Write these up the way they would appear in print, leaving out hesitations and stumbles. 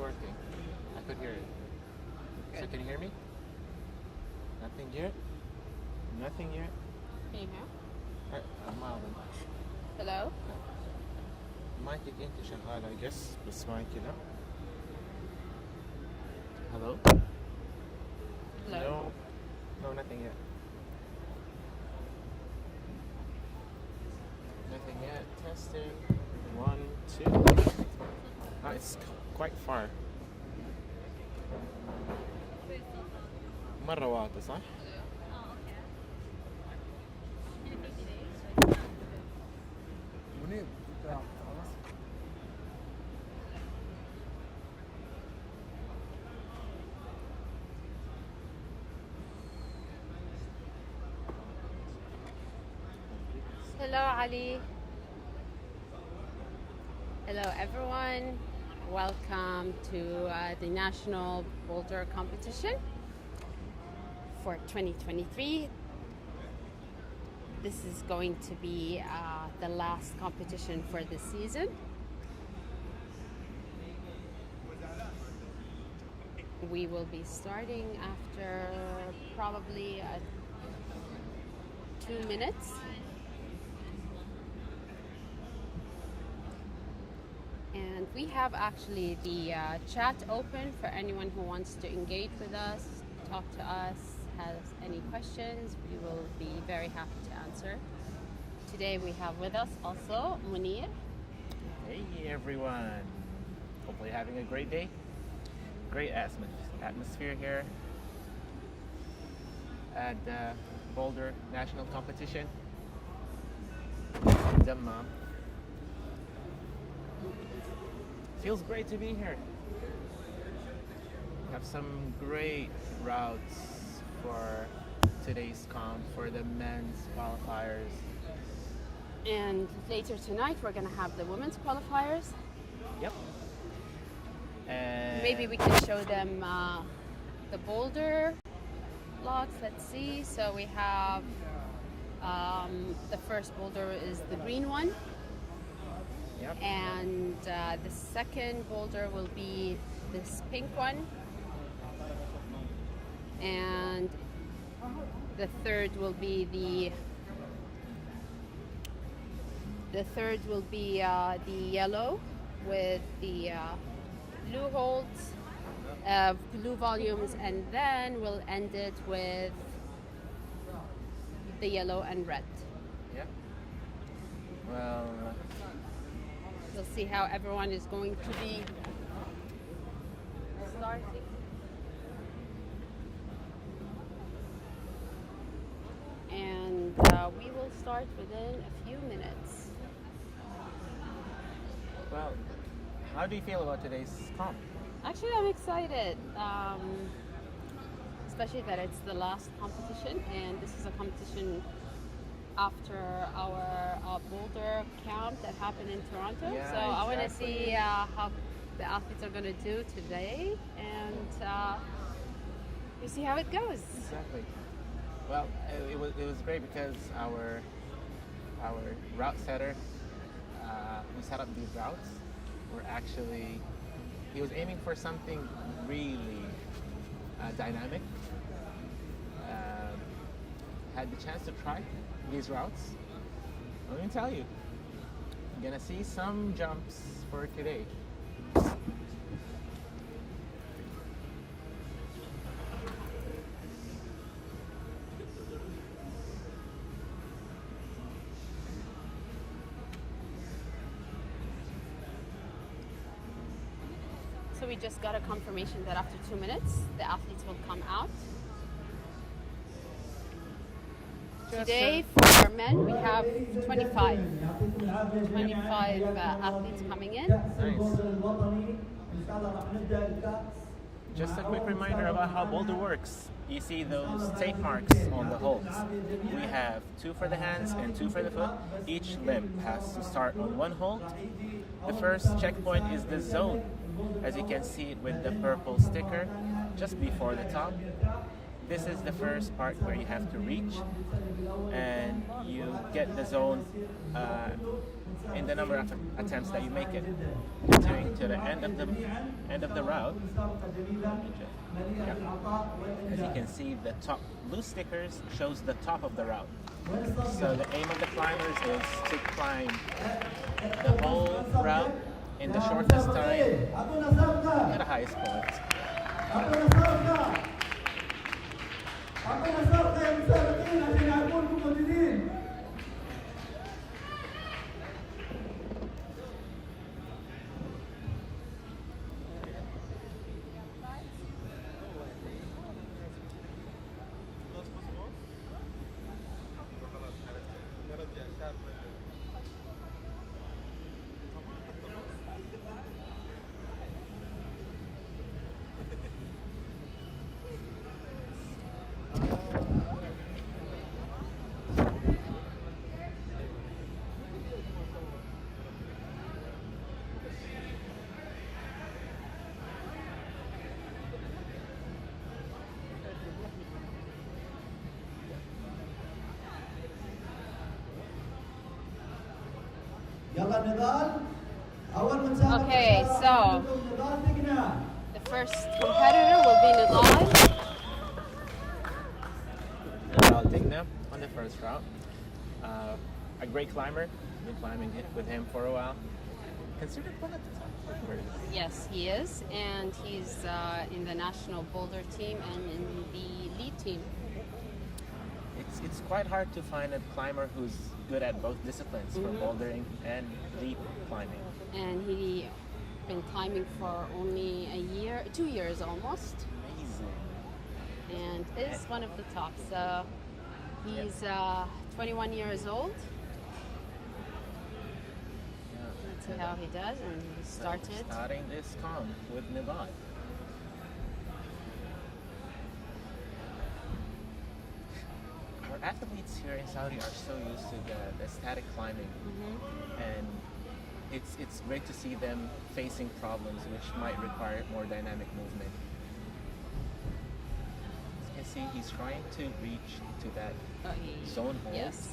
working. I could hear it. So can you hear me? Nothing yet? Nothing yet? Can you hear? ما Hello? مايكك انت شغال I guess بس مايكي لا. Hello? Hello? No, nothing yet. Nothing yet. Testing. 1, 2. It's quite far. مرة واطي صح؟ منيب Hello, Ali. Hello, everyone. Welcome to the National Boulder Competition for 2023. This is going to be the last competition for the season. We will be starting after probably 2 minutes. And we have actually the chat open for anyone who wants to engage with us, talk to us, has any questions. We will be very happy to answer. Today we have with us also Munir. Hey everyone. Hopefully having a great day. Great atmosphere here at the Boulder National Competition. Dammam. Feels great to be here. Have some great routes for today's comp for the men's qualifiers. And later tonight we're going to have the women's qualifiers. Yep. And maybe we can show them the Boulder lots. Let's see. So we have the first boulder is the green one. Yep. And the second boulder will be this pink one. And the third will be the yellow with the blue holds, blue volumes, and then we'll end it with the yellow and red. Yep. Well, we'll see how everyone is going to be starting. And we will start within a few minutes. Well, how do you feel about today's comp? Actually, I'm excited, especially that it's the last competition, and this is a competition after our Boulder camp that happened in Toronto. Yeah, so I want to exactly. see how the athletes are going to do today, and we see how it goes. Exactly. Well, it was great because our route setter who set up these routes were actually, he was aiming for something really dynamic. Had the chance to try these routes. Let me tell you, you're gonna see some jumps for today. So we just got a confirmation that after 2 minutes, the athletes will come out. Today, for men, we have 25 athletes coming in. Nice. Just a quick reminder about how Boulder works. You see those tape marks on the holds. We have 2 for the hands and 2 for the foot. Each limb has to start on 1 hold. The first checkpoint is the zone, as you can see it with the purple sticker just before the top. this is the first part where you have to reach, and you get the zone in the number of attempts that you make it, continuing to the end of the route. Yeah. As you can see, the top blue stickers shows the top of the route. So the aim of the climbers is to climb the whole route in the shortest time at the highest point. Okay, so the first competitor will be Nadal. Nadal Digna on the first route. A great climber. Been climbing with him for a while. Considered one of the top climbers. Yes, he is, and he's in the national Boulder team and in the lead team. It's quite hard to find a climber who's good at both disciplines, for bouldering and lead climbing. And he been climbing for only a year, 2 years almost, Amazing. and is one of the top. So he's 21 years old. Let's see how he does, and he started. Starting this con with Nadal. Our athletes here in Saudi are so used to the static climbing, and it's great to see them facing problems which might require more dynamic movement. As you can see, he's trying to reach to that zone hold. Yes.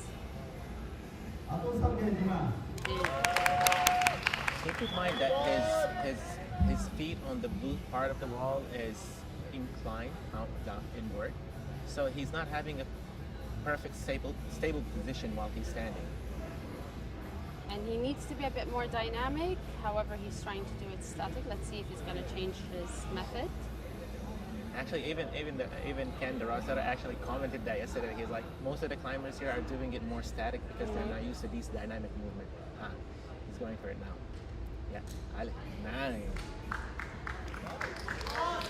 Keep in mind that his feet on the blue part of the wall is inclined out down inward, so he's not having a perfect stable position while he's standing. And he needs to be a bit more dynamic. However, he's trying to do it static. Let's see if he's going to change his method. Actually, even Ken DeRosetta actually commented that yesterday. He's like, most of the climbers here are doing it more static because they're not used to these dynamic movement. He's going for it now. Yeah, Ali, nice.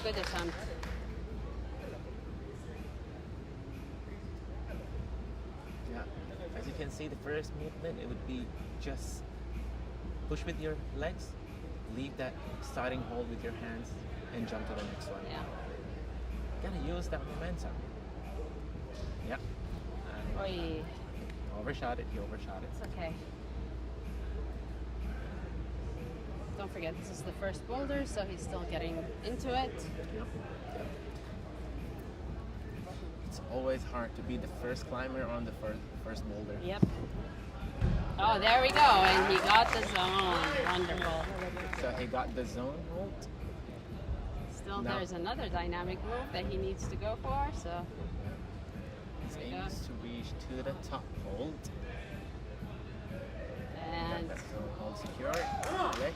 Good attempt. Yeah, as you can see, the first movement, it would be just push with your legs, leave that starting hold with your hands, and jump to the next one. Yeah. Gotta use that momentum. Yeah. Oy. Overshot it. He overshot it. It's okay. Don't forget, this is the first boulder, so he's still getting into it. Yep. It's always hard to be the first climber on the first boulder. Yep. Oh, there we go, and he got the zone. Wonderful. So he got the zone hold. Still, Now, there's another dynamic move that he needs to go for, so. his aim is to reach to the top hold. And, That zone hold secure. Leg.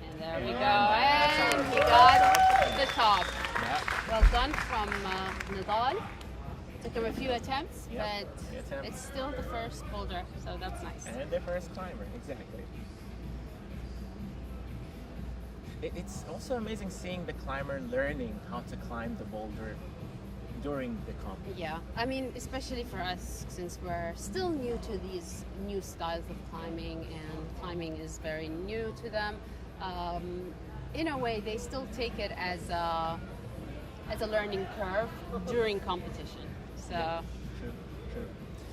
and there we go, that's and our he got the top. Yeah. Well done from Nadal. Took him a few attempts, Yep, but few attempts. it's still the first boulder, so that's nice. And the first climber, exactly. It's also amazing seeing the climber learning how to climb the boulder during the competition. Yeah, I mean, especially for us, since we're still new to these new styles of climbing, and climbing is very new to them. In a way, they still take it as a learning curve during competition. So, True.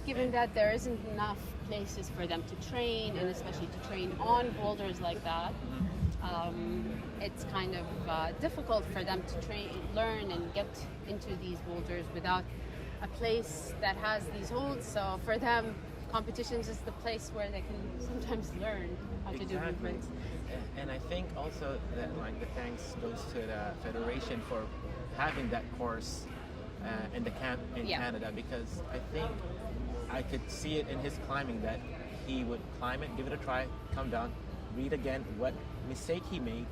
given that there isn't enough places for them to train, and especially to train on boulders like that, it's kind of difficult for them to learn and get into these boulders without a place that has these holds. So for them, competitions is the place where they can sometimes learn how to do movements. And I think also that like the thanks goes to the federation for having that course in the camp in Canada, because I think I could see it in his climbing that he would climb it, give it a try, come down, read again what mistake he made,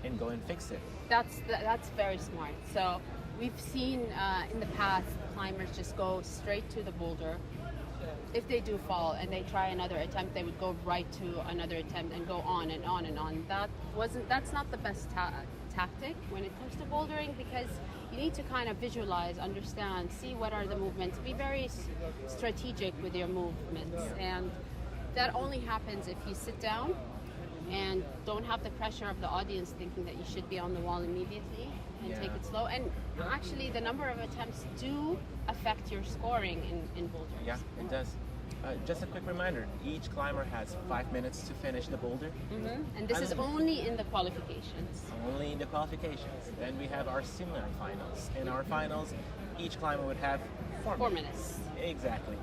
and go and fix it. That's very smart. So we've seen in the past climbers just go straight to the boulder. If they do fall and they try another attempt, they would go right to another attempt and go on and on and on. That's not the best tactic when it comes to bouldering, because you need to kind of visualize, understand, see what are the movements, be very strategic with your movements, and that only happens if you sit down and don't have the pressure of the audience thinking that you should be on the wall immediately, and take it slow. And actually the number of attempts do affect your scoring in boulders. Yeah, it does. Just a quick reminder, each climber has 5 minutes to finish the boulder. And this is only in the qualifications. Only in the qualifications. Then we have our semi-finals. In our finals, each climber would have 4 minutes. Exactly.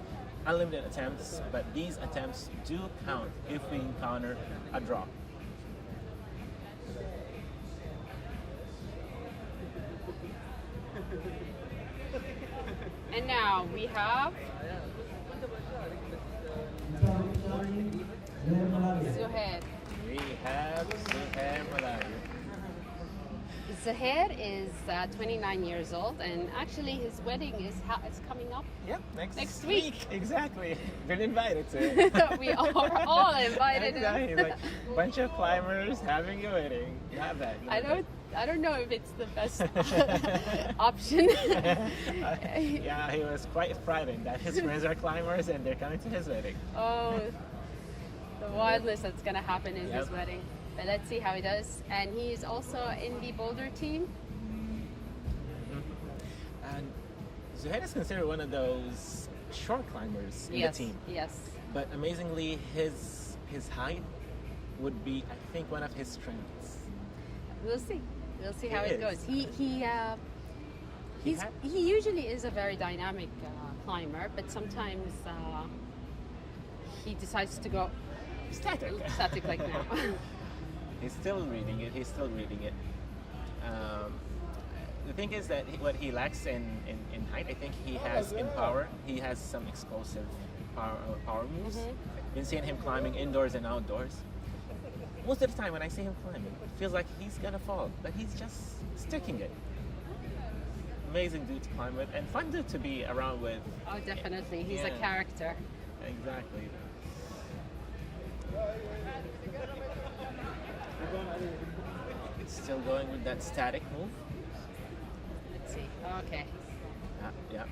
Unlimited attempts, but these attempts do count if we encounter a drop. And now we have Zuhair. We have Zuhair Malawi. Zuhair is 29 years old, and actually his wedding is coming up. Yep, next week. Exactly. Been invited to it. We are all invited. Exactly. Like bunch of climbers having a wedding. Not bad. I don't know if it's the best option. Yeah, he was quite frightened that his friends are climbers and they're coming to his wedding. Oh, the wildness that's going to happen in his wedding. But let's see how he does. And he is also in the Boulder team. And Zuhair is considered one of those short climbers in the team. Yes. But amazingly, his height would be, I think, one of his strengths. We'll see. We'll see how it goes. He usually is a very dynamic climber, but sometimes he decides to go static like now. He's still reading it. The thing is that what he lacks in height, I think he has in power. He has some explosive power moves. Been seeing him climbing indoors and outdoors. Most of the time when I see him climbing, it feels like he's gonna fall, but he's just sticking it. Amazing dude to climb with, and fun dude to be around with. Oh, definitely. He's a character. Exactly. It's still going with that static move. Let's see. Okay. Yeah.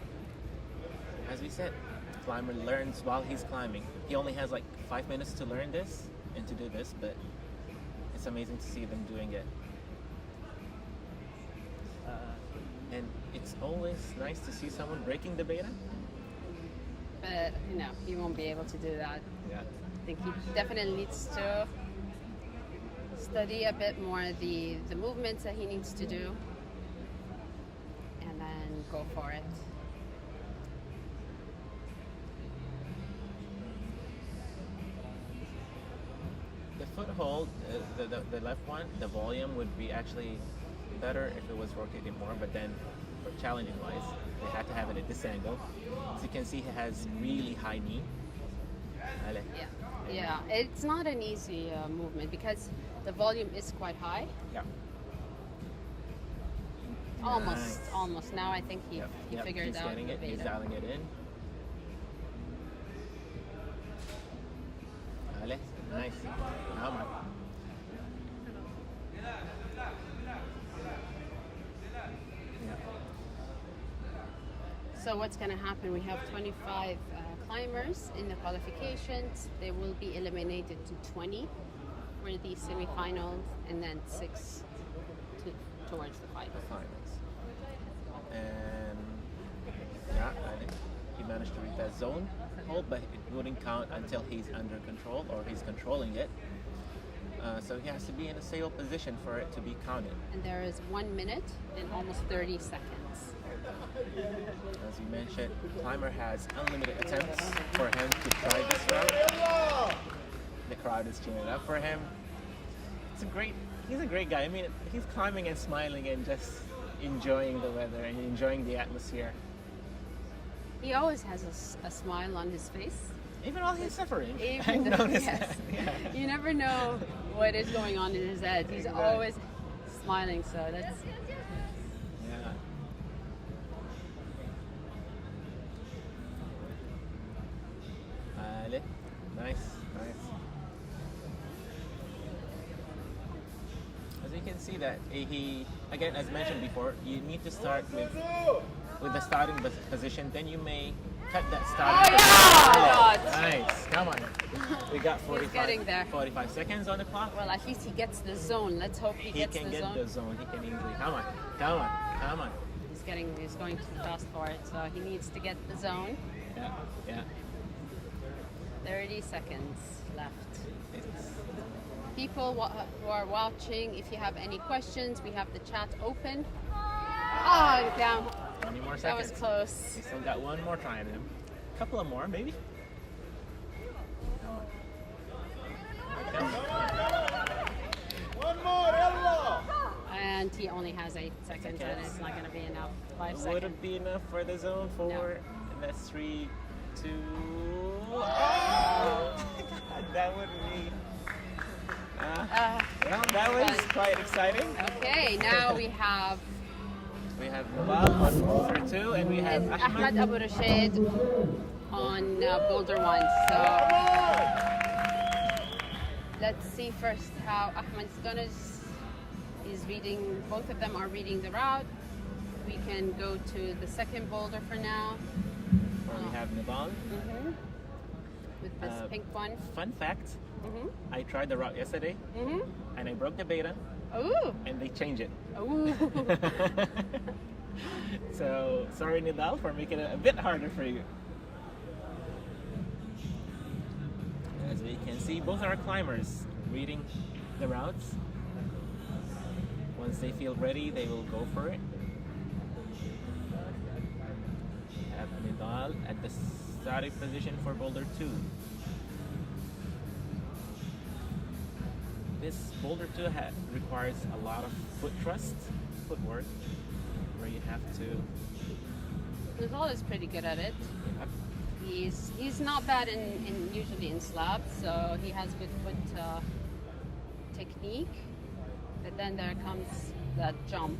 As we said, climber learns while he's climbing. He only has like 5 minutes to learn this and to do this, but it's amazing to see them doing it. And it's always nice to see someone breaking the beta. But, he won't be able to do that. Yeah. I think he definitely needs to study a bit more the movements that he needs to do, and then go for it. The foothold, the left one, the volume would be actually better if it was rotated more, but then for challenging wise, they had to have it at this angle. As you can see, he has really high knee. Yeah, it's not an easy movement because the volume is quite high. Yeah. Almost. Now I think he figured he's out getting it. He's dialing it in. Nice. Now, man. So what's going to happen? We have 25 climbers in the qualifications. They will be eliminated to 20 for the semifinals, and then 6 towards the finals. And I think he managed to reach that zone hold, but it wouldn't count until he's under control or he's controlling it. So he has to be in a sail position for it to be counted. And there is 1 minute and almost 30 seconds. As you mentioned, climber has unlimited attempts for him to try this route. The crowd is cheering up for him. He's a great guy. I mean, he's climbing and smiling and just enjoying the weather and enjoying the atmosphere. He always has a smile on his face. Even while he's suffering. Even I've though, noticed yes. that. Yeah. You never know what is going on in his head. He's always smiling, so that's... Yeah. Nice. As you can see that he, again, as mentioned before, you need to start with the starting position, then you may cut that starting position. Nice, come on. We got 45 seconds on the clock. Well, at least he gets the zone. Let's hope he gets the zone. He can get the zone. He can easily. Come on. He's going too fast for it, so he needs to get the zone. Yeah. 30 seconds left. People who are watching, if you have any questions, we have the chat open. Oh, down. 20 more seconds. That was close. We still got one more try in him. A couple of more, maybe. One more, Ella. And he only has 8 seconds, and it's not going to be enough. 5 seconds. Would it be enough for the zone 4? No. And that's 3, 2. Oh! That would be. Well, that was quite exciting. Okay, now we have Nawal on Boulder 2, and we have Ahmed Abu Rashid on Boulder 1. So let's see first how Ahmed's done. He's reading, both of them are reading the route. We can go to the second boulder for now. Where we have Nawal. With this pink one. Fun fact, I tried the route yesterday, and I broke the beta, and they changed it. Ooh. So, sorry Nidal for making it a bit harder for you. As we can see, both are climbers reading the routes. Once they feel ready, they will go for it. Have Nidal at the starting position for Boulder 2. This Boulder 2 requires a lot of footwork, where you have to... Nidal is pretty good at it. Yep. He's not bad in usually in slabs, so he has good foot technique. But then there comes that jump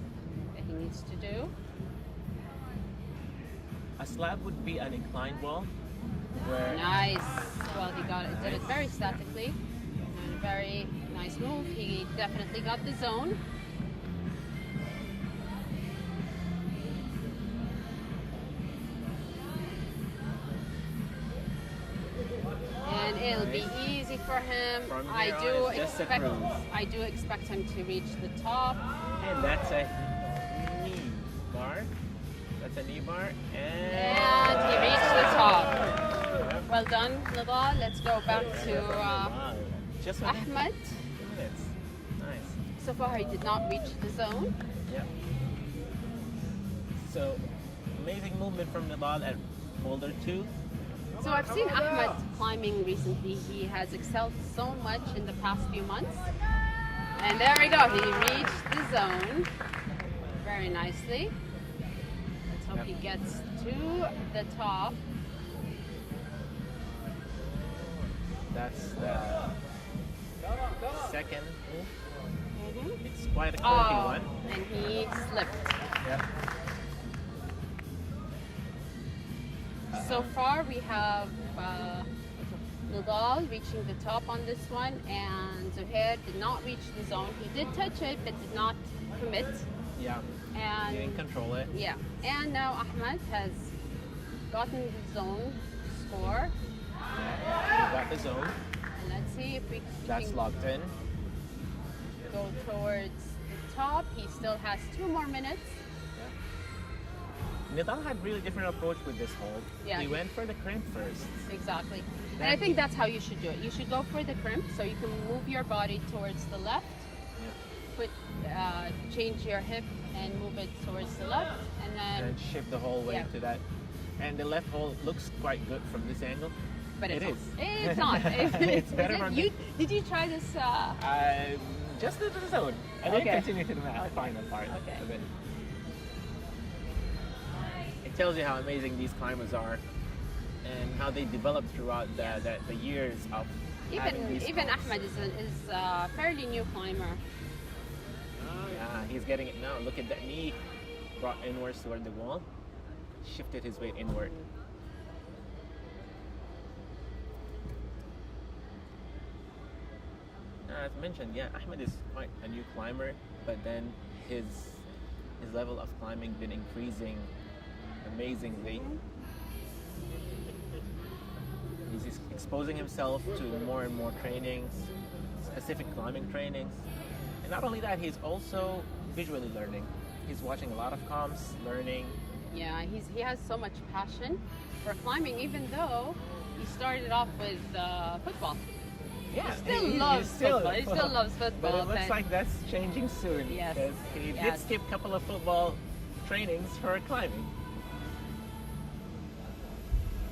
that he needs to do. A slab would be an inclined wall. Where Nice. Well, he did it very statically. And a very nice move. He definitely got the zone. And it'll be easy for him. I do expect him to reach the top. And that's a knee bar. That's a knee bar. And he reached the top. Well done, Nidal. Let's go back to Just Ahmed. 2 minutes. Nice. So far, he did not reach the zone. Yep. So, amazing movement from Nidal at Boulder 2. So I've seen Ahmed climbing recently. He has excelled so much in the past few months. And there we go. He reached the zone very nicely. Let's hope he gets to the top. That's the second move. It's quite a quirky one. And he slipped. Yep. So far we have Nidal reaching the top on this one, and Zuhair did not reach the zone. He did touch it, but did not commit. Yeah. And he didn't control it. Yeah. And now Ahmed has gotten the zone score. Yeah. He got the zone. And let's see if we That's can locked in. go towards the top. He still has 2 more minutes. Nidal had really different approach with this hold. Yeah. He went for the crimp first. Exactly. And Then I think he- that's how you should do it. You should go for the crimp so you can move your body towards the left, Yeah. change your hip and move it towards the left, and then, And shift the whole way Yeah. to that. And the left hold looks quite good from this angle. but it's It not. is. It's not. It's better is it? from You, did you try this? Just to the zone. I didn't Okay. continue to the final part Okay. of it. It tells you how amazing these climbers are and how they develop throughout the years of having these Even comps. Ahmed is a fairly new climber. Yeah, he's getting it now. Look at that knee brought inwards toward the wall. Shifted his weight inward. As mentioned, yeah, Ahmed is quite a new climber, but then his level of climbing been increasing amazingly. He's exposing himself to more and more trainings, specific climbing trainings. And not only that, he's also visually learning. He's watching a lot of comps, learning. Yeah, he has so much passion for climbing, even though he started off with football. Yeah, Still loves football. He still loves But football. it looks like that's changing soon. Yes. Because he did Yes. skip a couple of football trainings for climbing.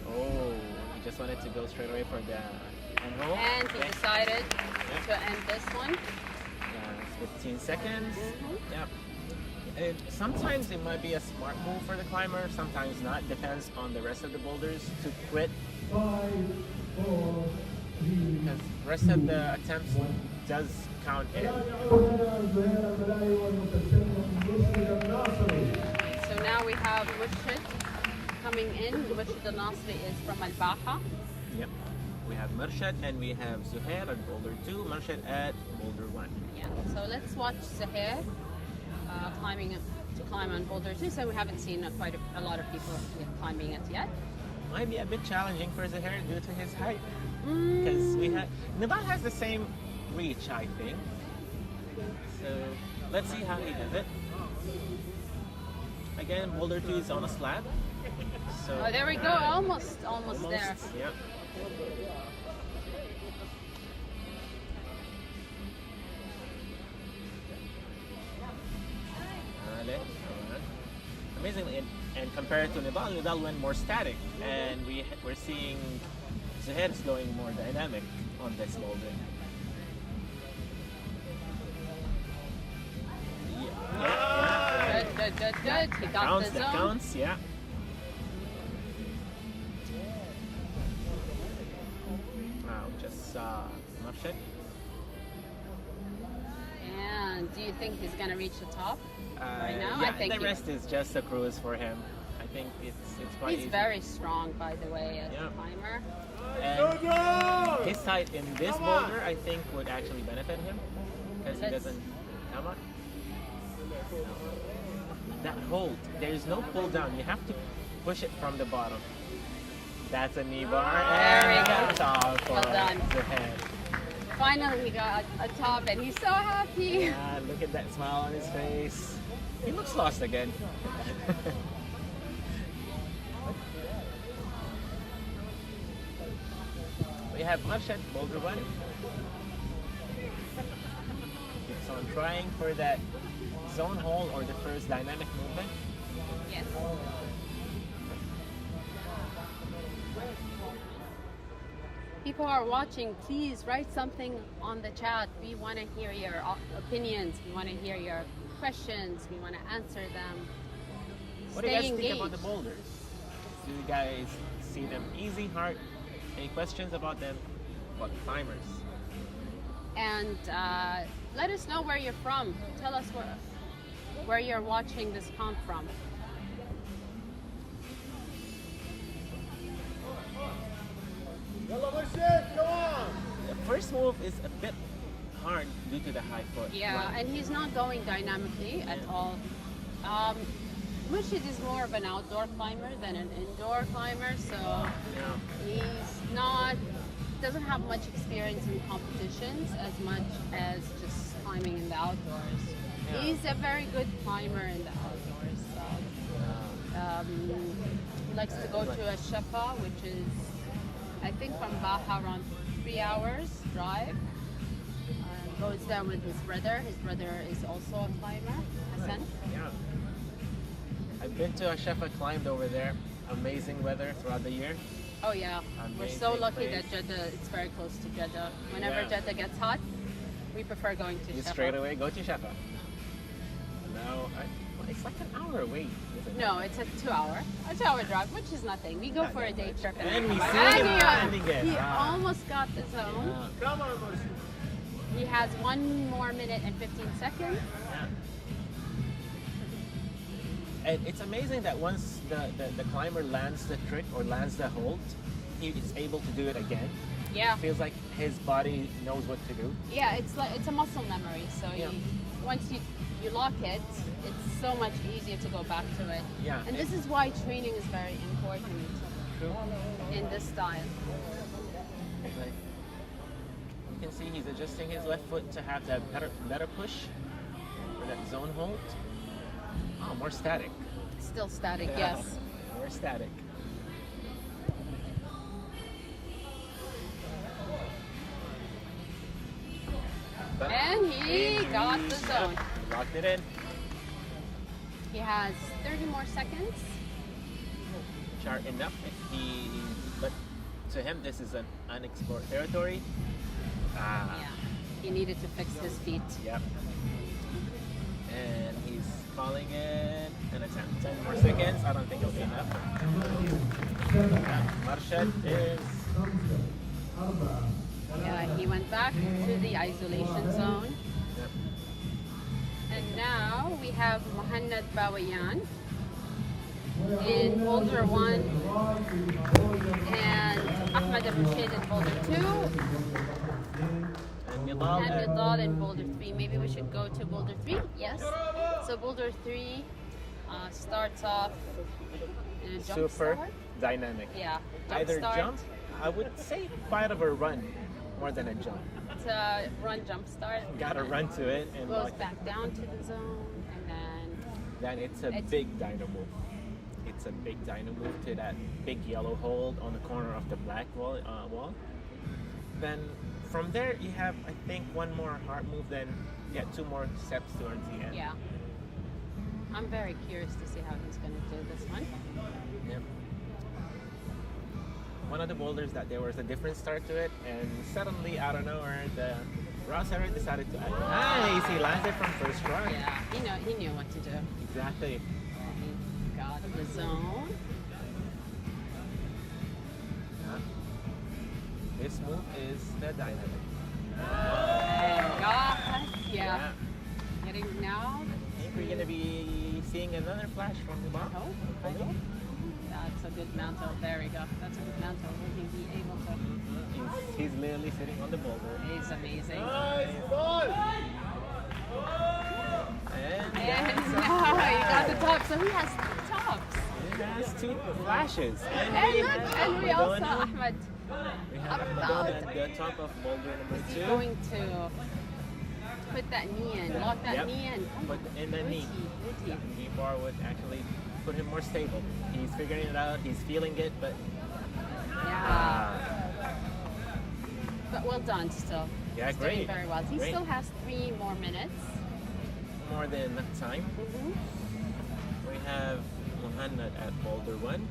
Oh, he just wanted to go straight away for the end hole. And he Okay. decided Yeah. to end this one. 15 seconds. Mhm. Yeah. Sometimes it might be a smart move for the climber, sometimes not. Depends on the rest of the boulders to quit. Because the rest of the attempts does count in. So now we have Murshid coming in. Murshid al-Nasri is from Al-Baha. Yep. We have Murshid and we have Zuhair at Boulder 2, Murshid at Boulder 1. Yeah. So let's watch Zuhair climb on Boulder 2. So we haven't seen quite a lot of people climbing it yet. Might be a bit challenging for Zuhair due to his height. Mm. Because Nibal has the same reach, I think. So let's see how he does it. Again, Boulder 2 is on a slab. So Oh, there we go. Almost there. Yep. Amazingly, and compared to Nidal went more static, and we're seeing Zuhair is going more dynamic on this boulder. Good. He got Counts, the that zone. counts, yeah. Wow, just Murshid. And do you think he's gonna reach the top right now? Yeah, I think the rest is just a cruise for him. I think it's quite he's easy. very strong, by the way, as Yeah. a climber. And his height in this boulder, I think, would actually benefit him because he Let's- doesn't. Come on. That hold, there is no pull down. You have to push it from the bottom. That's a knee bar. There we and go. that's all for Well done. Zuhair. Finally, he got a top, and he's so happy. Yeah, look at that smile on his face. He looks lost again. We have Murshid, Boulder 1. Keeps on trying for that zone hole or the first dynamic movement. Yes. People are watching. Please write something on the chat. We want to hear your opinions. We want to hear your questions. We want to answer them. What do you guys Stay think about the engaged. boulders? Do you guys see them easy, hard? Any questions about them? About climbers? And let us know where you're from. Tell us where you're watching this comp from. The first move is a bit hard due to the high foot. Yeah, Right. and he's not going dynamically at all. Murshid is more of an outdoor climber than an indoor climber, so Yeah. he's doesn't have much experience in competitions as much as just climbing in the outdoors. Yeah. He's a very good climber in the outdoors, so He likes to go to a Shafa, which is, I think, from Baha around 3 hours drive. Goes there with his brother. His brother is also a climber, Hassan. Yeah. I've been to Ashafa, climbed over there. Amazing weather throughout the year. Oh yeah, we're so Amazing lucky place. that Jeddah, it's very close to Jeddah. Whenever Yeah. Jeddah gets hot, we prefer going to You Shafa. straight away go to Shafa. No, it's like an hour away, isn't it? No, it's a 2 hour drive, which is nothing. We go Not for a that day much. trip. And we come see back. him And landing it. he Ah. almost got the zone. Come on, He has 1 more minute and 15 seconds. Yeah. And it's amazing that once the climber lands the trick or lands the hold, he is able to do it again. Yeah, Feels like his body knows what to do. yeah, it's a muscle memory. So Yeah. once you lock it, it's so much easier to go back to it. Yeah. And this is why training is very important True. in this style. Like, you can see he's adjusting his left foot to have that better push for that zone hold. Oh, more static. Still static, Yeah. yes. More static. But And he got the zone. He locked it in. He has 30 more seconds. Chart enough. But to him, this is an unexplored territory. Ah, Yeah, he needed to fix his feet. Yep. And he's calling in an attempt. 10 more seconds. I don't think it'll be enough. Marshad is. Yeah, he went back to the isolation zone. Yep. And now we have Muhannad Bawayan in Boulder 1 and Ahmed Al-Rashid in Boulder 2 And Nidal and at Nidal in Boulder 3. Maybe we should go to Boulder 3? Yes. So Boulder 3 starts off in a jump super start. dynamic. Yeah, jump Either start. jump, I would say quite of a run more than a jump. It's a run jump start. Gotta run to it and Goes like, back down to the zone and then it's a It's- big dyno move. It's a big dyno move to that big yellow hold on the corner of the black wall. Then from there you have, I think, one more hard move, then yeah, 2 more steps towards the end. yeah. I'm very curious to see how he's going to do this one. Yep. One of the boulders that there was a different start to it, and suddenly out of nowhere the Ross Herod decided to add nice. He landed from first try. Yeah, he knew what to do. Exactly. He got the zone. Yeah. This move is the dynamic. And got, yeah. Getting now. I think we're gonna be seeing another flash from the bomb. Oh, I hope. That's a good mantle. There we go. That's a good mantle. Will he be able to? He's literally sitting on the boulder. He's amazing. And And that's now a he got the flash. top. So he has 3 tops. He has 2 flashes. And look, and we also Ahmed. We have about- Ahmed at the top of boulder number He's 2. going to put that knee in, lock that Yep. knee in. Put in the knee. Witty. Knee bar would actually put him more stable. He's figuring it out. He's feeling it, but Yeah. But well done still. Yeah, He's doing great. very well. He Great. still has 3 more minutes. more than enough time. We have Muhannad at boulder 1.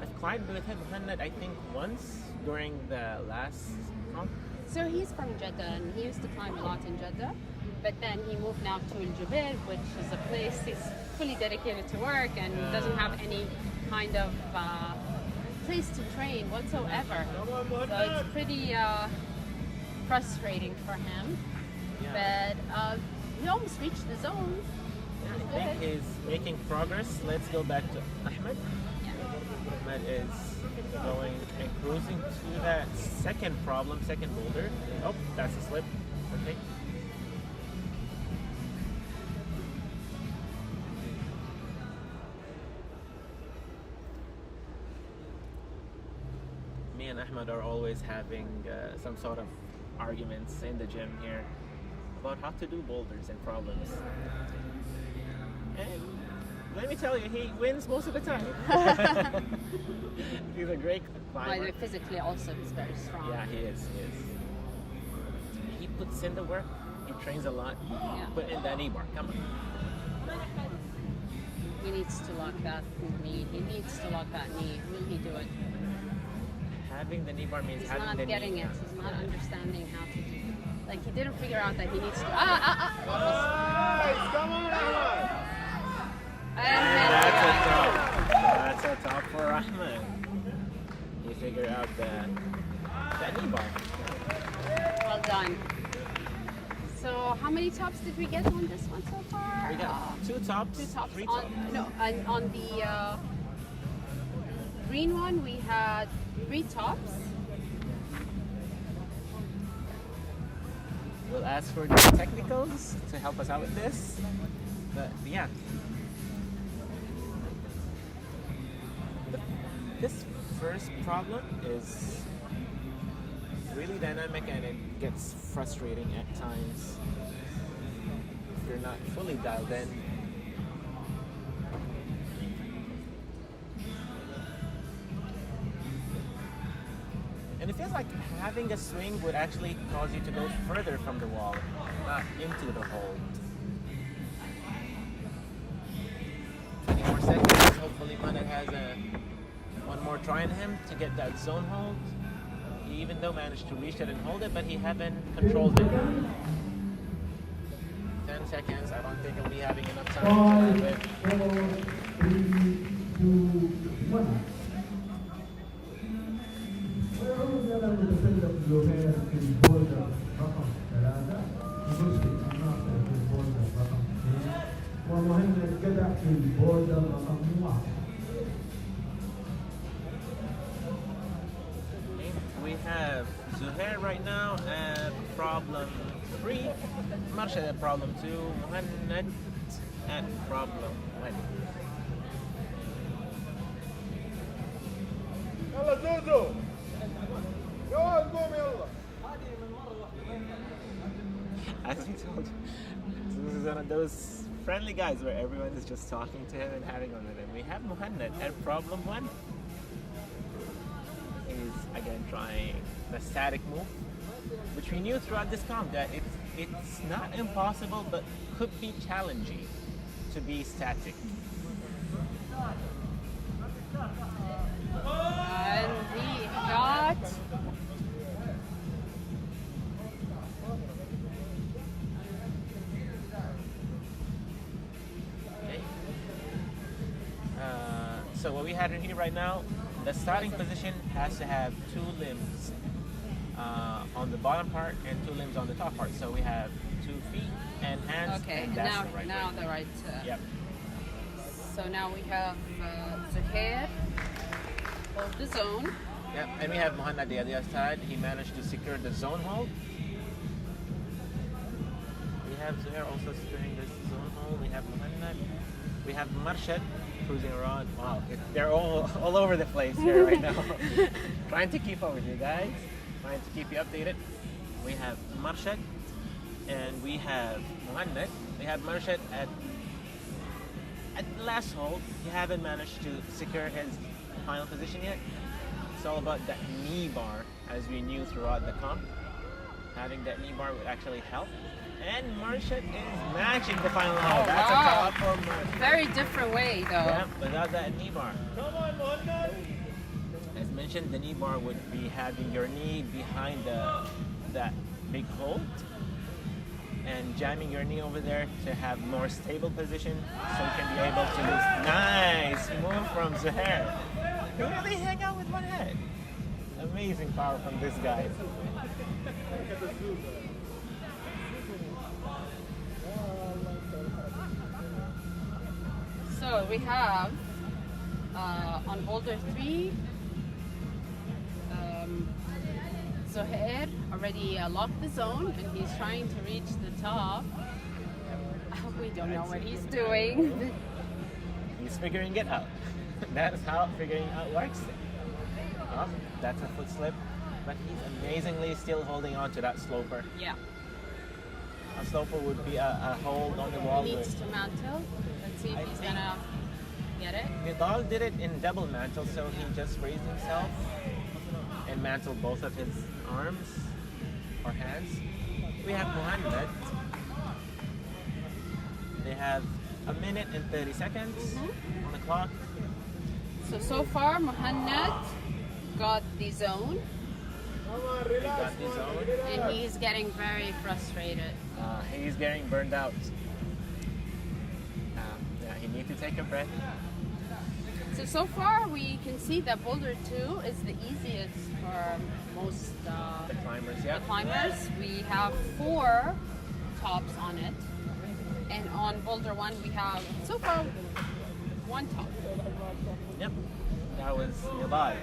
I've climbed with him, Muhannad, I think once during the last comp. So he's from Jeddah and he used to climb a lot in Jeddah. But then he moved now to Al Jubail, which is a place he's fully dedicated to work and doesn't have any kind of place to train whatsoever. So it's pretty frustrating for him. Yeah. But he almost reached the zone. I think he's making progress. Let's go back to Ahmed. Yeah. Ahmed is going and cruising to that second boulder. Oh, that's a slip. Okay. and Ahmed are always having some sort of arguments in the gym here about how to do boulders and problems. And let me tell you, he wins most of the time. He's a great By climber. the way, physically also he's very strong. Yeah, he is. He puts in the work. He trains a lot. Yeah. Put in that knee bar. Come on. He needs to lock that knee. He needs to lock that knee. Will he do it? Having the knee bar means He's having not the getting knee. it. He's not understanding how to do it. Like he didn't figure out that he needs to. Guys, come on, Ahmad. That's a top for Ahmed. He figured out that knee bar. Well done. So how many tops did we get on this one so far? We got two tops. 3 tops. And on the green one we had 3 tops. We'll ask for the technicals to help us out with this. But yeah. This first problem is really dynamic and it gets frustrating at times if you're not fully dialed in. And it feels like having a swing would actually cause you to go further from the wall, not into the hold. 20 more seconds. Hopefully Manat has one more try in him to get that zone hold. He even though managed to reach it and hold it, but he haven't controlled it. 10 seconds. I don't think he'll be having enough time to have it. ومهند جدع في البولدر رقم 1. We have Zuhair right now at problem 3, Marshall at problem 2, Muhammad at problem 1. يلا زوزو. يلا قوم يلا. As we told you, this is one of those friendly guys where everyone is just talking to him and having fun with him. We have Muhammad at problem 1. He's again trying the static move, which we knew throughout this comp that it's not impossible but could be challenging to be static. And he got Okay. So what we had here right now, the starting position has to have 2 limbs on the bottom part and 2 limbs on the top part. So we have 2 feet and hands. okay. And that's the right Now way. the right. Yep. So now we have Zuhair hold the zone. Yep. And we have Muhammad the other side. He managed to secure the zone hold. We have Zuhair also securing this zone hold. We have Muhammad. We have Marshad cruising around. Wow, they're all over the place here right now. Trying to keep up with you guys. Trying to keep you updated. We have Marshad and we have Muhammad. We have Marshad at the last hold. He haven't managed to secure his final position yet. It's all about that knee bar, as we knew throughout the comp. Having that knee bar would actually help. And Marshad is matching the final hold. That's wow. a top for Marshad. Very different way though. Yeah, without that knee bar. Come on, Muhammad. As mentioned, the knee bar would be having your knee behind that big hold and jamming your knee over there to have more stable position so you can be able to lose. Nice move from Zuhair. He really hang out with one head. Amazing power from this guy. So we have on Boulder 3, Zuhair already locked the zone and he's trying to reach the top. We don't know what he's doing. He's figuring it out. That's how figuring out works. Oh, that's a foot slip. But he's amazingly still holding on to that sloper. Yeah. A sloper would be a hold on the wall. He needs to mantle. Let's see if I he's think- gonna get it. Vidal did it in double mantle, so he just raised himself and mantled both of his arms or hands. We have Muhammad. They have a minute and 30 seconds on the clock. So far, Muhammad got the zone, Come on, He relax, got his man. own. Relax. and he's getting very frustrated. He's getting burned out. Yeah, he needs to take a breath. So far, we can see that Boulder 2 is the easiest for most The climbers, yeah. the climbers. We have 4 tops on it, and on Boulder 1 we have so far 1 top. Yep. That was Nilal.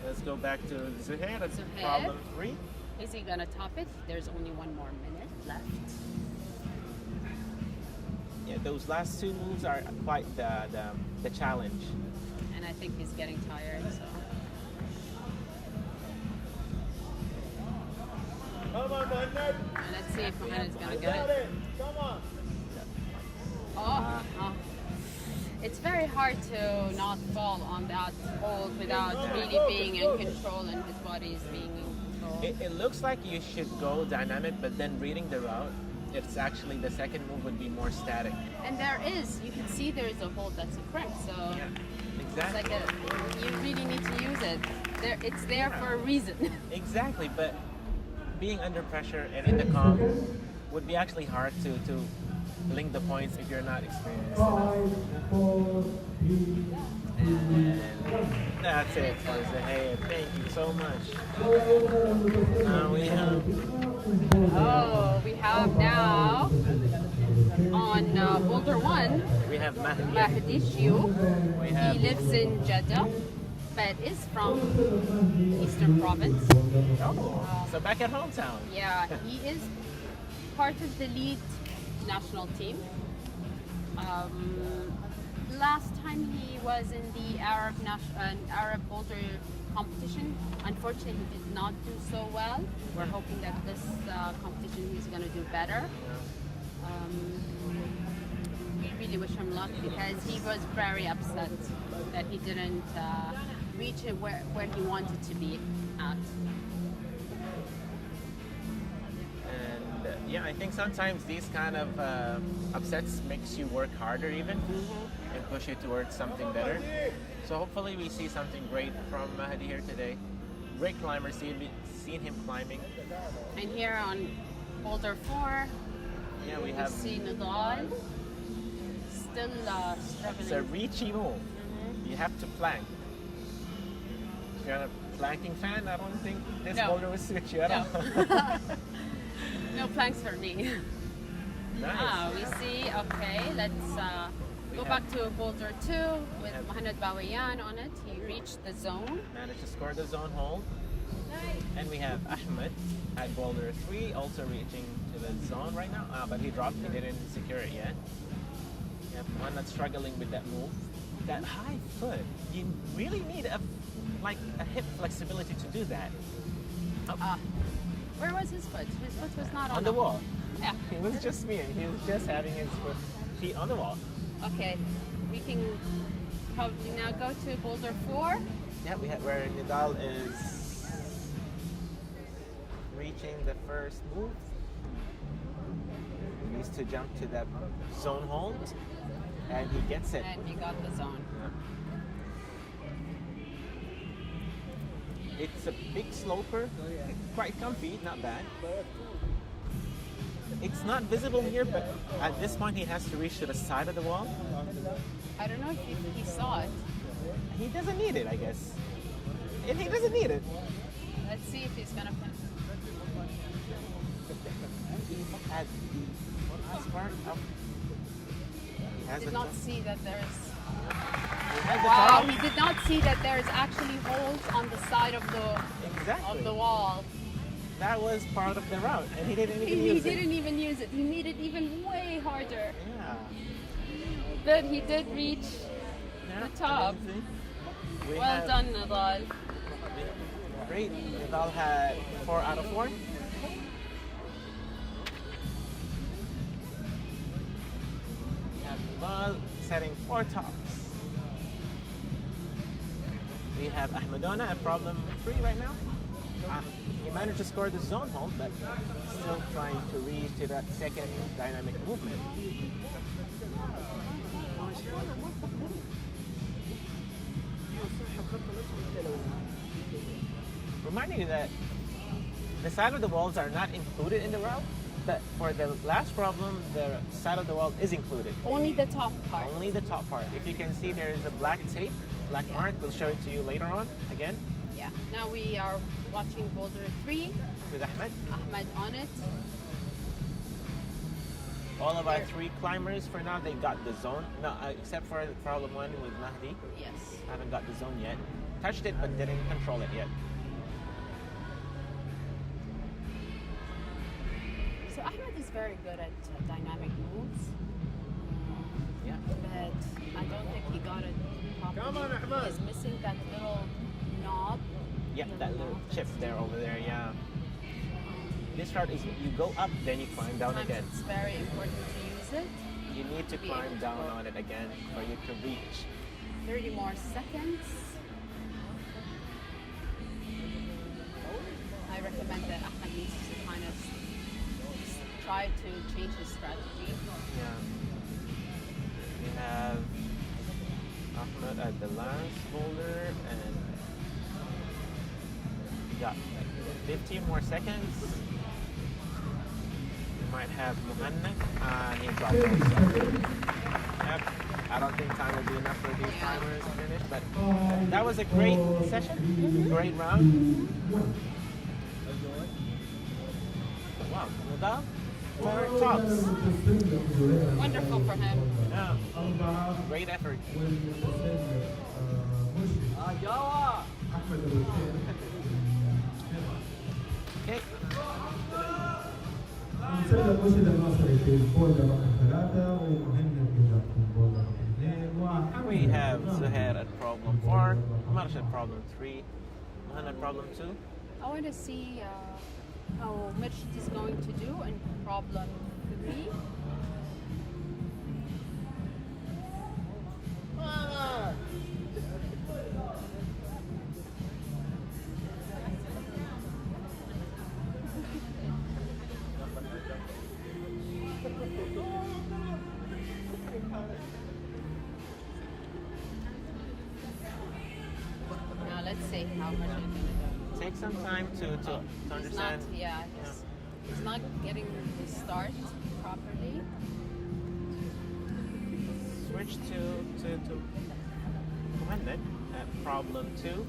Let's go back to Zuhair. That's Zuhair. problem 3. Is he gonna top it? There's only 1 more minute left. Yeah, those last 2 moves are quite the challenge. And I think he's getting tired, so. Come on, Mohammed. And let's see if Mohammed's gonna You get got it. it. Come on. Oh. It's very hard to not fall on that hold without really being in control and his body is being in control. It looks like you should go dynamic, but then reading the route, it's actually the second move would be more static. And there is, you can see there is a hold that's correct, so Yeah, it's exactly. like you really need to use it. It's there for a reason. Exactly, but being under pressure and in the calm would be actually hard to link the points if you're not experienced enough. 5, 4, 3, And that's it for Zuhair. Thank you so much. Now we have Oh, we have now on Boulder 1, we have Mahdi. Mahdi Shiu. We He have lives in Jeddah, but is from Eastern Province. oh, so back at hometown. Yeah, he is part of the lead national team. Last time he was in the Arab Boulder competition. Unfortunately, he did not do so well. We're hoping that this competition he's going to do better. We really wish him luck because he was very upset that he didn't reach it where he wanted to be at. And yeah, I think sometimes these kind of upsets makes you work harder even and push you towards something better. So hopefully we see something great from Mahdi here today. Great climber, seen him climbing. And here on Boulder 4, Yeah, we we have see Nadal still struggling. it's a reachy move. You have to plank. If you're not a planking fan, I don't think this No. boulder will suit you at No. all. No planks for me. Nice. We see, okay, let's go have- back to Boulder 2 with have- Mohamed Bawayan on it. He reached the zone. Managed to score the zone hold. And we have Ahmed at Boulder 3 also reaching to the zone right now. But he dropped, he didn't secure it yet. We have one that's struggling with that move. That high foot, you really need a hip flexibility to do that. Where was his foot? His foot was not on On the wall. Yeah. He was just me, he was just having his feet on the wall. Okay, we can probably now go to Boulder 4. Yeah, we have where Nidal is reaching the first move. He needs to jump to that zone hold, and he gets it. And he got the zone. It's a big sloper, quite comfy, not bad. It's not visible here, but at this point he has to reach to the side of the wall. I don't know if he saw it. He doesn't need it, I guess. And he doesn't need it. Let's see if he's gonna finish. He has the part up. He has Did the not top. see that there's. He has the Wow, top. he did not see that there's actually holes on the side of Exactly. the wall. That was part of the route, and he didn't even He use didn't even use it. He made it even way harder. Yeah. But he did reach Yeah, the top. amazing. We Well have- done, Nadal. Great. Nadal had 4 out of 4. We have Nadal setting 4 tops. We have Ahmadona at problem 3 right now. He managed to score the zone hold, but still trying to reach to that second dynamic movement. Reminding you that the side of the walls are not included in the route, but for the last problem, the side of the wall is included. Only the top part. Only the top part. If you can see, there is a black tape, black mark. We'll show it to you later on again Yeah. Now we are watching Boulder 3. with Ahmed. Ahmed on it. All of our 3 climbers for now, they got the zone. No, except for problem 1 with Mahdi. Yes. Haven't got the zone yet. Touched it, but didn't control it yet. So Ahmed is very good at dynamic moves, Yeah. but I don't think he got it properly. Come on, Ahmed. He's missing that little knob. Yeah, The that little knob. chip there over there, yeah. This route is you go up, then you climb down Sometimes again. it's very important to use it. You need to be climb able to down go. on it again for you to reach. 30 more seconds. I recommend that Ahmed needs to kind of try to change his strategy. Yeah. We have Ahmed at the last boulder, and we got like 15 more seconds. We might have Muhanna. He dropped off. Yep. I don't think time will be enough for these timers to finish, but that was a great session, great round. Wow, Nadal, 4 tops. Wonderful for him. Yeah, great effort. Okay, مسلم مسلم ناصر في بولدر رقم 3 ومهند كذا في بولدر رقم 2 we have Zuhair at problem 4, Marsh at problem 3, Mohan at problem 2. I want to see how Mirshid is going to do in problem 3. Now let's see how Mirshid is going to do. Take some time to He's not, understand. he's not getting the start properly. Switch to Mohammed at problem 2.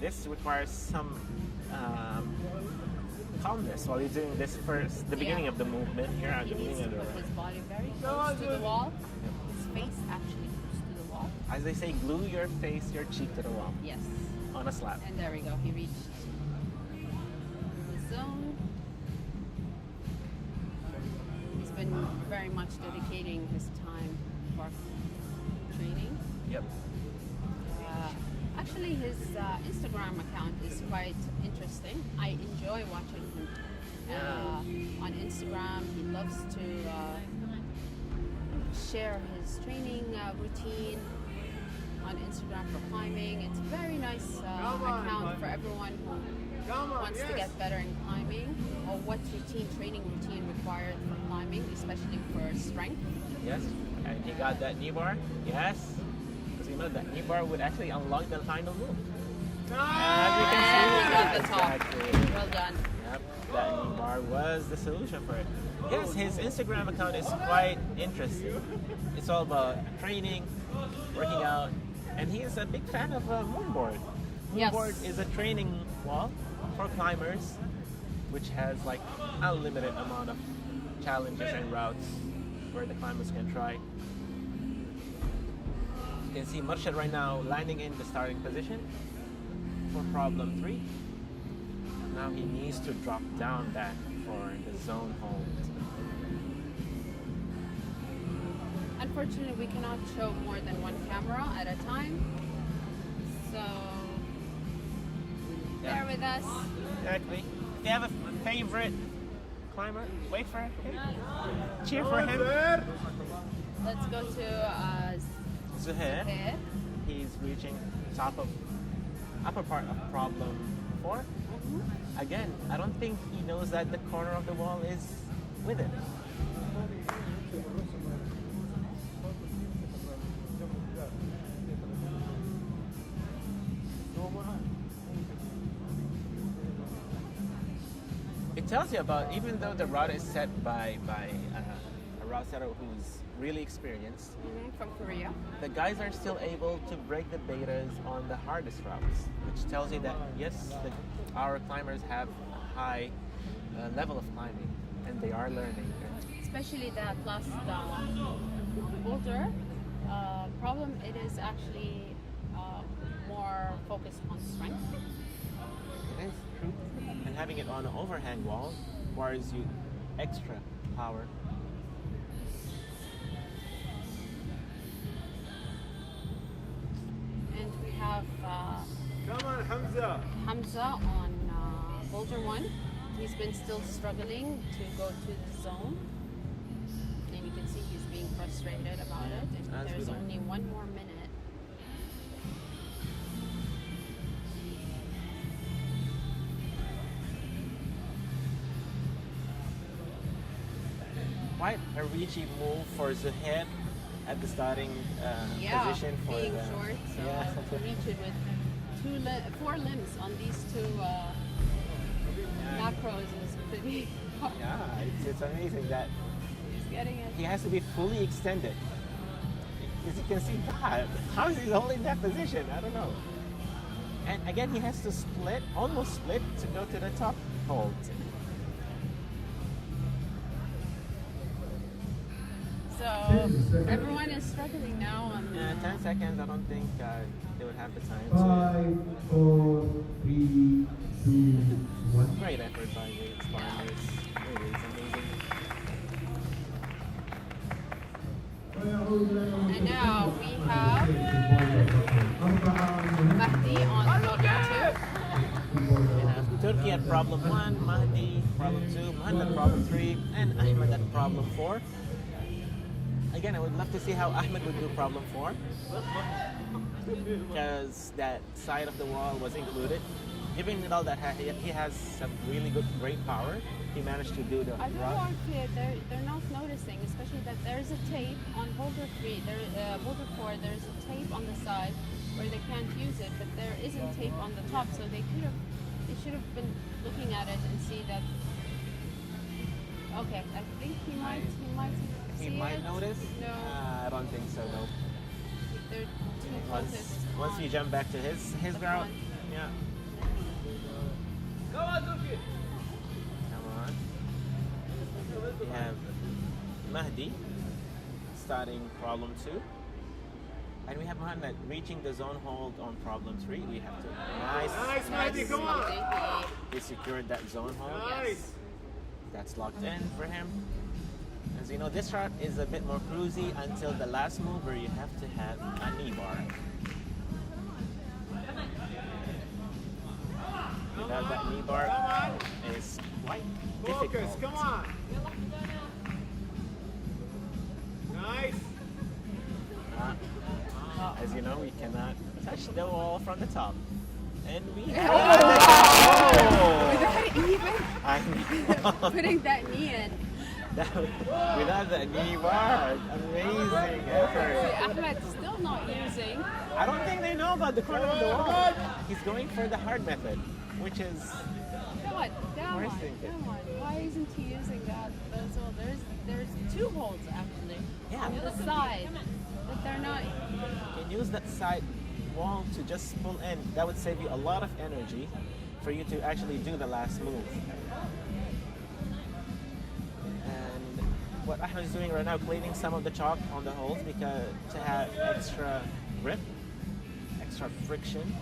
This requires some calmness while you're doing this first, the beginning Yeah. of the movement here at He the needs to beginning of put the his body very close to the wall. His face actually close to the wall. As they say, glue your face, your cheek to the wall Yes. on a slab. And there we go. He reached the zone. He's been very much dedicating his time for training. Yep. Actually, his Instagram account is quite interesting. I enjoy watching him on Instagram. He loves to share his training routine on Instagram for climbing. It's a very nice account for everyone who wants to get better in climbing, or what training routine required for climbing, especially for strength. Yes. And he got that knee bar. Yes. Because you know that knee bar would actually unlock the final move. As you can see, And he got the top. exactly. Well done. Yep, that knee bar was the solution for it. Yes, his Instagram account is quite interesting. It's all about training, working out, and he is a big fan of moonboard. Yes. Moonboard is a training wall for climbers, which has like unlimited amount of challenges and routes where the climbers can try. You can see Murshid right now landing in the starting position for problem 3. Now he needs to drop down that for the zone hold. unfortunately, we cannot show more than one camera at a time. So bear with us. Exactly. If you have a favorite climber, wait for him. Cheer Come for on, him. sir. Let's go to Zuhair. Zuhair. He's reaching top of upper part of problem 4. Again, I don't think he knows that the corner of the wall is with it. It tells you about, even though the route is set by a route setter who's really experienced, From Korea. the guys are still able to break the betas on the hardest routes, which tells you that yes, our climbers have a high level of climbing, and they are learning. Especially that last Boulder problem, it is actually more focused on strength. It is true. And having it on an overhang wall requires you extra power. And we have Come on, Hamza. Hamza on Boulder 1. He's been still struggling to go to the zone. And you can see he's being frustrated about it. And That's there's good. only 1 more minute. Quite a reachy move for Zuhair at the starting position for being the short, so yeah. to reach it with 4 limbs on these 2 macros is pretty hard. Yeah, it's amazing that He's getting it. he has to be fully extended. As you can see, God, how is he holding that position? I don't know. And again, he has to split, almost split, to go to the top hold. So everyone is struggling now on 10 seconds, I don't think they would have the time 5, 4, 3, 2, 1. to. Great effort by the climbers. Really, it's amazing. And now we have Mahdi on Boulder 2. We have Turkey at problem 1, Mahdi problem 2, Muhammad problem 3, and Ahmed at problem 4. Again, I would love to see how Ahmed would do problem 4, because that side of the wall was included. Given it all that he has some really great power, he managed to do the I don't route. know if they're not noticing, especially that there's a tape on Boulder 3, Boulder 4, there's a tape on the side where they can't use it, but there isn't tape on the top, so they should have been looking at it and see that. Okay, I think he might He see might it. notice? No, I don't think so, though. they're too Once focused. you jump back to his the route, front. yeah. Come on, Turkey. Come on. We have Mahdi starting problem 2. And we have Muhammad reaching the zone hold on problem 3. We have to. Nice, Mahdi, come on. Mahdi. He secured that zone hold. Nice. That's locked in for him. As you know, this route is a bit more cruisy until the last move where you have to have a knee bar. Without that knee bar, it's quite difficult. Focus, come on. Nice. As you know, we cannot touch the wall from the top. And we With have that even I know. putting that knee in. Without the knee bar, amazing effort. Ahmed's still not using. I don't think they know about the corner of the wall. He's going for the hard method, which is God, that Where's one, thinking? that one. Why isn't he using that? Those all, there's 2 holes actually Yeah. on the side, but they're not. you can use that side wall to just pull in. That would save you a lot of energy for you to actually do the last move. And what Ahmed is doing right now, cleaning some of the chalk on the holes because to have extra grip, extra friction.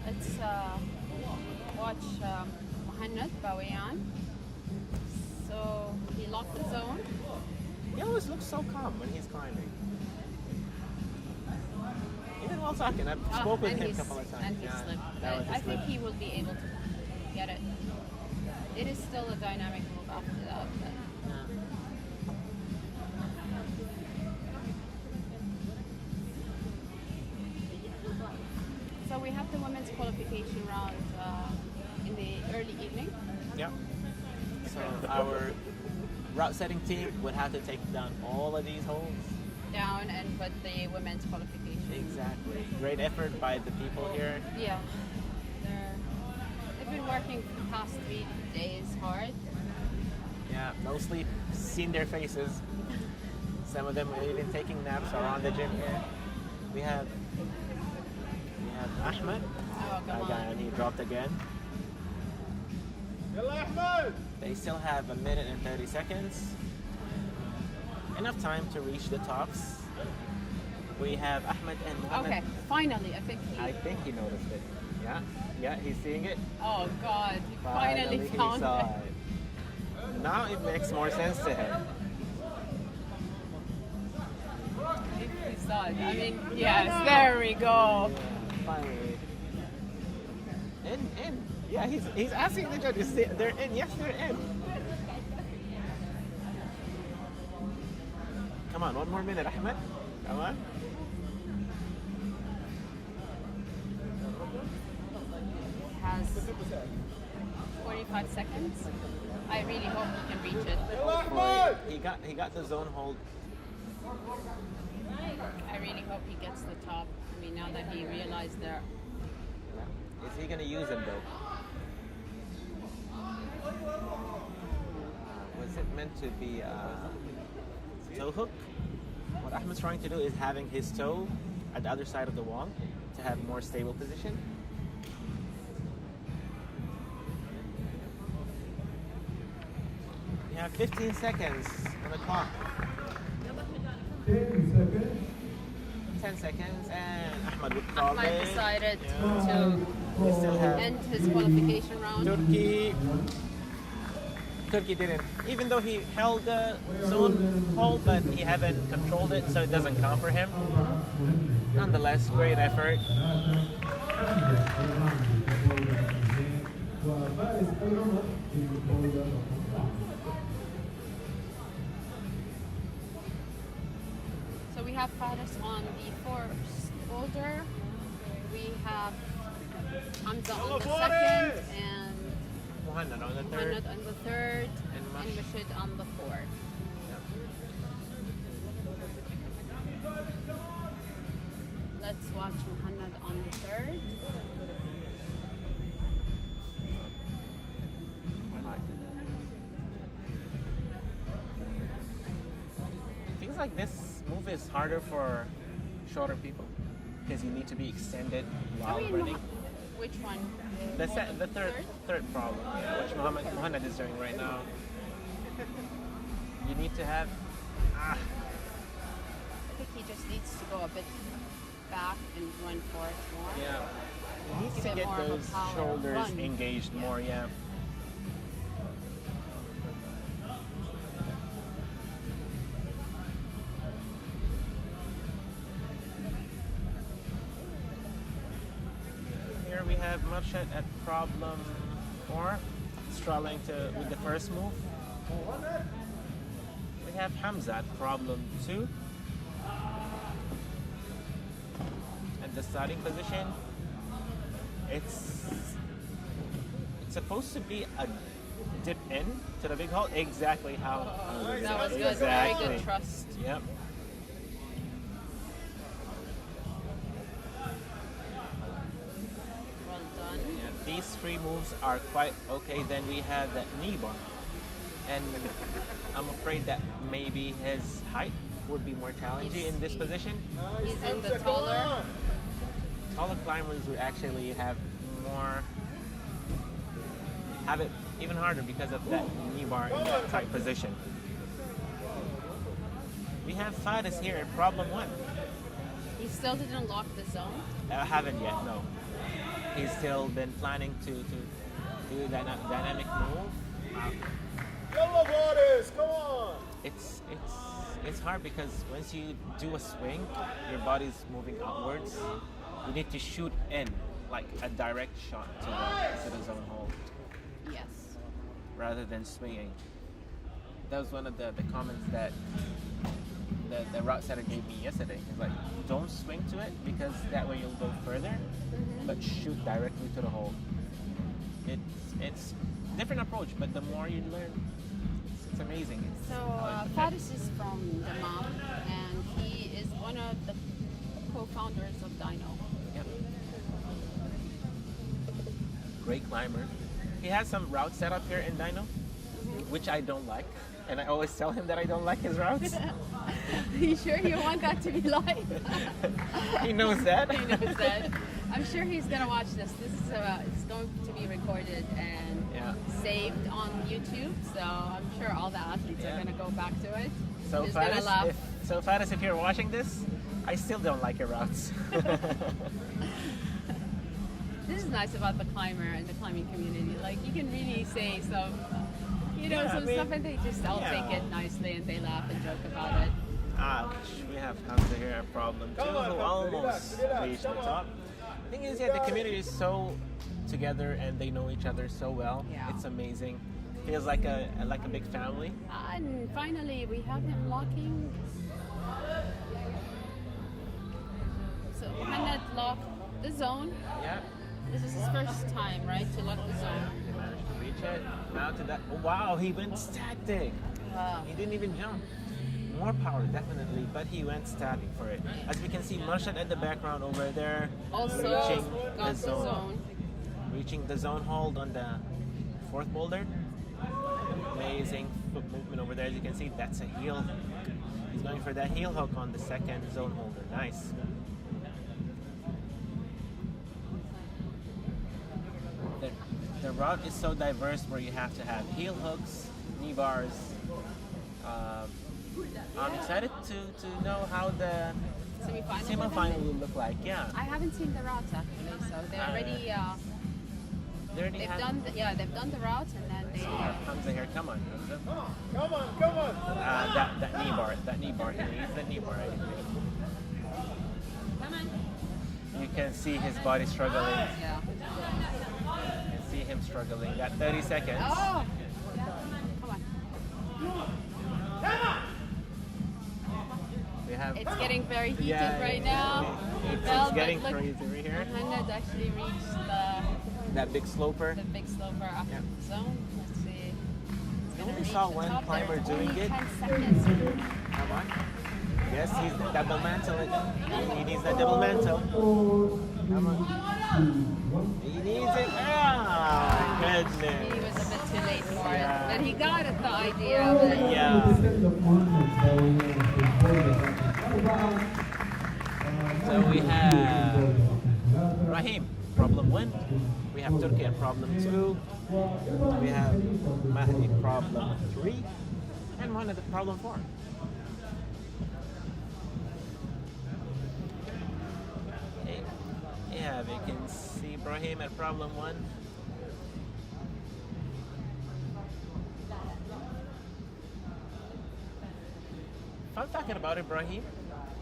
Let's watch Muhammad Bawayan. So he locked the zone. He always looks so calm when he's climbing. Even while talking, I've spoken with and him a couple of times. And he slipped. that was But a I think slip. he will be able to get it. It is still a dynamic move after that. But so we have the women's qualification round in the early evening. Yeah. So our route setting team would have to take down all of these holes. Down and put the women's qualification. Exactly. Great effort by the people here. Yeah. They've been working for the past 3 days hard. Yeah, no sleep. Seen their faces. Some of them are even taking naps around the gym here. We have Ahmed. Oh, come on. And he dropped again. يلا أحمد. They still have 1 minute and 30 seconds. Enough time to reach the tops. We have Ahmed and Mohammed. Okay, finally, I think he noticed it. Yeah, he's seeing it. Oh God, he finally he found saw it. it. Now it makes more sense to him. He saw it. I mean, yes, there we go. Yeah, finally. In. Yeah, he's asking the judges. They're in. Yes, they're in. Come on, 1 more minute, Ahmed. Come on. Has 45 seconds. I really hope he can reach it. يلا أحمد. He got the zone hold. I really hope he gets the top. I mean, now that he realized there. Is he gonna use him though? Was it meant to be a toe hook? What Ahmed's trying to do is having his toe at the other side of the wall to have more stable position. We have 15 seconds on the clock. 10 seconds. 10 seconds, and Ahmed would call Ahmed it. decided Yeah. We still have to end his qualification round. Turkey didn't, even though he held the zone hold, but he haven't controlled it, so it doesn't count for him. Nonetheless, great effort. وفارس الرمض في بولدر So we have Faris on the first boulder. We have Hamza on the second, and Muhammad on the third. Muhammad on the third, And and Rashid on the fourth. Let's watch Muhammad on the third. Things like this move is harder for shorter people because you need to be extended while I mean, running. Which one? The third problem, yeah, which Muhammad is doing right now. You need to have. I think he just needs to go a bit back and run for it more. Yeah. He needs Give to it get more of a those power shoulders run. engaged Yeah. more, yeah. Here we have Murshid at problem 4, struggling with the first move. We have Hamza at problem 2. At the starting position, it's supposed to be a dip in to the big hole, exactly how That was good. Exactly. Very good trust. Yep. Well done. Yeah, these 3 moves are quite okay. Then we have that knee bar, and I'm afraid that maybe his height would be more challenging in this position. He's in the taller. Taller climbers would actually have it even harder because of that knee bar in that tight position. We have Faris here at problem 1. He still didn't lock the zone. I haven't yet, no. He's still been planning to do that dynamic move. يلا فارس. Come on. it's hard because once you do a swing, your body's moving upwards. You need to shoot in, like a direct shot to the zone hold, Yes. rather than swinging. That was one of the comments that the route setter gave me yesterday. He's like, don't swing to it because that way you'll go further, but shoot directly to the hole. It's different approach, but the more you learn, it's amazing. It's So how it Faris is from Dammam, and he is one of the co-founders of Dino. Yep. Great climber. He has some route set up here in Dino, which I don't like. And I always tell him that I don't like his routes. Are you sure you want that to be live? He knows that. He knows that. I'm sure he's gonna watch this. This is it's going to be recorded and Yeah. saved on YouTube. So I'm sure all the athletes are Yeah. gonna go back to it. So He's gonna laugh. Faris, if you're watching this, I still don't like your routes. This is nice about the climber and the climbing community. Like you can really say some, Yeah, some I mean, stuff, and they just all yeah. take it nicely and they laugh and joke about it. Ouch, we have Hamza here, a problem too, Come on, who Hamza, almost relax, reached the come on. top. The thing is, yeah, the community is so together and they know each other so well. Yeah. It's amazing. Feels like a big family. And finally, we have him locking. So Mohammed locked the zone. Yeah. This is his first time, right, to lock the zone. He managed to reach it. Now to that. Oh, wow, he went static. Wow. He didn't even jump. More power, definitely, but he went static for it. As we can see, Marshad at the background over there, Also reaching got the the zone. zone. Reaching the zone hold on the fourth boulder. Amazing foot movement over there. As you can see, that's a heel. He's going for that heel hook on the second zone holder. Nice. The route is so diverse where you have to have heel hooks, knee bars. I'm excited to know how the Semi-final. semi-final will look like. Yeah, I haven't seen the routes actually, so they already they already they've have. done they've done the routes and then they Hamza here, come on, Hamza. Come on, come on. That knee bar, he needs that knee bar. I think. come on. You can see his body struggling. Yeah. You can see him struggling. That 30 seconds. Oh. Yeah. Come on. We have. It's getting very heated Yeah, right now. It's Well, getting but look, crazy over here. Mohammed actually reached That big sloper. the big sloper after Yeah. the zone. Let's see. It's gonna only reach saw the one top climber there. doing Only it. 10 seconds. Come on. Yes, he's the double mantle. He needs that double mantle. Come on. He needs it. Ah, He goodness. was a bit too late for Yeah. it, but he got it, the idea of it. Yeah. So we have Rahim, problem 1. We have Turkey at problem 2. We have Mahdi, problem 3. And one at the problem 4. Okay. Yeah, we can see Ibrahim at problem 1. Fun fact about Ibrahim,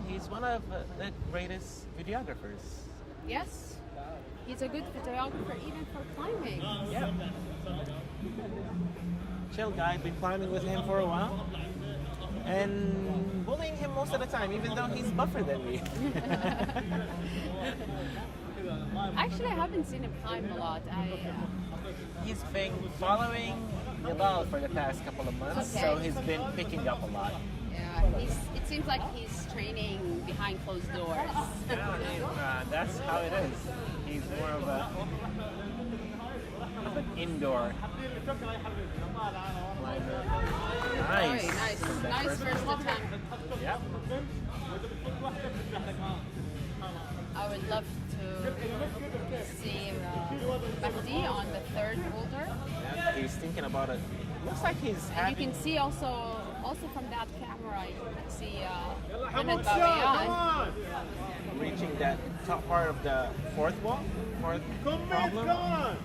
he's one of the greatest videographers. Yes, he's a good videographer even for climbing. Yeah. Chill guy, been climbing with him for a while. And bullying him most of the time, even though he's buffer than me. Actually, I haven't seen him climb a lot. He's been following Nibal for the past couple of months, Okay. so he's been picking up a lot. It seems like he's training behind closed doors. Yeah, I mean, that's how it is. He's more of an indoor climber. Nice. Very nice. From that Nice first attempt. Yep. I would love to see Mahdi on the third boulder. Yeah, he's thinking about it. Looks like he's And having. you can see also from that camera, you can see يلا Mohammed حمود شوي. Come Babayan. on. reaching that top part of the fourth wall. Fourth Come problem. on.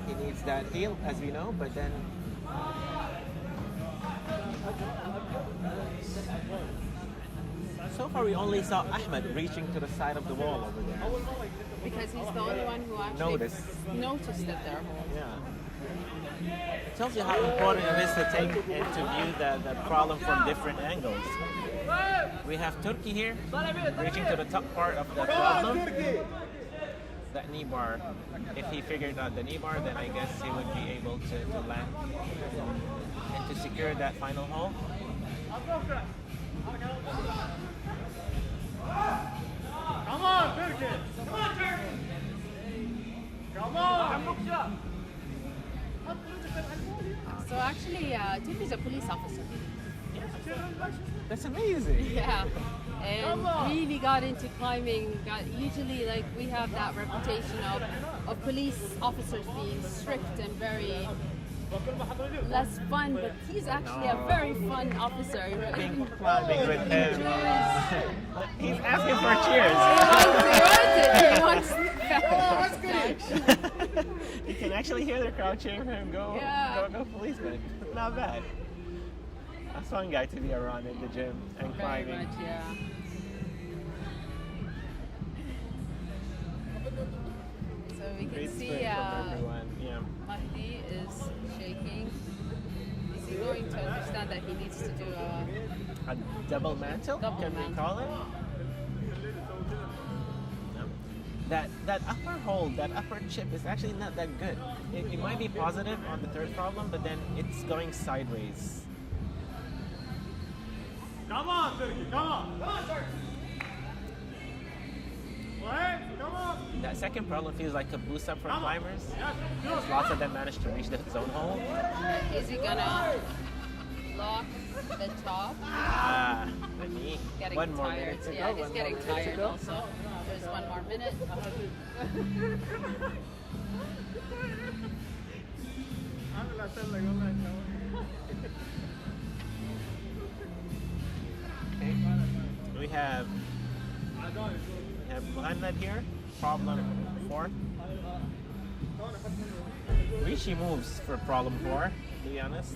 He needs that heel, as we know, but then So far, we only saw Ahmed reaching to the side of the wall over there. Because he's the only one who actually noticed that they're holes. Yeah. It tells you how important it is to take and to view the problem from different angles. We have Turkey here, reaching to the top part of the problem. That knee bar, if he figured out the knee bar, then I guess he would be able to land and to secure that final hole. Come on, Turkey! Come on, Turkey! Come on! So actually, Tiffy's a police officer. That's amazing. Yeah, and really got into climbing. Usually, like, we have that reputation of police officers being strict and very less fun, but he's actually a very fun officer. Being climbing with him. He's asking for cheers. He wants it. You can actually hear the crowd cheering for him. Go, Yeah. go, policeman. Not bad. A fun guy to be around at the gym and Very climbing. much, yeah. So we Great can see spirit from everyone. Yeah. Mahdi is shaking. Is he going to understand that he needs to do a A double mantle, Double can we mantle. call it? No. That upper hold, that upper chip is actually not that good. It might be positive on the third problem, but then it's going sideways. Come on, Turkey! Come on! Come on, Turkey! What? Come on! That second problem feels like a boost up for climbers. Because lots of them managed to reach the zone hole. Is he gonna lock the top? Ah, the knee. Getting One more tired. minute to Yeah, go. he's one getting more minute to tired go. also. There's one more minute. Okay. We have Muhammad here. Problem 4. Rishi moves for problem 4, to be honest.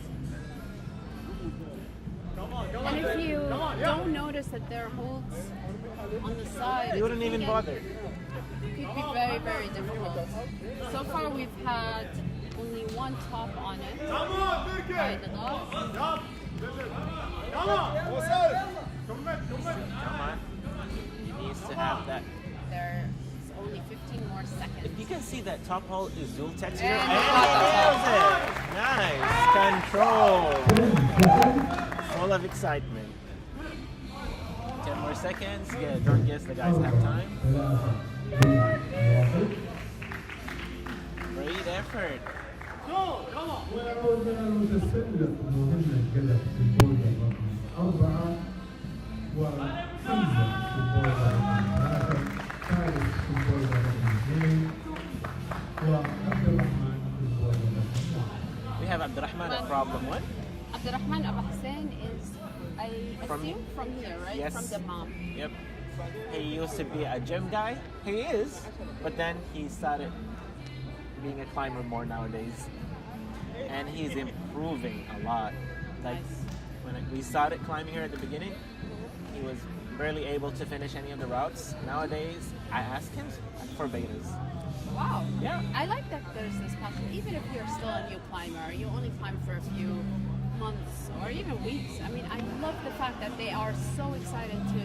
And if you don't notice that there are holds on the side, He wouldn't it even can- bother. It could be very, very difficult. So far, we've had only one top on it Come on, Turkey! by the dog. Come on! Come on. He needs to have that. There's only 15 more seconds. If you can see that top hole is dual text here. And And he nails it! Nice! Control! Full of excitement. 10 more seconds. Yeah, don't guess the guys have time. Great effort. ومتسلق مهمة جلت في البولدر رقم 4 وحمزة في البولدر رقم 3 فارس في البولدر رقم 2 وعبد الرحمن في البولدر رقم 1. We have Abdurrahman at problem 1. Abdurrahman Abu Hussein is, I From- assume, from here, right? Yes. From the mom. Yep. He used to be a gym guy. He is, but then he started being a climber more nowadays. And he's improving a lot. Like when we started climbing here at the beginning, he was barely able to finish any of the routes. Nowadays, I ask him for betas. Wow. Yeah. I like that there's this passion. Even if you're still a new climber, you only climb for a few months or even weeks. I mean, I love the fact that they are so excited to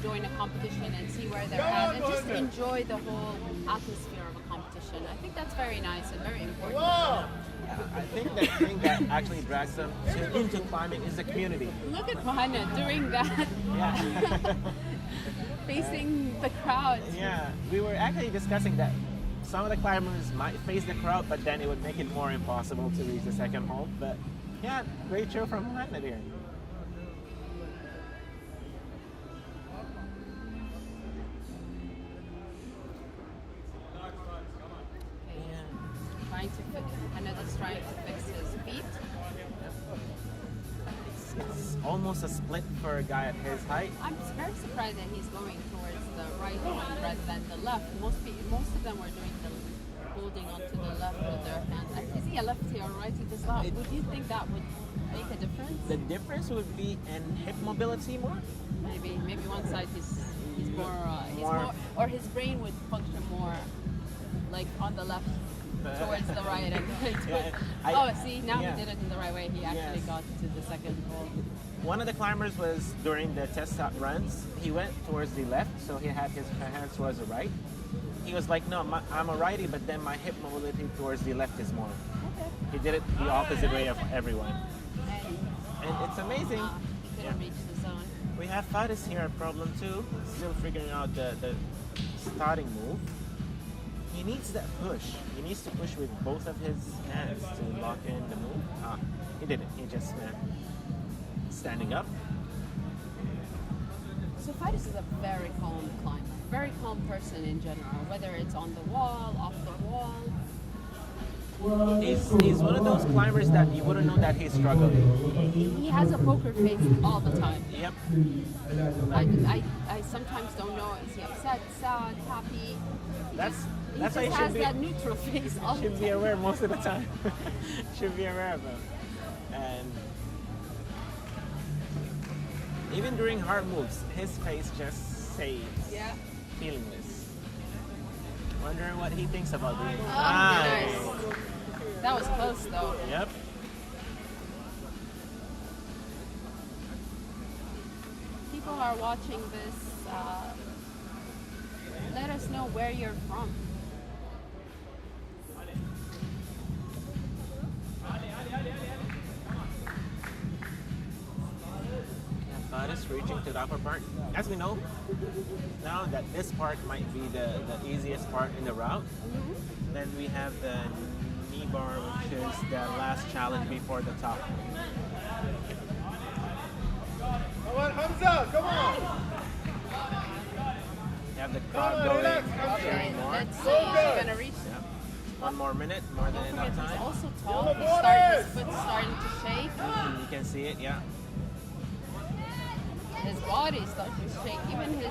join a competition and see where they're at and just enjoy the whole atmosphere of a competition. I think that's very nice and very important. I think the thing that actually drags them into climbing is the community. Look at Mohanna doing that, Yeah. facing the crowd. Yeah. We were actually discussing that some of the climbers might face the crowd, but then it would make it more impossible to reach the second hole. But yeah, great show from Muhammad here. Trying to fix, Mohanna's trying to fix his feet. It's almost a split for a guy at his height. I'm very surprised that he's going towards the right one rather than the left. Most of them were doing the holding onto the left with their hands. Is he a lefty or righty? Would you think that would make a difference? The difference would be in hip mobility more. Maybe one side he's More- more, or his brain would function more like on the left towards the right and Yeah, see, now yeah. he did it in the right way. He actually Yes. got to the second hold. One of the climbers was during the test runs. He went towards the left, so he had his hands towards the right. He was like, "No, I'm a righty, but then my hip mobility towards the left is more." Okay. He did it the opposite way of everyone, And and it's amazing. he couldn't reach the zone. We have Faris here at problem 2, still figuring out the starting move. He needs that push. He needs to push with both of his hands to lock in the move. He didn't. He just standing up. So Fidus is a very calm climber, very calm person in general, whether it's on the wall, off the wall. He's one of those climbers that you wouldn't know that he's struggling. He has a poker face all the time. Yep. I sometimes don't know, is he upset, sad, happy? That's He why just you has should be that neutral face all the should be time. aware most of the time. Should be aware of him. And even during hard moves, his face just stays Yeah. feelingless. Wondering what he thinks about doing. Oh, nice. That was close though. Yep. People are watching this. Let us know where you're from. Faris reaching to the upper part. As we know, now that this part might be the easiest part in the route, then we have the knee bar, which is the last challenge before the top. Come on, Hamza, come on. You have the crowd going, relax, cheering more. Let's see if you're gonna reach. Yeah. 1 more minute, more than enough He's time. also tall. His foot's starting to shake. You can see it, yeah. His body's starting to shake. Even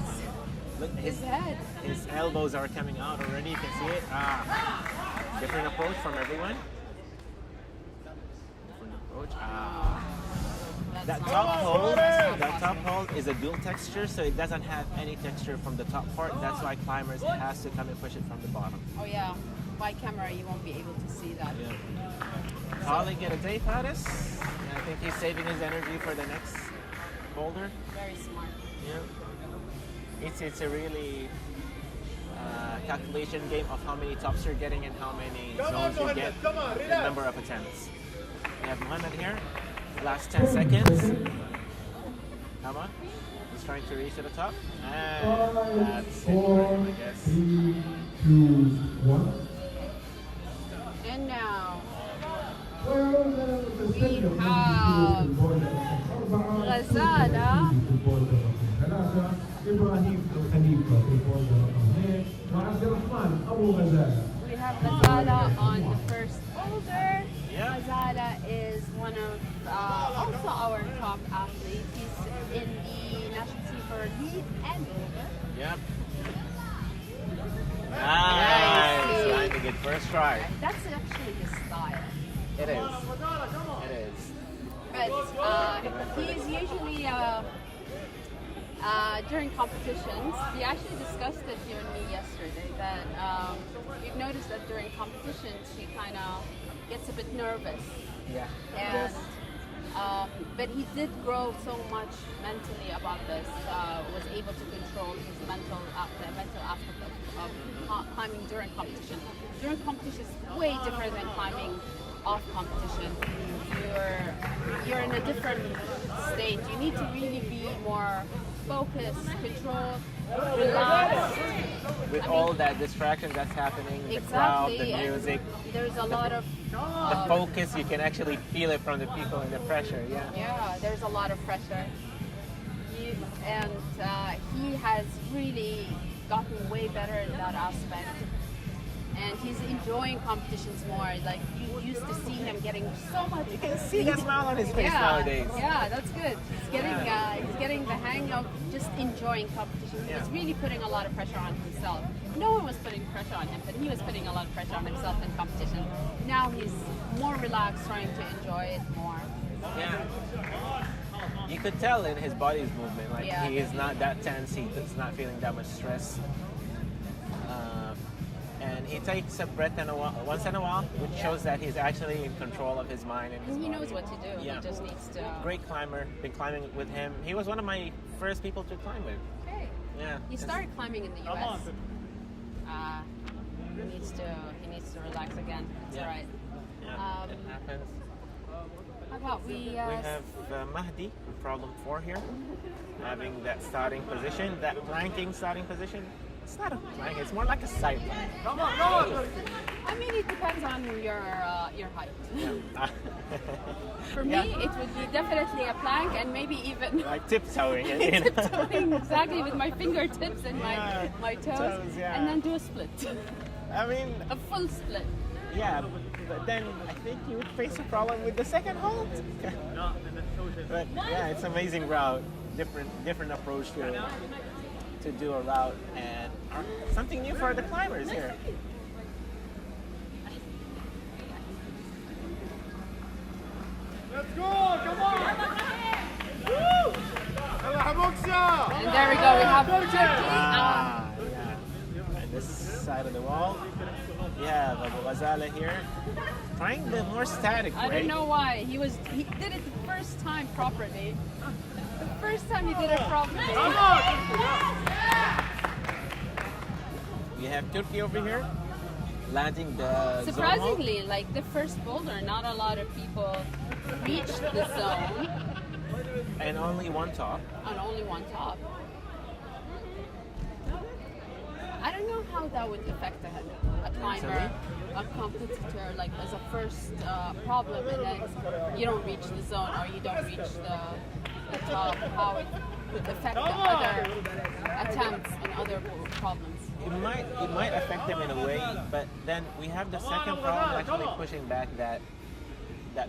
Look, his head. his elbows are coming out already. You can see it. Different approach from everyone. Different approach. That's That not top possible. hold, That's not that top possible. hold is a dual texture, so it doesn't have any texture from the top part. That's why climbers has to come and push it from the bottom. Oh yeah. By camera, you won't be able to see that. Yeah. Calling it a day, Faris. And I think he's saving his energy for the next boulder. Very smart. Yeah. It's a really calculation game of how many tops you're getting and how many Come on, zones you Mohammed, get, come on, the relax. number of attempts. We have Mohammed here. Last 10 seconds. Come on. He's trying to reach to the top. And that's it for him, I guess. 3, 2, 1. And now We have غزالة. إبراهيم الخليفة في البولدر رقم 2 وعبد الرحمن أبو غزالة. We have Ghazala on the first boulder. Yeah. Ghazala is one of also our top athletes. He's in the national team for lead and boulder. Yep. Nice. Nice. Landing it first try. That's actually his style. It is. It is. But he's usually during competitions. We actually discussed it here and me yesterday that we've noticed that during competitions he kind of gets a bit nervous. Yeah. And but he did grow so much mentally about this. Was able to control his mental aspect of climbing during competition. During competition is way different than climbing off competition. You're in a different state. You need to really be more focused, controlled, relaxed. With all that distraction that's happening, the crowd, the and music, there's a lot of the focus, you can actually feel it from the people and the pressure, yeah. yeah, there's a lot of pressure. He has really gotten way better in that aspect. And he's enjoying competitions more. Like you used to see him getting so much. You can see the smile on his face nowadays. Yeah, that's good. He's getting the hang of just enjoying competition. He was really putting a lot of pressure on himself. No one was putting pressure on him, but he was putting a lot of pressure on himself in competition. Now he's more relaxed, trying to enjoy it more. Yeah. You could tell in his body's movement, like Yeah. he is not that tense. He's not feeling that much stress. And he takes a breath once in a while, which shows that he's actually in control of his mind and his And he body. knows what to do. Yeah. He just needs to. Great climber. Been climbing with him. He was one of my first people to climb with. Okay. Yeah. He started climbing in the US. He needs to relax again. It's Yeah. alright. Yeah, it happens. How about we We have Mahdi, problem 4 here, having that starting position, that planking starting position. It's not a plank, it's more like a side plank. Come on, come on. I mean, it depends on your height. Yeah. For me, it would be definitely a plank and maybe even Like tiptoeing. You know? tiptoeing exactly with my fingertips and Yeah, my toes, toes, yeah. and then do a split, I mean, a full split. yeah, but then I think you would face a problem with the second hold. But yeah, it's amazing route, different approach to do a route, and something new for the climbers here. Let's go, come on. Woo! يلا حموكسة. And there we go. We have Turkey. Yeah. And this side of the wall, we have Abu Ghazala here, trying the more static I way. don't know why he did it the first time properly. The first time he did it properly. Come on. We have Turkey over here, landing the Surprisingly, like the first boulder, not a lot of people reached the zone Zomo, and only one top. on only one top. I don't know how that would affect a climber, a competitor, like as a first problem, and then you don't reach the zone or you don't reach the top. How it would affect the other attempts and other problems. It might affect them in a way, but then we have the second problem actually pushing back that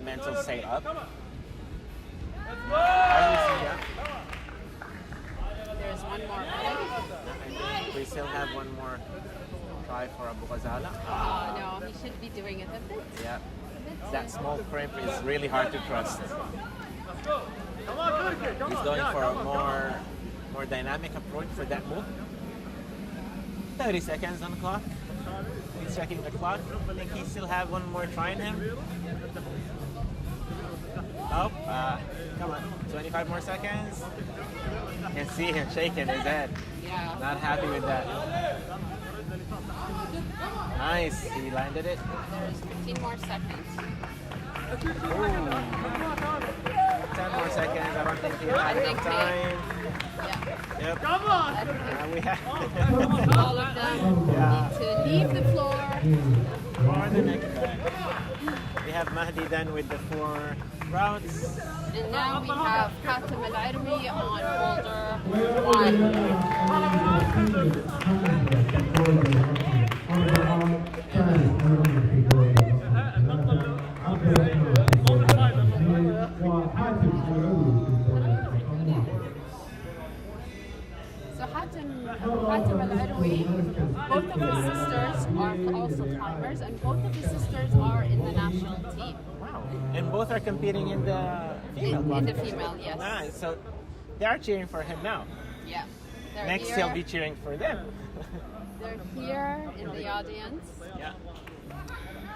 mental state up. I will see that. There's one more. I think we still have one more try for Abu Ghazala. No, he should be doing it a bit. Yeah, that small crimp is really hard to trust. Come on, Turkey. Come He's on. going Yeah, for a come on. more dynamic approach for that move. 30 seconds on the clock. He's checking the clock. I think he still have one more try in him. Oh, come on. 25 more seconds. You can see him shaking his head. Yeah. Not happy with that. Nice. He landed it. There's 15 more seconds. Ooh. 10 more seconds. I don't think he has think enough time. Yeah. Yep. Come on. We have All of them need to leave the floor. for the next back. We have Mahdi done with the 4 routes. And now we have Khatam Al-Irwi on Boulder 1. So Khatam Al-Irwi, both of his sisters are also climbers, and both of his sisters are in the national team. Wow. And both are competing in the female In the qualification. female, yes. Nice. So they are cheering for him now. Yeah. They're Next here. he'll be cheering for them. They're here in the audience. Yeah.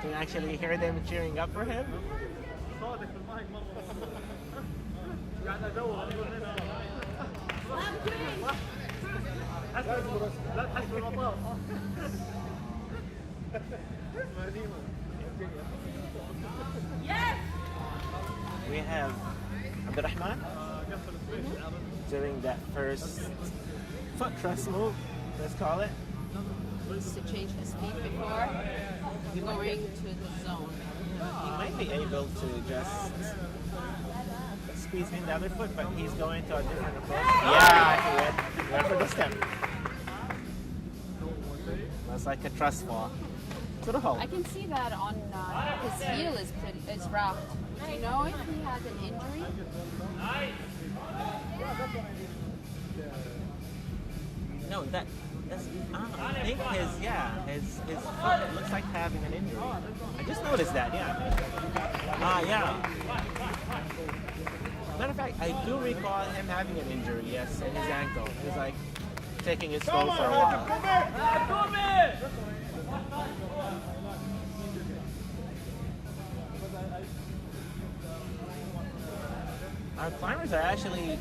Can you actually hear them cheering up for him? صادق في المايك مرة. قاعد ادور لا تحسب المطار. We have Abdurrahman doing that first foot thrust move, let's call it. Needs to change his feet before going to the zone. He might be able to just squeeze in the other foot, but he's going to a different approach. Yeah, he went for the step. That's like a trust fall to the hole. I can see that on his heel is wrapped. Do you know if he had an injury? No, I think his foot looks like having an injury. I just noticed that, yeah. Yeah. Matter of fact, I do recall him having an injury, yes, in his ankle. He was like taking it slow for a while. Our climbers are actually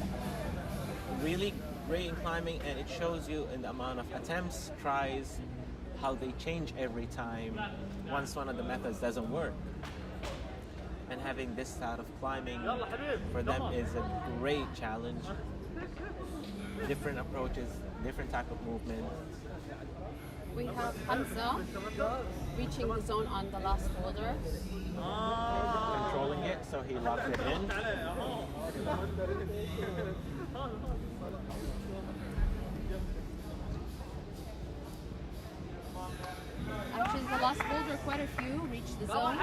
really great in climbing, and it shows you in the amount of attempts, tries, how they change every time once one of the methods doesn't work. And having this style of climbing for them is a great challenge. Different approaches, different type of movement. We have Hamza reaching the zone on the last boulder. Controlling it so he locks it in. Actually, the last boulder, quite a few reached the zone,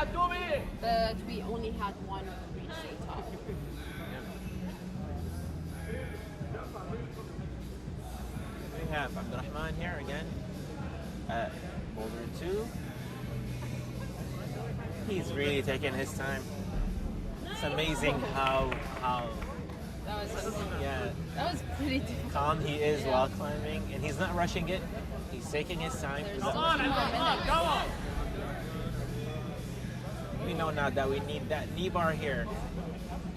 but we only had one reach the top. We have Abdurrahman here again at Boulder 2. He's really taking his time. It's amazing how That was pretty difficult. calm he is while climbing, and he's not rushing it. He's taking his time. There's 2 more minutes. We know now that we need that knee bar here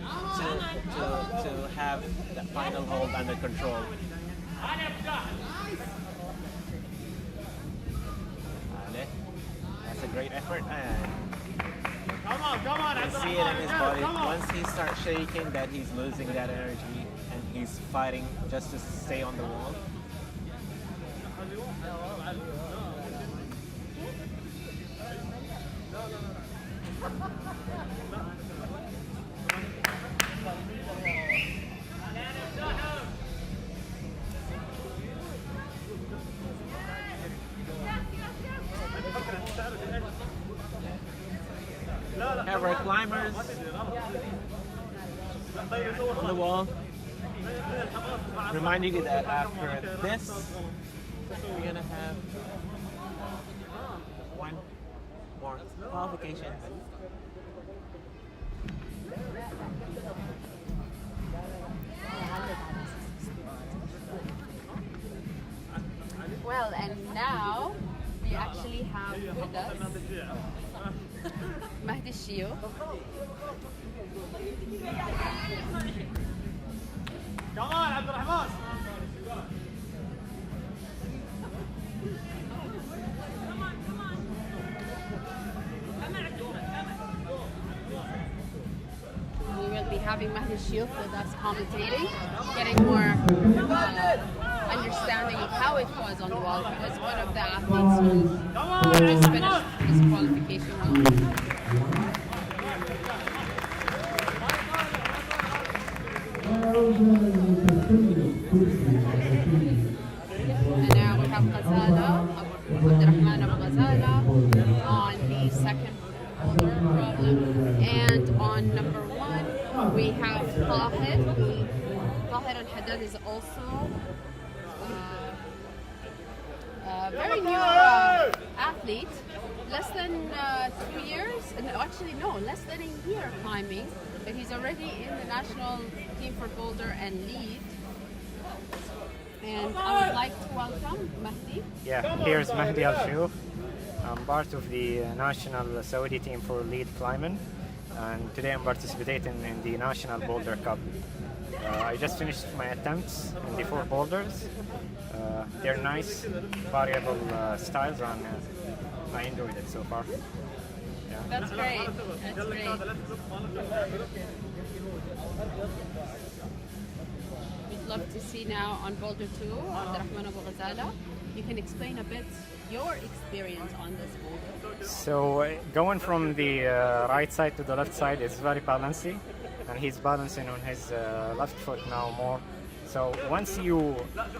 to have that final hold under control. That's a great effort, and Come on, you see it in his body. Once he starts shaking, that he's losing that energy, and he's fighting just to stay on the wall. Have our climbers on the wall, reminding you that after this, we're gonna have one more qualifications. Well, and now we actually have with us Mahdi Shio. Come on, Abdurrahman. We will be having Mahdi Shio with us commentating, getting more understanding of how it was on the wall, because one of the athletes who just finished his qualification round. And now we have Ghazala, Abdurrahman Abu Ghazala on the second boulder problem. And on number 1, we have Tahir. Tahir al-Haddad is also a very new athlete. Less than 2 years, actually no, less than a year climbing, but he's already in the national team for Boulder and lead. And I would like to welcome Mahdi. Yeah, here's Mahdi Al-Shiouf. I'm part of the national Saudi team for lead climbing, and today I'm participating in the National Boulder Cup. I just finished my attempts in the 4 boulders. They're nice, variable styles, and I enjoyed it so far. Yeah. That's great. That's great. We'd love to see now on Boulder 2, Abdurrahman Abu Ghazala. You can explain a bit your experience on this boulder. So going from the right side to the left side is very balancing, and he's balancing on his left foot now more. So once you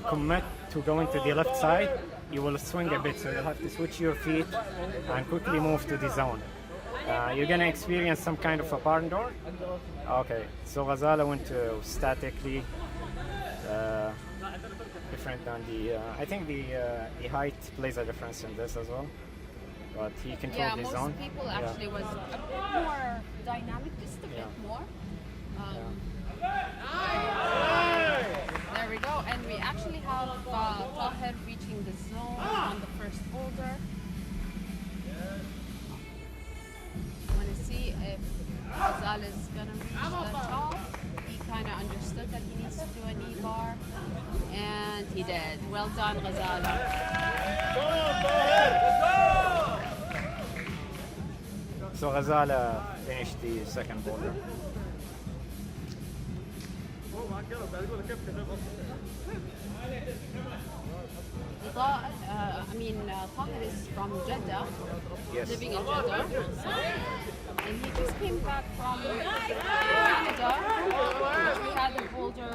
commit to going to the left side, you will swing a bit, so you'll have to switch your feet and quickly move to the zone. You're gonna experience some kind of a barn door. Okay, so Ghazala went to statically different than the. I think the height plays a difference in this as well. But he controlled Yeah, his most own. people Yeah. actually was a bit more dynamic, just a bit more. There we go, and we actually have Tahir reaching the zone on the first boulder. Want to see if Ghazal is gonna reach the top. He kind of understood that he needs to do a knee bar, and he did. Well done, Ghazal. So Ghazala finished the second boulder. Tahir is from Jeddah, Yes. living in Jeddah, and he just came back from Canada. We had a Boulder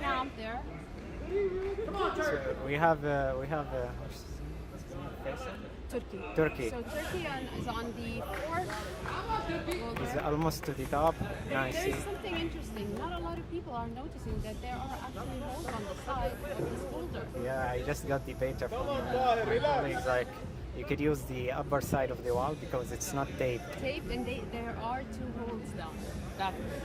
camp there. So we have Turkey. Turkey. So Turkey is on the fourth boulder. He's almost to the top. Now I There see. is something interesting. Not a lot of people are noticing that there are actually holes on the side of this boulder. Yeah, I just got the data from my colleagues. Like, you could use the upper side of the wall because it's not taped. Taped, and there are two holes down.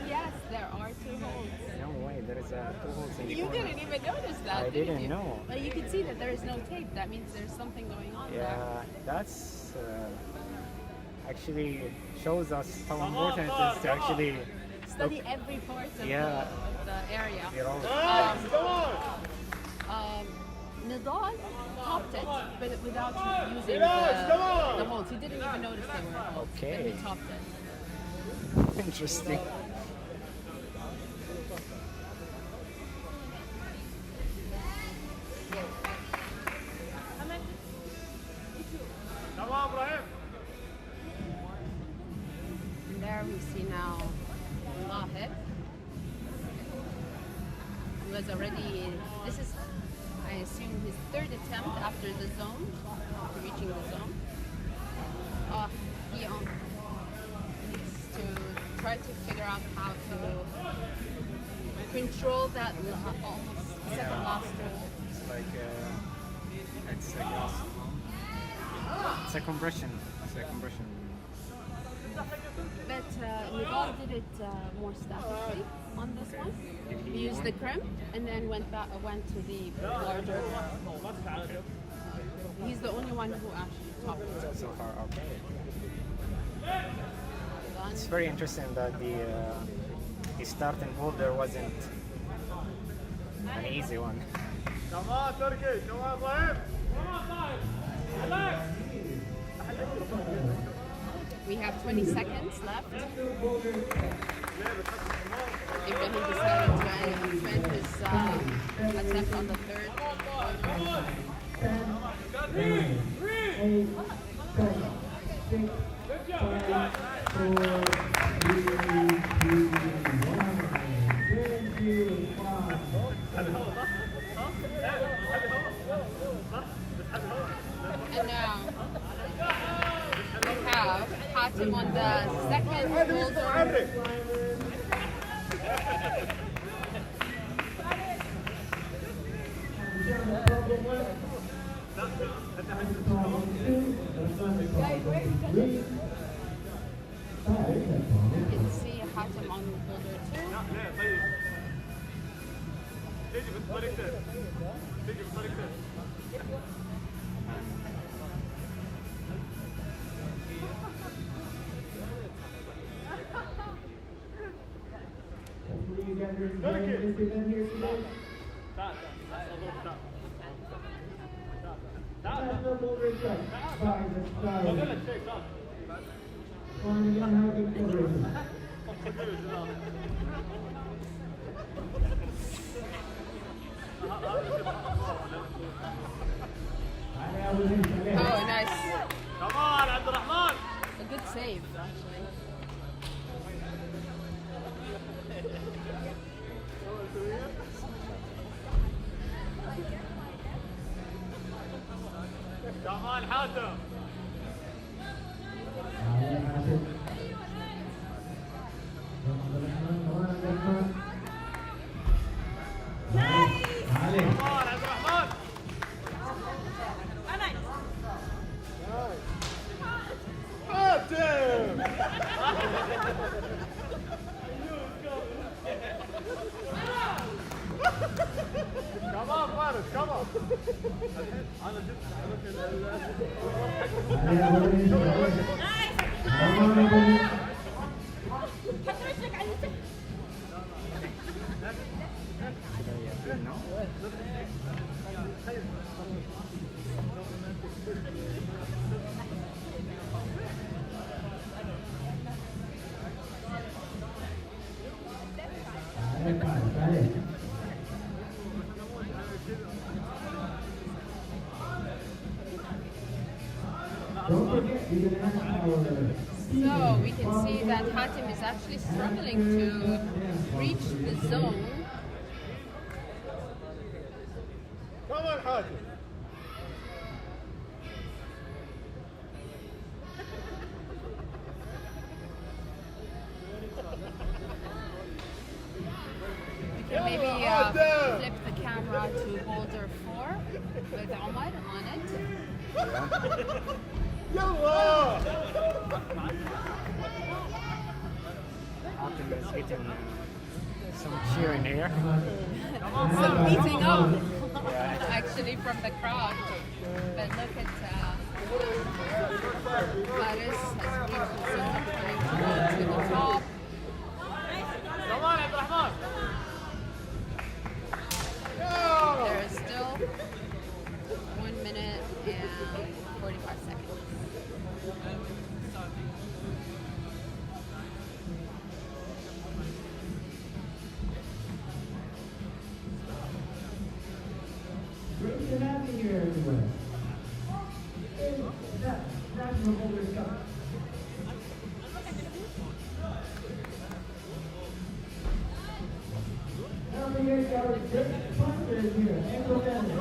Yes, there are two holes. No way, there is two holes in the You corner. didn't even notice that. I did didn't you? know. But you can see that there is no tape. That means there's something going on there. Yeah, that's actually shows us how important it is to actually Study every part of Yeah. the area. You're all- Nidal topped it, but without using the holes. He didn't even notice they were holes. Okay. But he topped it. Interesting. تمام ابراهيم. And there we see now Lahir. He was already, this is, I assume, his third attempt after the zone, after reaching the zone. He needs to try to figure out how to control that almost second last hole. It's like it's a gas. It's a compression. It's a compression. But Nidal did it more statically on this one. Did He used the crimp and then went to the larger one. He's the only one who actually topped it. So far, okay. Done. It's very interesting that the starting boulder wasn't an easy one. تمام تركي. تمام ابراهيم. We have 20 seconds left. Ibrahim decided to end his attempt on the third. 10, 9, 8, 7, 6, 5, 4, 3, 2, 1. Thank you. 5. And now we have Hatim on the second boulder. You can see Hatim on boulder two. طيب. تيجي بطريقتين. تيجي بطريقتين. بقول لك شيء صح. Oh, nice. كمان عبد الرحمن. A good save, actually. كمان حاتم. عليها بني عليها Don't forget, you can ask our So we can see that Hatim is actually struggling to reach the zone. Come on, Hatim. We can maybe flip the camera to Boulder 4 with Omar on it. يلا Hatem is getting some cheering here. Some beating up actually from the crowd. But look at Faris has reached the zone, trying to go to the top. Come on, عبد الرحمن. There is still 1 minute and 45 seconds. Great to have you here, everyone. National Boulder Cup. Now we get our great sponsors here, Anglo Family.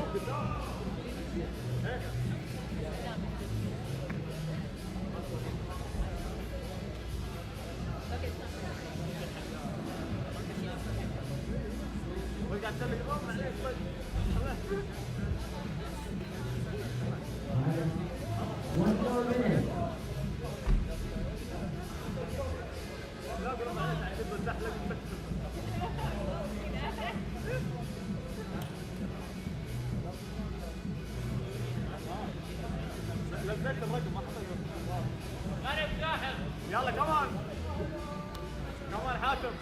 One more minute. يلا كمان كمان حاتم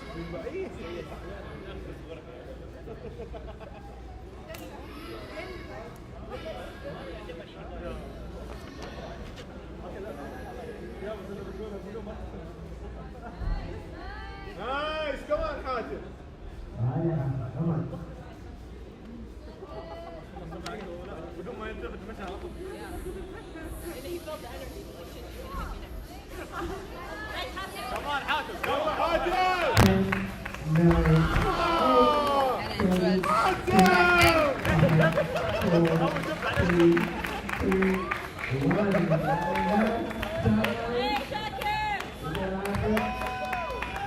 نايس كمان حاتم Come on. بدون ما ينتبه مشى على طول كمان حاتم يلا حاتم 10, 9, And it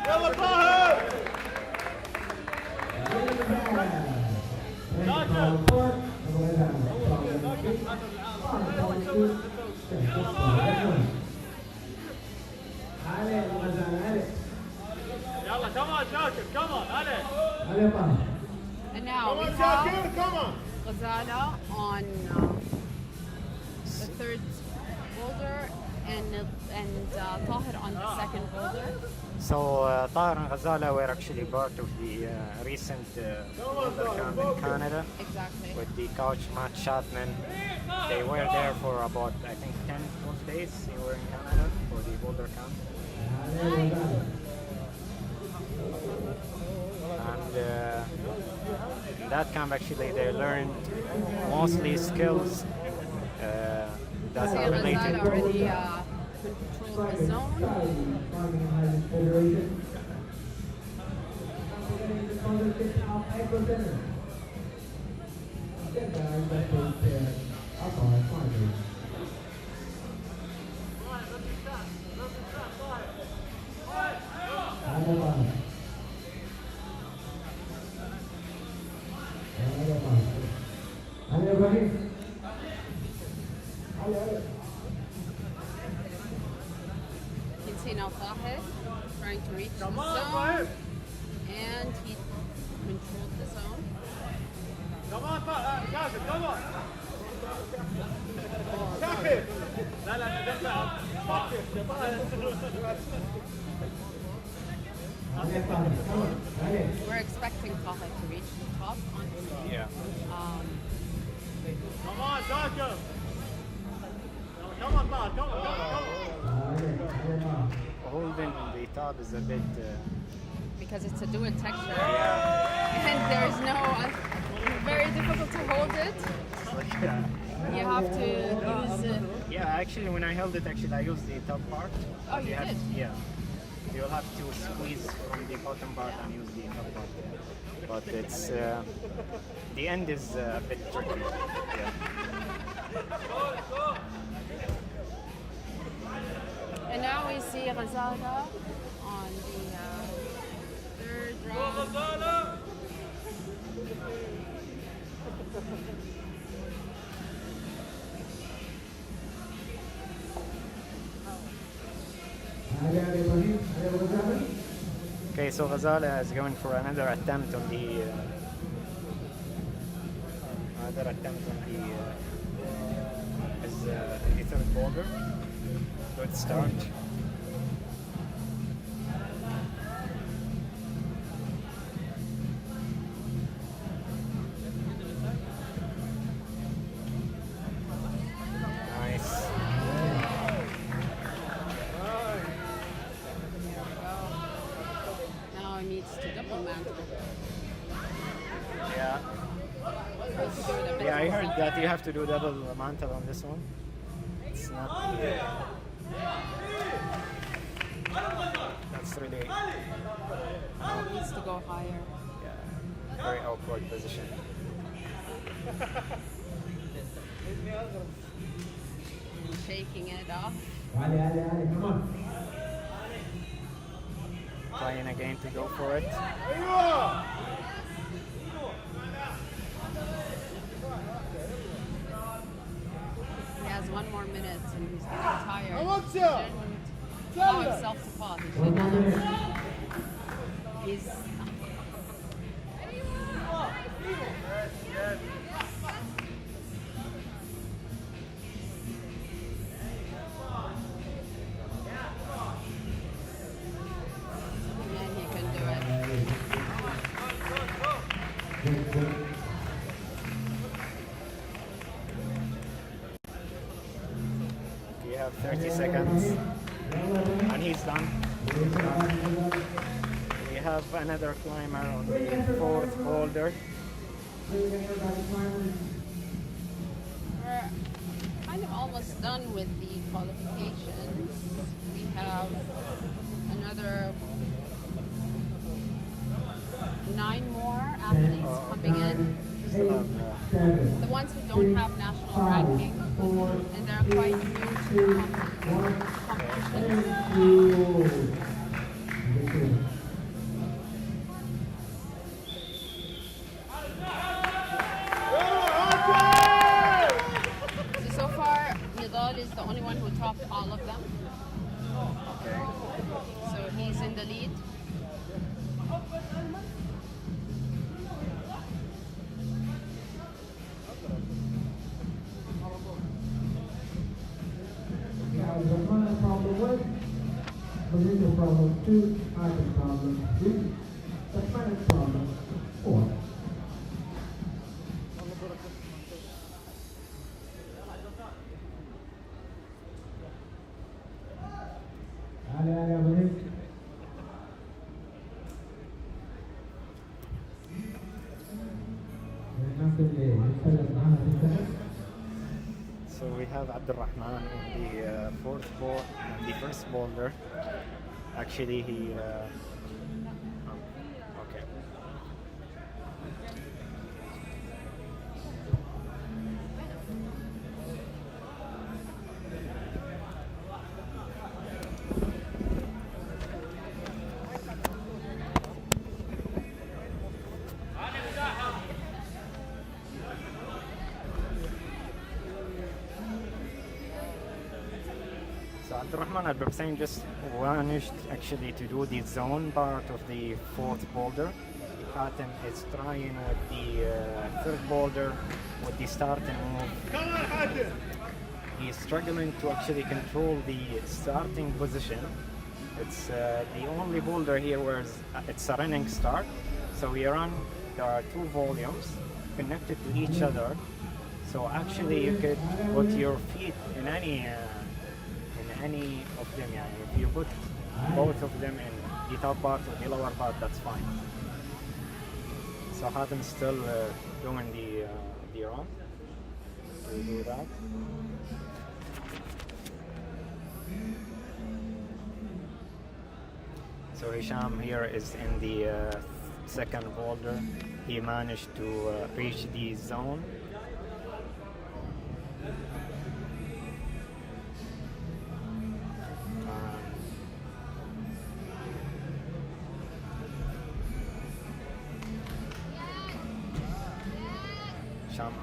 يلا طاهر يلا كمان شاكر كمان علي And now we كمان have شاكر كمان Ghazala on the third boulder and Tahir on the second boulder. So Tahir and Ghazala were actually part of the recent Boulder Camp in Canada Exactly. with the coach Matt Chapman. They were there for about, I think, 10, 12 days. They were in Canada for the Boulder Camp. And in that camp, actually, they learned mostly skills that See are Ghazala related. already controlled the zone. You can see now Tahir trying to reach the كمان zone, ابراهيم and he controlled the zone. كمان شاكر كمان لا لا ندفع We're expecting Taha to reach the top, honestly. Yeah. Come on, Jacob. Come on, Bob. Come on. Holding the top is a bit. Because it's a dual texture. Yeah. And there's no, very difficult to hold it. Yeah. You have to use, Yeah, actually, when I held it, I used the top part. Oh, you have, did? Yeah. You'll have to squeeze from the bottom part and use the top part. But it's the end is a bit tricky. Yeah. and now we see Ghazala on the third round. Okay, so Ghazala is going for another attempt on the his third boulder. Good start. Nice. Now he needs to double mantle. Yeah. Has to do it a bit Yeah, I more. heard that you have to do double mantle on this one. It's not. That's really. He needs to go higher. Yeah. Very awkward position. He's shaking it off. Come on. Trying again to go for it. He has 1 more minute and he's getting tired. Come on, He sir. shouldn't allow himself to fall. He shouldn't. He's and he can do it. You have 30 seconds. And he's done. He's done. We have another climber on the fourth boulder. We're kind of almost done with the qualifications. We have another 9 more athletes coming in. Still have, The ones who don't have national ranking, and they're quite new to competition. So far, Nidal is the only one who topped all of them. okay. So he's in the lead. Problem 1, position problem 2, item problem 3, subtract problem 4. على وليد الناس اللي يتكلم معنا في السنة. So we have Abdurrahman on the fourth ball, the first boulder. Actually, he. Okay. So Abdurrahman Al-Babsain just managed actually to do the zone part of the fourth boulder. Hatem is trying with the third boulder with the start and move. Come on, Hatem. He's struggling to actually control the starting position. It's the only boulder here where it's a running start. So we run, there are two volumes connected to each other. So actually you could put your feet in any of them. Yeah. If you put both of them in the top part or the lower part, that's fine. So Hatem's still doing the run to do that. So Hisham here is in the second boulder. He managed to reach the zone. Hisham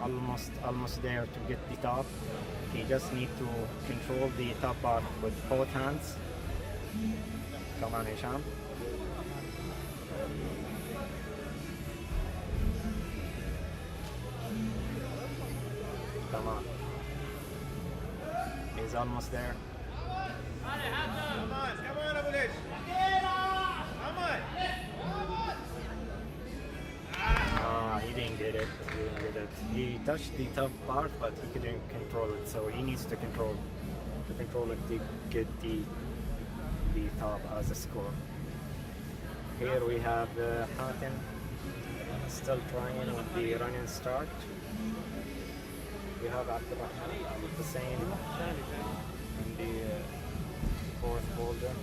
almost there to get the top. He just need to control the top part with both hands. Come on, Hisham. Come on. He's almost there. Come on, Abu Lish. Come on. He didn't get it. He touched the top part, but he couldn't control it. So he needs to control it to get the top as a score. Here we have Hatem still trying with the running start. We have Abdurrahman with the same in the fourth boulder.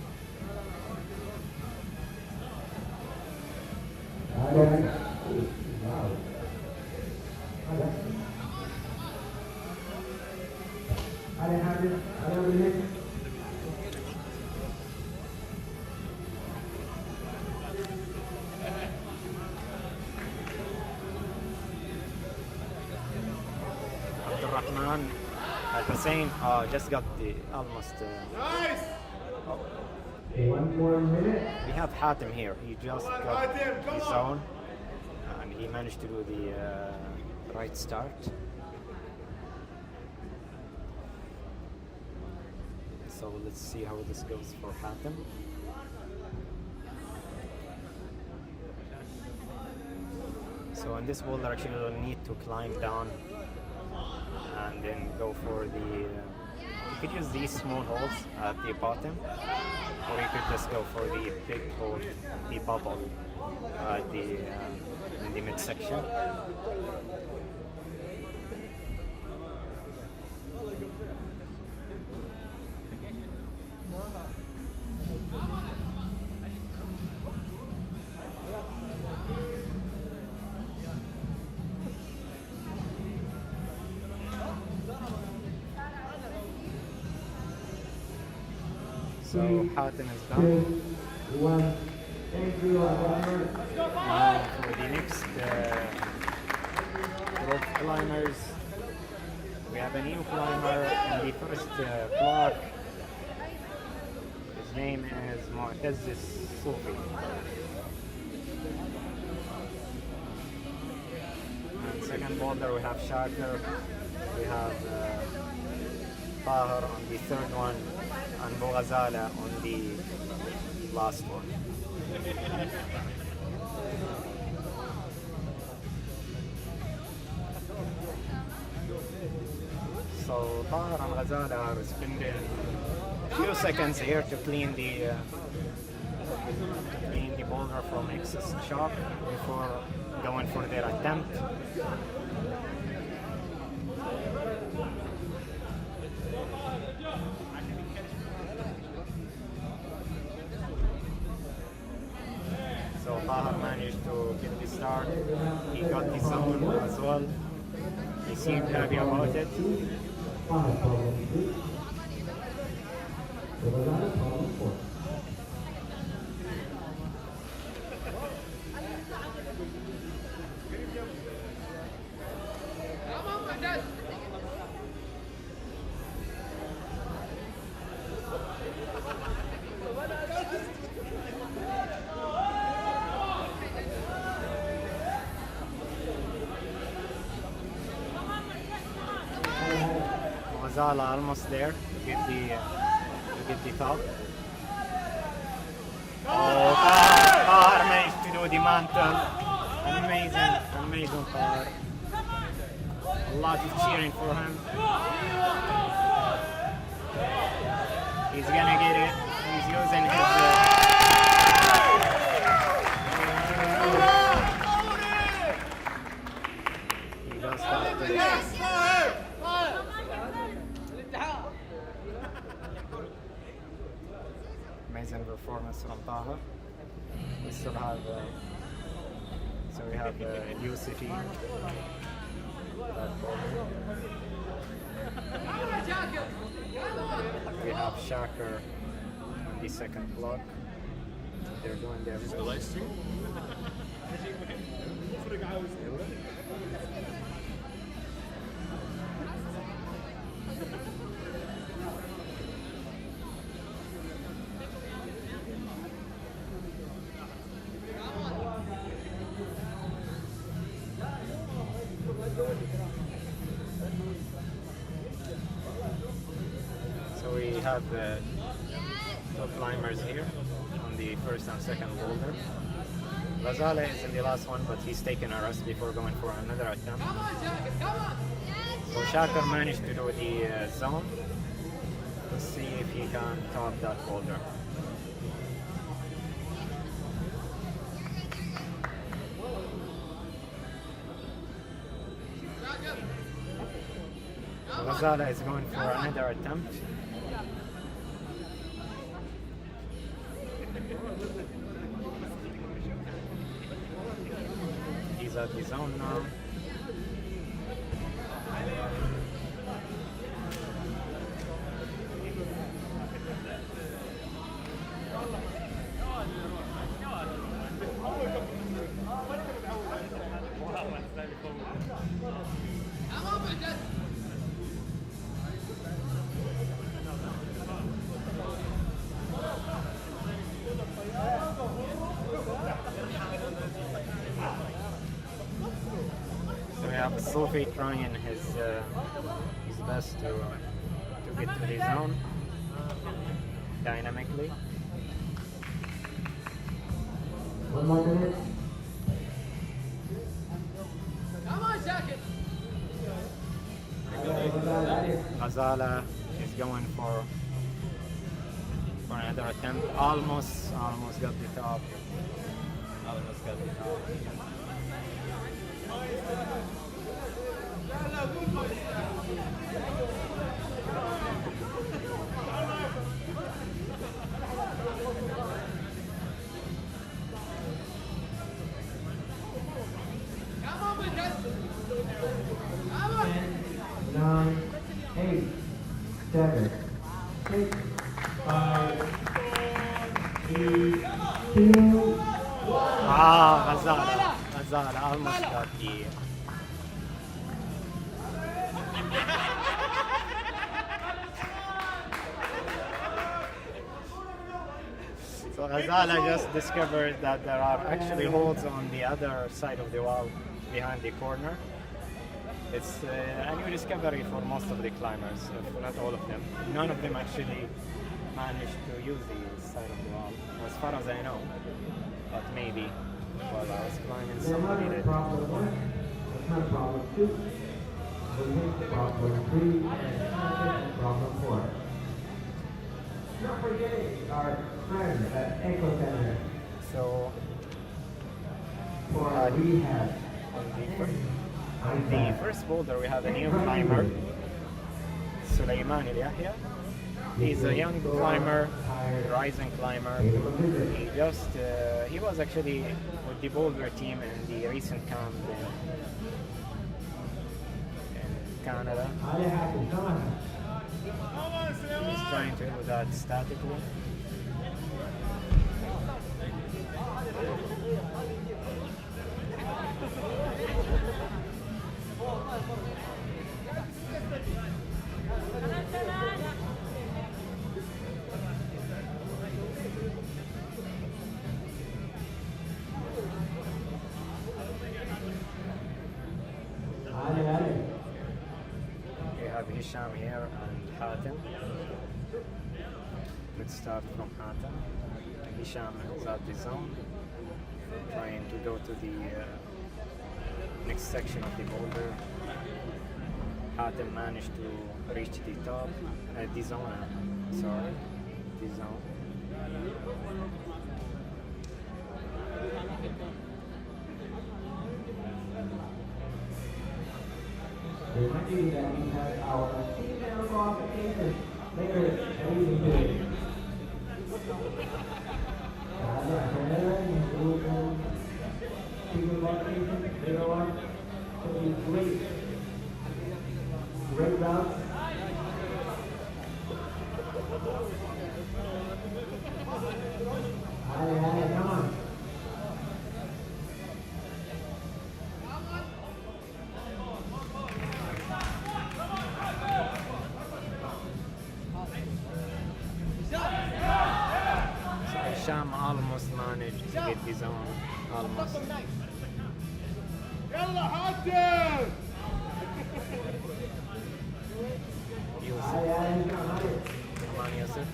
Abdurrahman at the same, just got the almost. Nice. One more minute. We have Hatem here. He just got the zone, and he managed to do the right start. So let's see how this goes for Hatem. So in this boulder, actually, you'll need to climb down and then go for the. You could use these small holes at the bottom, or you could just go for the big hole, the bubble, in the midsection. So Hatem is done. One. Thank you. Now for the next rope climbers, we have a new climber in the first block. His name is Mu'taz Soufi. And second boulder we have Shakir, we have Tahir on the third one, and Boghazala on the last one. So Tahir and Ghazala are spending a few seconds here to clean the boulder from excess chalk before going for their attempt. So Tahir managed to get the start. He got the zone as well. He seemed happy about it. Ghazala almost there to get the top. Oh, Tahar managed to do the mantle. Amazing Tahar. A lot of cheering for him. He's gonna get it. He's using his. He does that. Amazing performance from Taha. We still have. So we have Yusufi. We have Shaker on the second block. They're doing their The light stream? So we have two climbers here on the first and second boulder. Ghazala is in the last one, but he's taking a rest before going for another attempt. So Shaker managed to do the zone. Let's see if he can top that boulder. So Ghazala is going for another attempt. He's at the zone now. So we have Sophie trying his best to get to the zone dynamically. 1 more minute. Ghazala is going for another attempt. Almost got the top. Almost got the top. Nine, 8, 7, 6, 5, 3, 2, Ghazala almost got the. So Ghazala just discovered that there are actually holes on the other side of the wall behind the corner. It's a new discovery for most of the climbers, if not all of them. None of them actually managed to use the side of the wall, as far as I know. But maybe while I was climbing, somebody did. problem 1, that's not problem 2. We hit problem 3, and problem 4. Not forgetting our friends at Echo Center So for rehab. on the first boulder, we have a new climber, Sulaiman El Yahya. He's a young climber, rising climber. He was actually with the Boulder team in the recent camp in Canada. He's trying to do that statically. We have Hisham here and Hatem. Let's start from Hatem. Hisham is at the zone, trying to go to the next section of the boulder. Hatem managed to reach the top, the zone, sorry, the zone. Remind you that we have our female qualifications later amazing today. Female qualifications later on will be great. Great route. Come on. Hisham almost managed to get his own, almost. Yusuf. Come on, Yusuf.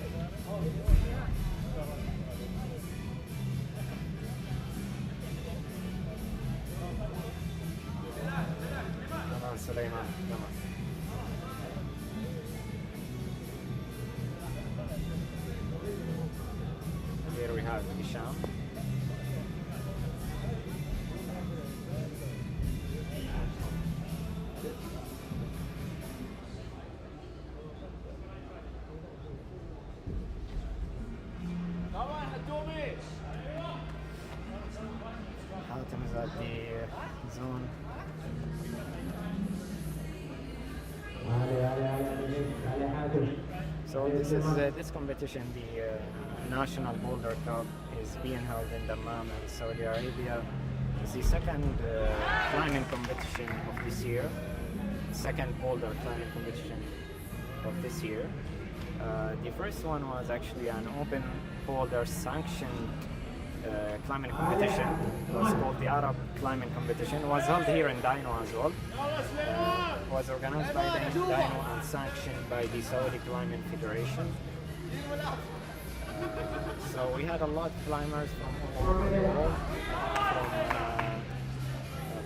Come on, Sulaiman. Come on. Here we have Hisham. Hatem is at the zone. So this competition, the National Boulder Cup, is being held in Dammam in Saudi Arabia. It's the second climbing competition of this year, second boulder climbing competition of this year. The first one was actually an open boulder sanctioned climbing competition. It was called the Arab Climbing Competition. It was held here in Dino as well. It was organized by Dino and sanctioned by the Saudi Climbing Federation. So we had a lot of climbers from all over the world,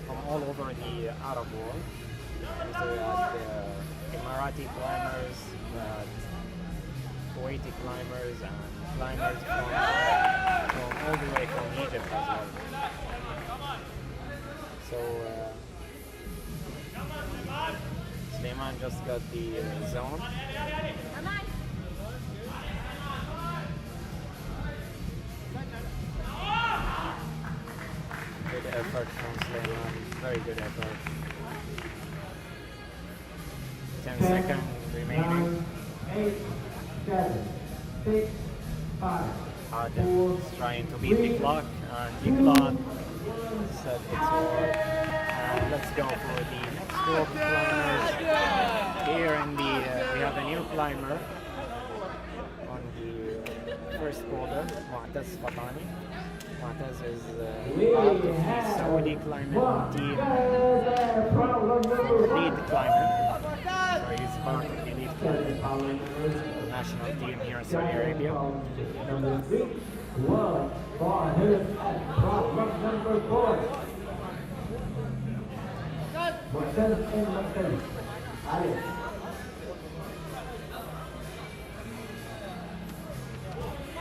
from all over the Arab world. So we had Emirati climbers, Kuwaiti climbers, and climbers from all the way from Egypt as well. So Suleiman just got the zone. Good effort from Suleiman, very good effort. 10 seconds remaining. 8, 7, 6, 5. Hatem is trying to beat the clock, and the clock said it's over. And let's go for the next group of climbers. Here in the we have a new climber on the first boulder, Mu'taz Fatani. Mu'taz is part of the Saudi climbing team, lead climber. So he's part of the lead climbing national team here in Saudi Arabia. Number 3 was Boulder at problem number 4. Mu'taz and Mu'taz. Alex.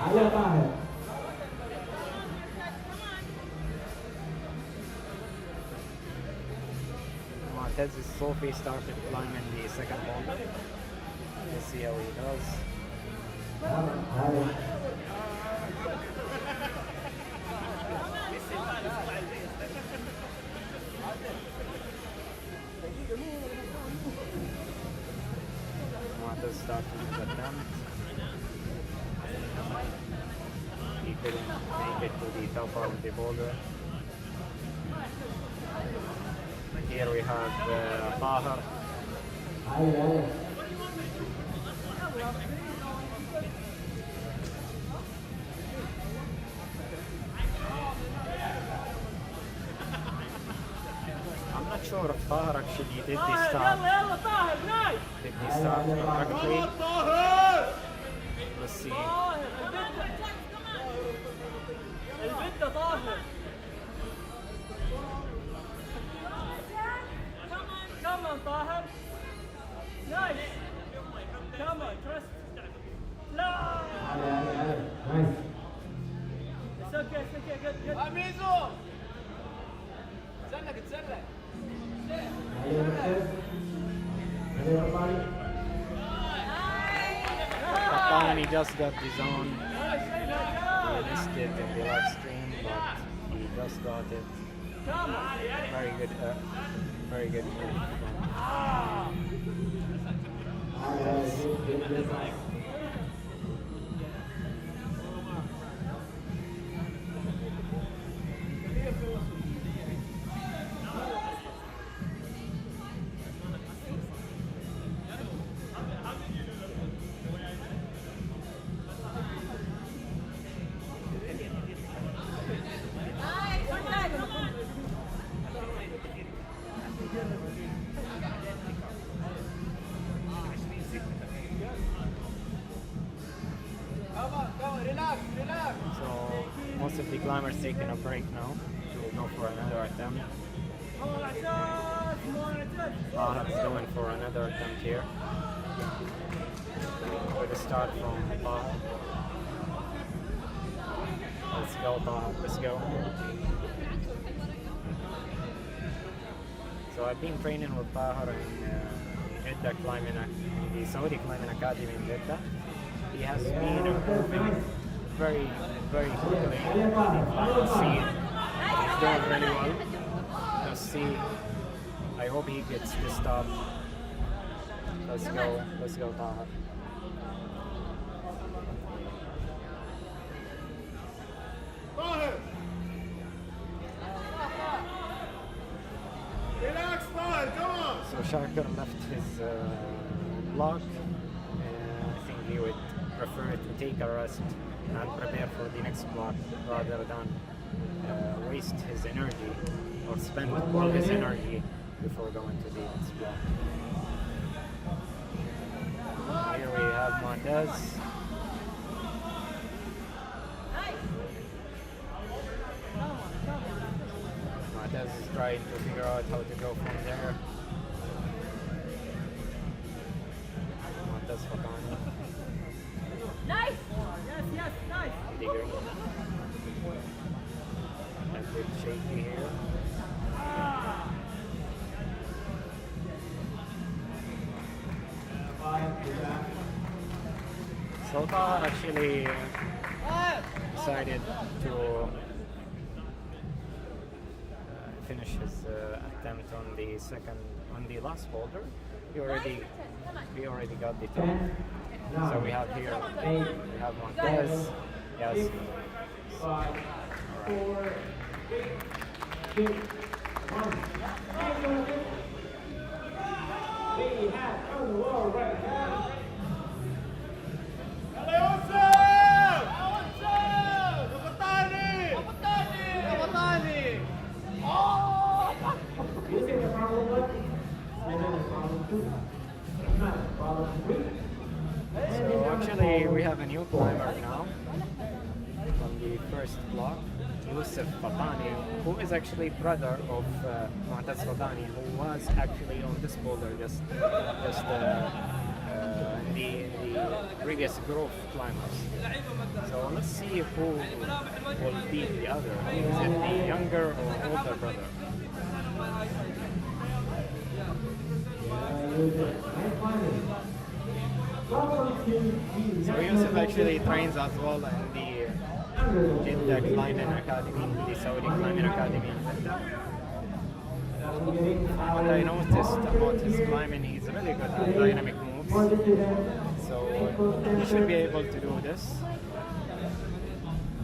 على طاهر. Mu'taz Sofi started climbing the second boulder. Let's see how he does. Alex. Mu'taz started his attempt. He couldn't make it to the top of the boulder. Here we have Tahir. Alex. I'm not sure if Tahar actually did the طاهر start. يلا يلا طاهر نايس Did the start correctly? طاهر Let's see. طاهر البدة طاهر Come on طاهر Nice Come on trust لا Nice. It's okay good ميزو تسلك تسلك Fatani just got the zone. He missed it in the live stream, but he just got it. Very good move from So most of the climbers taking a break now to go for another attempt. Tahar's going for another attempt here. With a start from Tahar. Let's go Tahar, let's go. So I've been training with Tahar in Jeddah climbing, the Saudi Climbing Academy in Jeddah. He has been improving very quickly. You can see he's doing really well. Let's see. I hope he gets this stop. Let's go Tahar. طاهر Relax طاهر come on So Shakir left his block. I think he would prefer to take a rest and prepare for the next block rather than waste his energy or spend all his energy before going to the next block. Here we have Montez. Montez is trying to figure out how to go from there. Montez Fatani. Nice Yes nice Digger. A bit shaky here. So Tahar actually decided to finish his attempt on the last boulder. He already got the top. So we have here, we have Montez. Yes. 5, 4, 3, 2, 1. We have on the wall right now. Is it a problem one? And then a problem two. Not a problem three. So actually we have a new climber now from the first block, Yusuf Fatani, who is actually brother of Mu'taz Fatani, who was actually on this boulder just in the previous group climbers. So let's see who will beat the other. Is it the younger or older brother? So Yusuf actually trains as well in the Jeddah Climbing Academy, the Saudi Climbing Academy in Jeddah. What I noticed about his climbing, he's really good at dynamic moves. So he should be able to do this.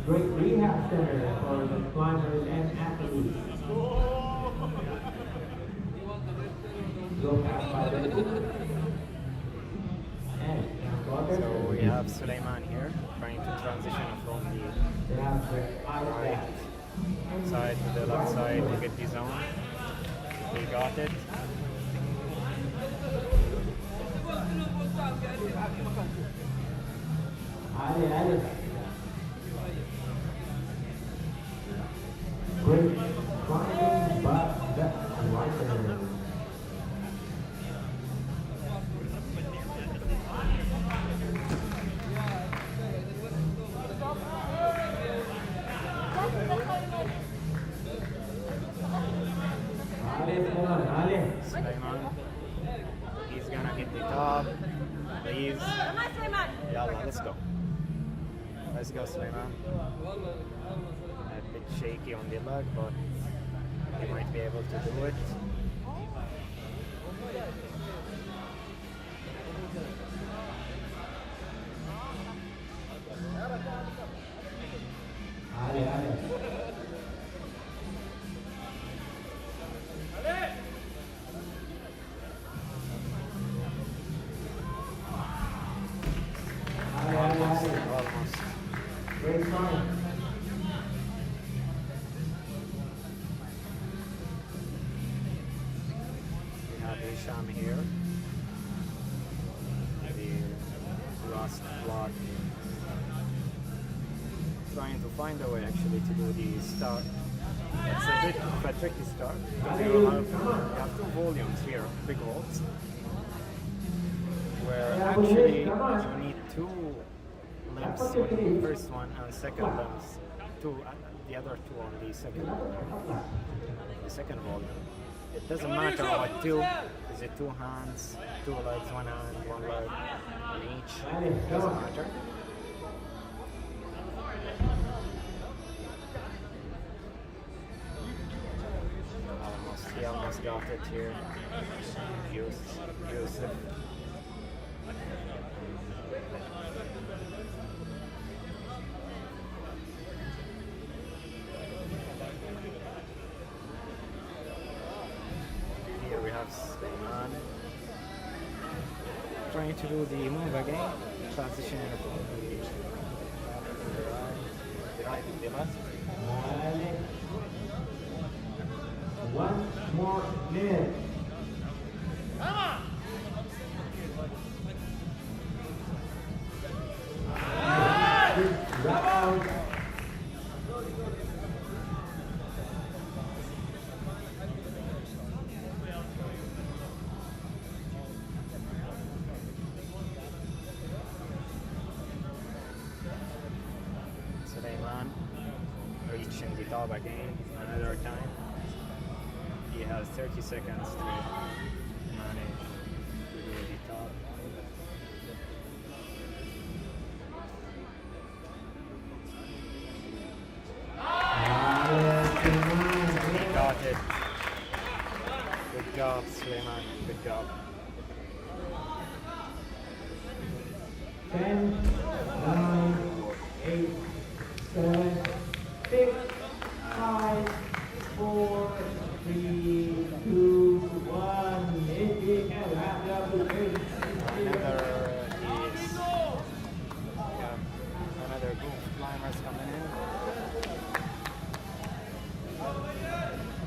Great rehab center for the climbers and athletes. Go past by the So we have Suleiman here trying to transition from the right side to the left side to get the zone. He got it. Ali, Ali. Great climbing, but that's right. Sulaiman. He's gonna hit the top. Please. Yalla, let's go. Let's go, Sulaiman. A bit shaky on the leg, but he might be able to do it. Ali, Ali. Almost. Great climb. We have Hisham here. The last block. Trying to find a way actually to do the start. It's a bit of a tricky start. Because you have two volumes here, big vaults, where actually you need two limbs on the first one and second limbs, the other two on the second volume. It doesn't matter what two. Is it two hands, two legs, one hand, one leg on each? It doesn't matter. He almost got it here. Yusuf. Here we have Sulaiman trying to do the move again, transition from the right to the left. One more minute. Round. Sulaiman reaching the top again another time. He has 30 seconds to manage to do the top. He got it. Good job, Sulaiman. Good job. 10, 9, 8, 7, 6, 5, 4, 3, 2, 1. If you can wrap it up with me. Another group of climbers coming in.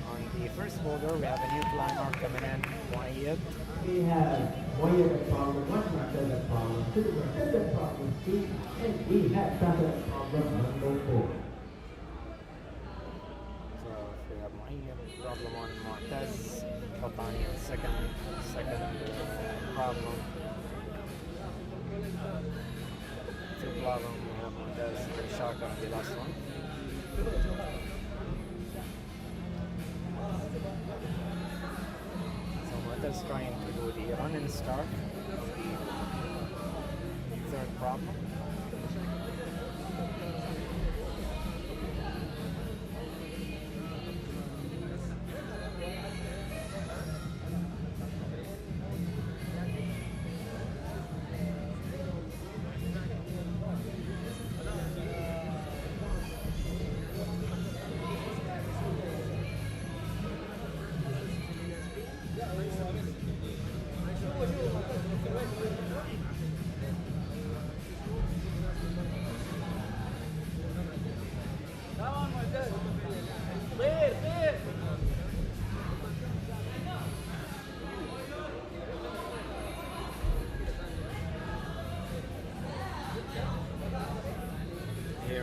On the first boulder, we have a new climber coming in, Muayyad. We have one year problem, one market problem, two market problem, two, and we have market problem number 4. So we have Muayyad, problem on Mu'taz, Khatani on second problem. Two problem, we have Mu'taz, Shaka on the last one. So Mu'taz trying to do the run and start on the third problem.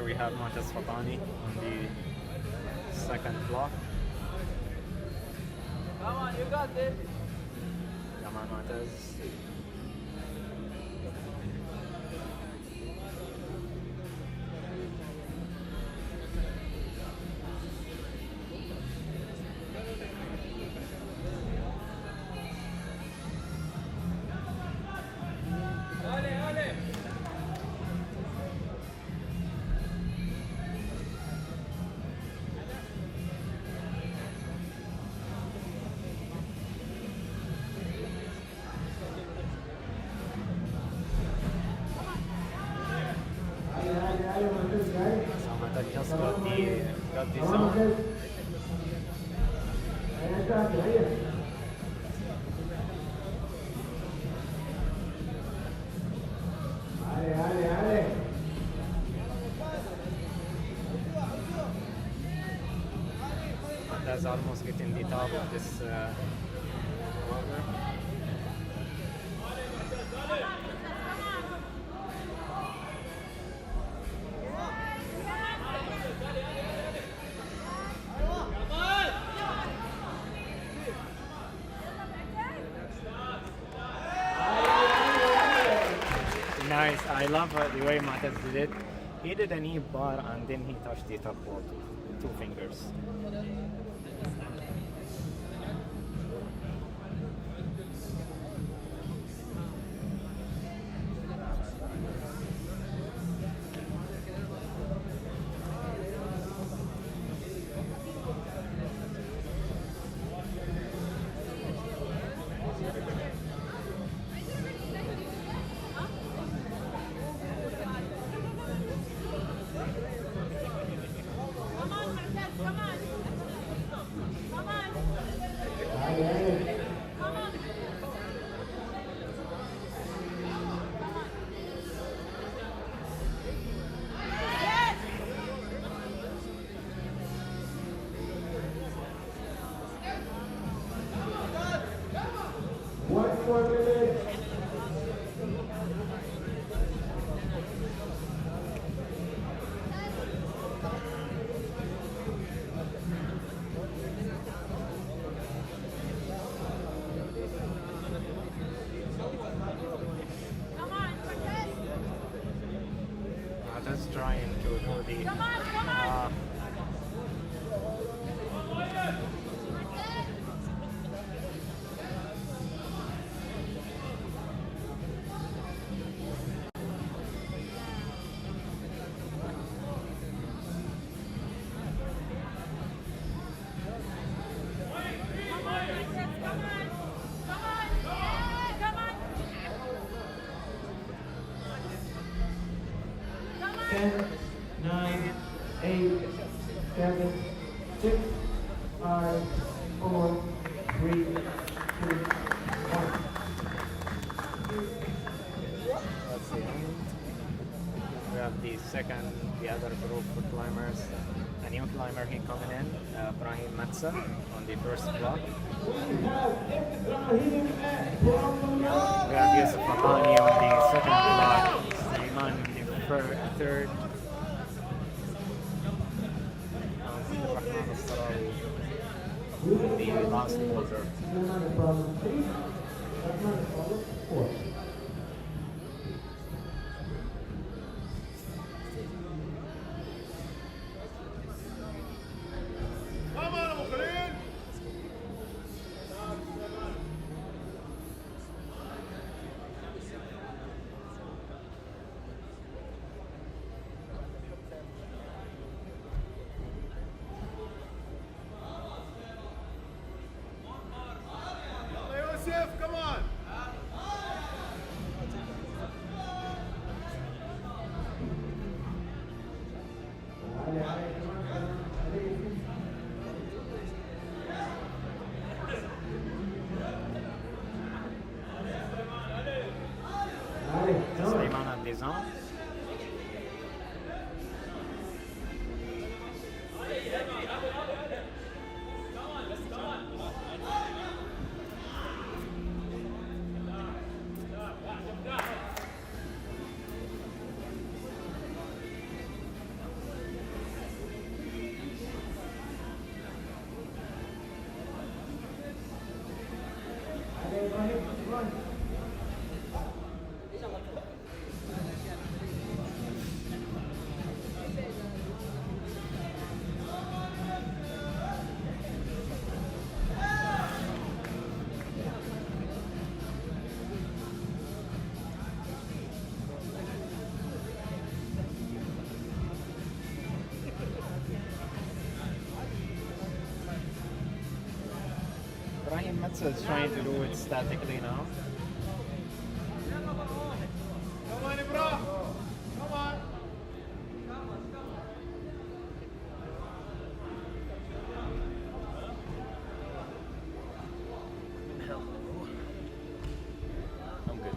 we have Mu'taz Fatani on the second block. Come on, you got this. Come on, Mu'taz. So Mu'taz just got the zone. Mu'taz almost getting the top of this order. Nice. I love the way Mu'taz did it. He did a knee bar and then he touched the top wall with two fingers. Mu'taz trying to do the Ten, 9, 8, 7, 6, 5, 4, 3, 2, 1. That's the end. We have the other group of climbers. A new climber here coming in, Brahim Matza on the first block. We have Yusuf Fatani on the second block, Sulaiman on the third. Abdurrahman al-Sarawi on the last boulder. Come on! Sulaiman al-Dizan. So it's trying to do it statically now. Come on, bro. Come on. I'm good.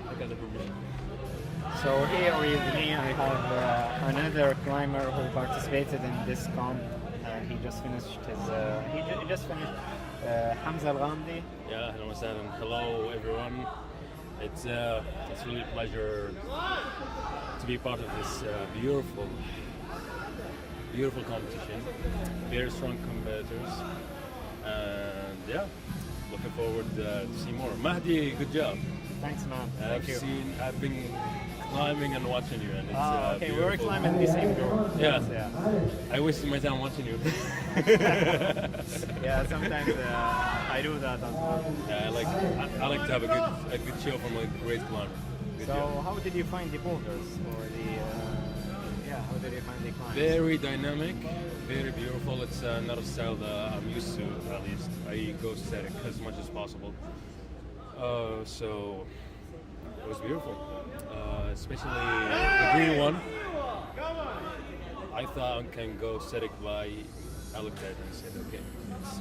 I got the permission. So here with me I have another climber who participated in this comp. He just finished his. He just finished Hamza Al-Ghamdi. Yeah, hello, Salam. Hello, everyone. It's really a pleasure to be part of this beautiful competition. Very strong competitors, and yeah, looking forward to see more. Mahdi, good job. Thanks, man. Thank you. I've been climbing and watching you, and it's Okay, we were beautiful. climbing the same group. Yeah. Yeah. I wasted my time watching you. Yeah, sometimes I do that as well. Yeah, I like to have a good show from a great climber. Good So, job. how did you find the boulders or the? How did you find the climb? Very dynamic, very beautiful. It's not a style that I'm used to, at least. I go static as much as possible. So it was beautiful, especially the green one. I thought I can go static, but I looked at it and said, okay, it's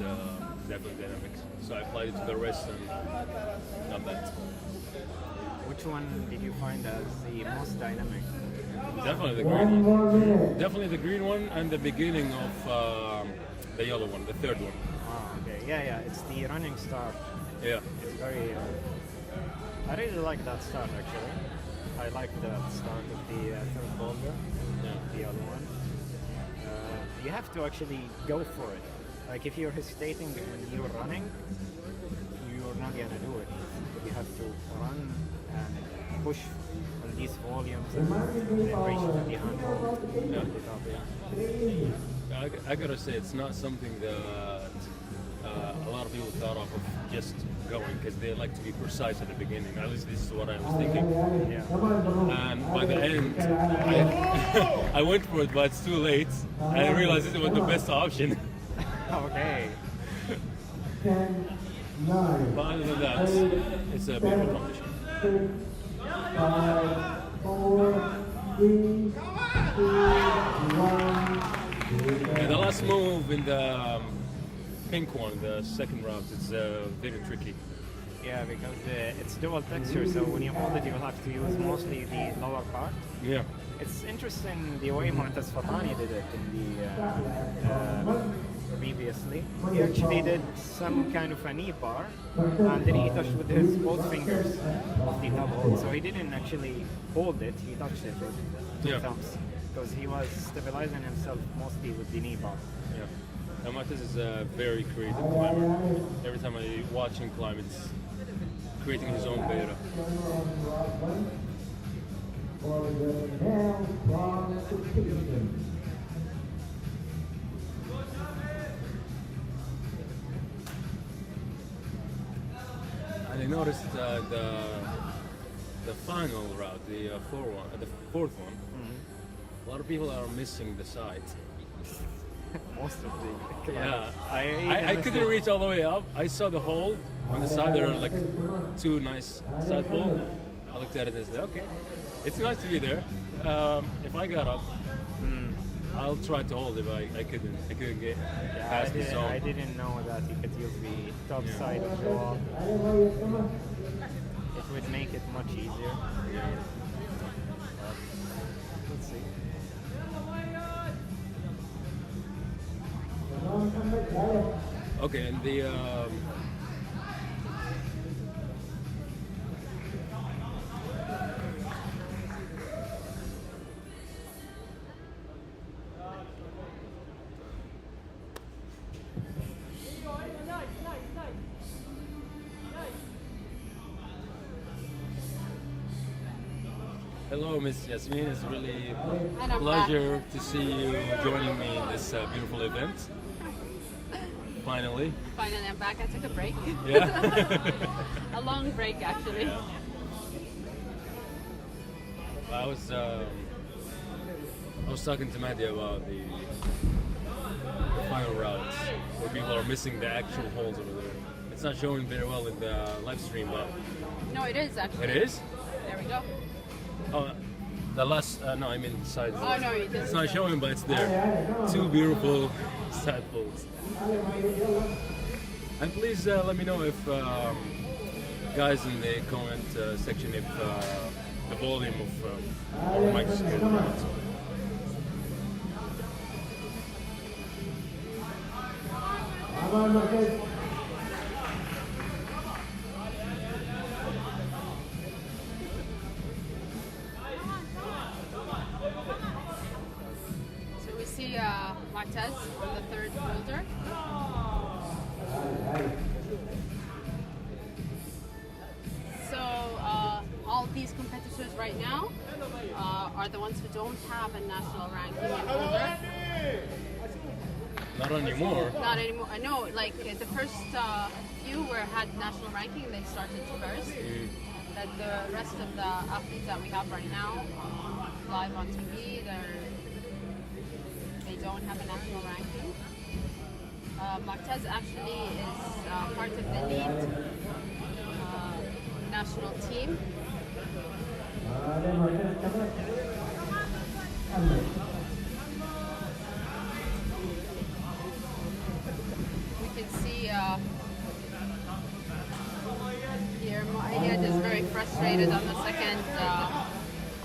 definitely dynamic. So I applied it to the rest and got that. Which one did you find as the most dynamic? Definitely the green one. Definitely the green one and the beginning of the yellow one, the third one. Oh, okay. Yeah. It's the running start. Yeah. It's very. I really like that start actually. I like the start of the third boulder, the other one. You have to actually go for it. Like if you're hesitating when you're running, you're not gonna do it. You have to run and push on these volumes and then reach to the handle. Yeah. I gotta say, it's not something that a lot of people thought of just going, because they like to be precise at the beginning. At least this is what I was thinking. Yeah. And by the end, I went for it, but it's too late. And I realized this was the best option. Okay. 10, 9, But other than that, it's a beautiful competition. 5, 4, 3, 2, 1. And the last move in the pink one, the second round, it's very tricky. Yeah, because it's dual texture, so when you hold it, you have to use mostly the lower part. Yeah. It's interesting the way Mu'taz Fatani did it in the previously. He actually did some kind of a knee bar, and then he touched with his both fingers of the top hold. So he didn't actually hold it; he touched it with two thumbs, because he was stabilizing himself mostly with the knee bar. Yeah. And Mu'taz is a very creative climber. Every time I watch him climb, it's creating his own beta. For the now qualification. And I noticed the final route, the fourth one, a lot of people are missing the side. Most of the Yeah, I I couldn't reach all the way up. I saw the hole on the side. There are like two nice side holes. I looked at it and said, okay, it's nice to be there. If I got up, I'll try to hold it, but I couldn't get past the zone. I didn't know that you could use the top side of the wall. It would make it much easier. Let's see. Okay, and the hello, Miss Yasmin. It's really a And I'm pleasure to see you joining me in this beautiful event. Finally. Finally, I'm back. I took a break. Yeah. A long break, actually. I was talking to Mahdi about the final routes where people are missing the actual holes over there. It's not showing very well in the live stream, but No, it is actually. it is. There we go. Oh, the last no, I mean side. Oh no, it It's is. not showing, but it's there. Two beautiful side folds. And please let me know if guys in the comment section if the volume of our mics is good or not. So we see Martez on the third boulder. So all these competitors right now are the ones who don't have a national ranking in Boulder. Not anymore. Not anymore. I know, like the first few had national ranking, they started first. But the rest of the athletes that we have right now, live on TV, they don't have a national ranking. Martez actually is part of the lead national team. We can see here Moayed is very frustrated on the second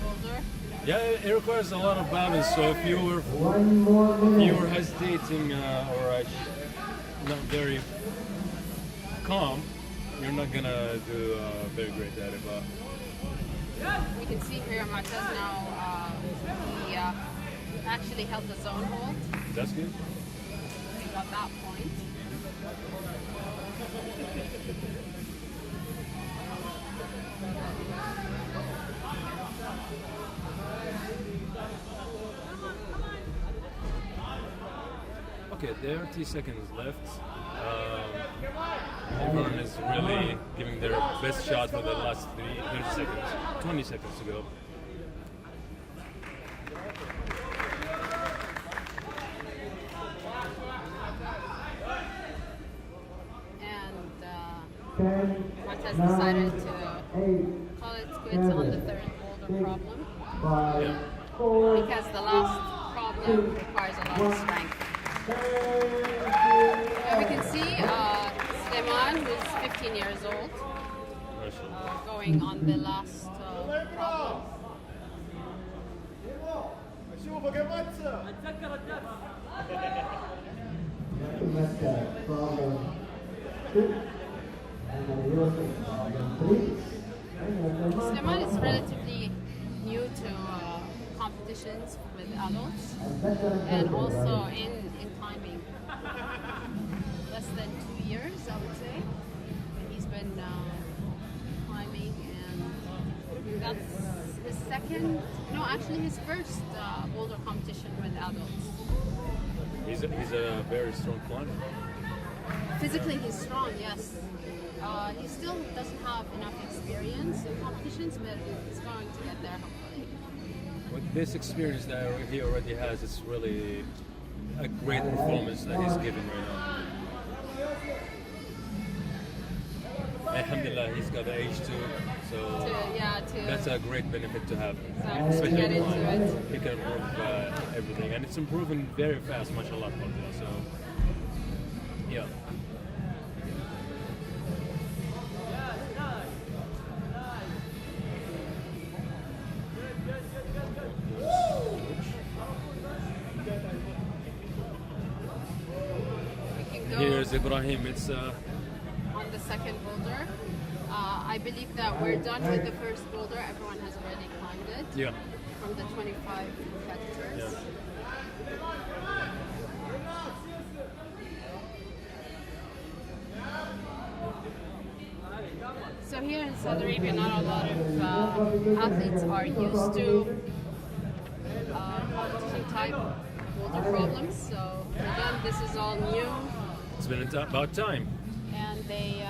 boulder. Yeah, it requires a lot of balance. So if you were hesitating or not very calm, you're not gonna do very great at it. But We can see here Martez now, he actually held the zone hold. that's good. He got that point. Okay, 30 seconds left. Everyone is really giving their best shot for the last 30 seconds, 20 seconds to go. And Martez decided to call it quits on the third boulder problem Yeah. because the last problem requires a lot of strength. And we can see Sleman, who's 15 years old, going on the last problem. Sleman is relatively new to competitions with adults and also in climbing. Less than 2 years, I would say. He's been climbing, and that's his second, no, actually his first boulder competition with adults. He's a very strong climber. Physically, he's strong, yes. He still doesn't have enough experience in competitions, but he's going to get there, hopefully. With this experience that he already has, it's really a great performance that he's giving right now. Alhamdulillah, he's got the age too, so that's a great benefit to have. Exactly, to get into it. He can improve everything, and it's improving very fast, mashallah. So, yeah. Here's Ibrahim. It's on the second boulder. I believe that we're done with the first boulder. Everyone has already climbed it. yeah. From the 25 competitors. So here in Saudi Arabia, not a lot of athletes are used to competition type boulder problems. So for them, this is all new. It's been about time. And they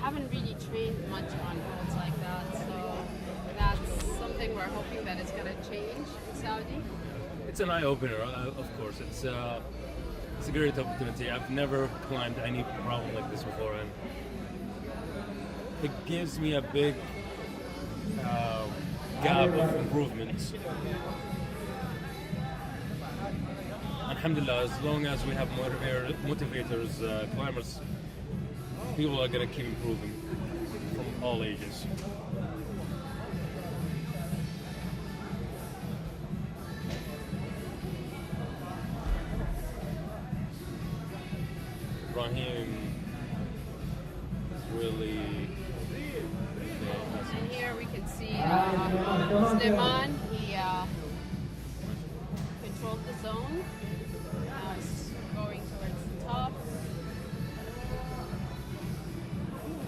haven't really trained much on holds like that, so that's something we're hoping that it's going to change in Saudi? It's an eye opener, of course. It's a great opportunity. I've never climbed any problem like this before, and it gives me a big gap of improvement. Alhamdulillah, as long as we have motivators, climbers, people are gonna keep improving from all ages. Ibrahim is really And here we can see Suleiman, he controlled the zone. Now it's going towards the top.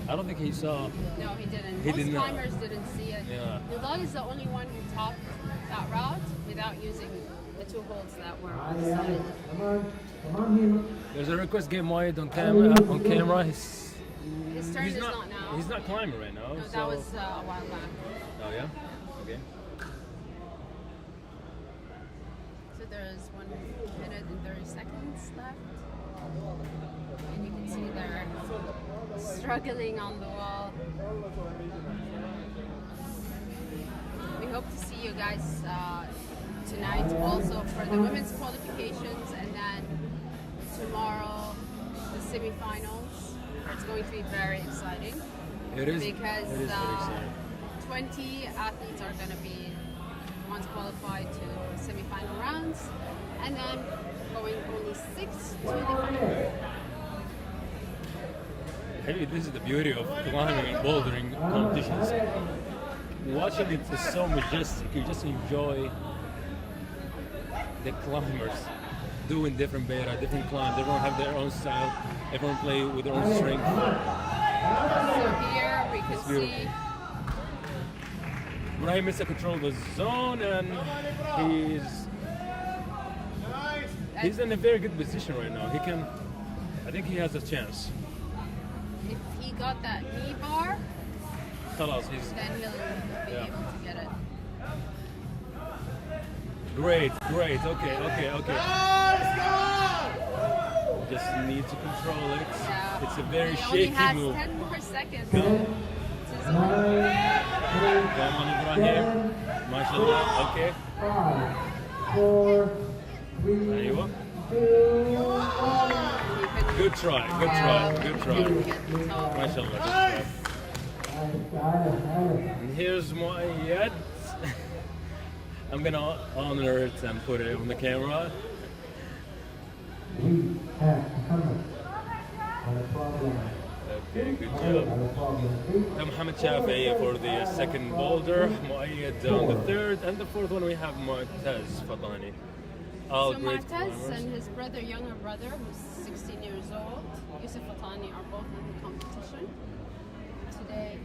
I don't think he saw. No, he didn't. He Most did not. climbers didn't see it. Yeah. Nidal is the only one who topped that route without using the two holds that were on the side. There's a request game wide on camera. On camera, His turn he's is not. not now. He's not climbing right now. No, so. that was a while back. Oh yeah. Okay. So there's 1 minute and 30 seconds left. And you can see they're struggling on the wall. We hope to see you guys tonight also for the women's qualifications, and then tomorrow the semifinals. It's going to be very exciting It is. because It is very exciting. 20 athletes are going to be ones qualified to semifinal rounds, and then going only 6 to the final. Hey, this is the beauty of climbing and bouldering competitions. Watching it is so majestic. You just enjoy the climbers doing different beta, different climbs. Everyone have their own style. Everyone play with their own strength. So here we can It's beautiful. see Ibrahim is to control the zone, and he's in a very good position right now. He can. I think he has a chance. if he got that knee bar, Khalas, he's then he'll be Yeah. able to get it. great. Okay. Just need to control it. Yeah. It's a very He only shaky has move. 10 more seconds. Go. to zone. Come on, Ibrahim. MashaAllah. Okay. 5, 4, 3, Aywa. 2, 1. You can- Good try. Yeah, Good you try. can get the top. MashaAllah. Good try. And here's Muayyad. I'm gonna honor it and put it on the camera. We have Muhammad on the problem. Okay, good job. On the problem. Mohammed Shafi'i for the second boulder, Muayyad on the third, and the fourth one we have Mu'taz Fatani. All So great Martez climbers. and his younger brother, who's 16 years old, Yusuf Fatani, are both in the competition today.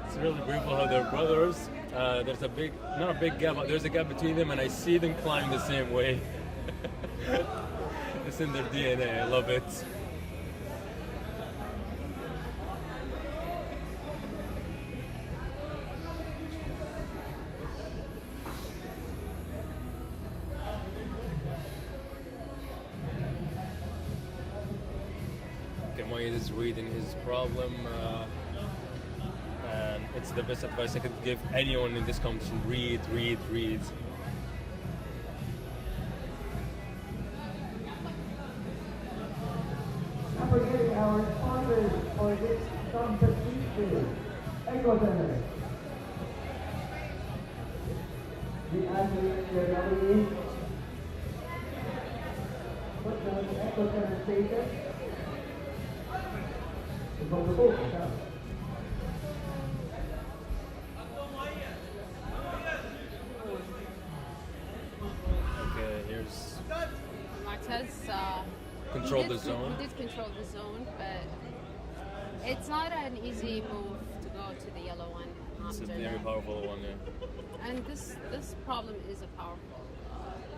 It's really beautiful how they're brothers. There's a big, not a big gap, but there's a gap between them, and I see them climb the same way. It's in their DNA. I love it. Okay, Moyed is reading his problem. And it's the best advice I could give anyone in this competition. Read. Not forgetting our sponsors for this competition. Echo Center. The athletes are ready. Put down the Echo Center station. Go to boat. Okay, here's Martez Control he the did- zone. He did control the zone, but it's not an easy move to go to the yellow one it's a after very that. powerful one. Yeah. And this problem is a powerful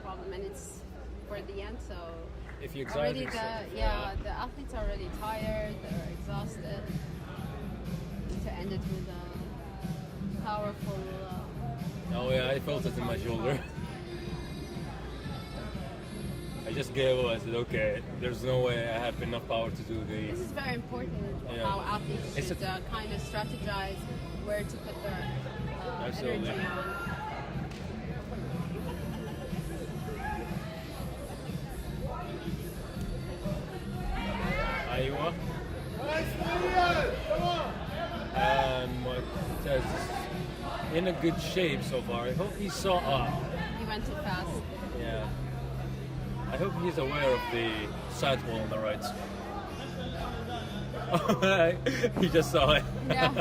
problem, and it's for the end. So If you excite already yourself, the athletes are already tired, they're exhausted. To end it with a powerful. Oh yeah, I felt it in my shoulder. I just gave up. I said, okay, there's no way I have enough power to do the. This is very important. Yeah. How athletes It's should kind of strategize where to put their Absolutely. energy on. Iowa. Montez is in a good shape so far. I hope he saw up. He went too fast. Yeah. I hope he's aware of the side wall on the right. He just saw it. Yeah,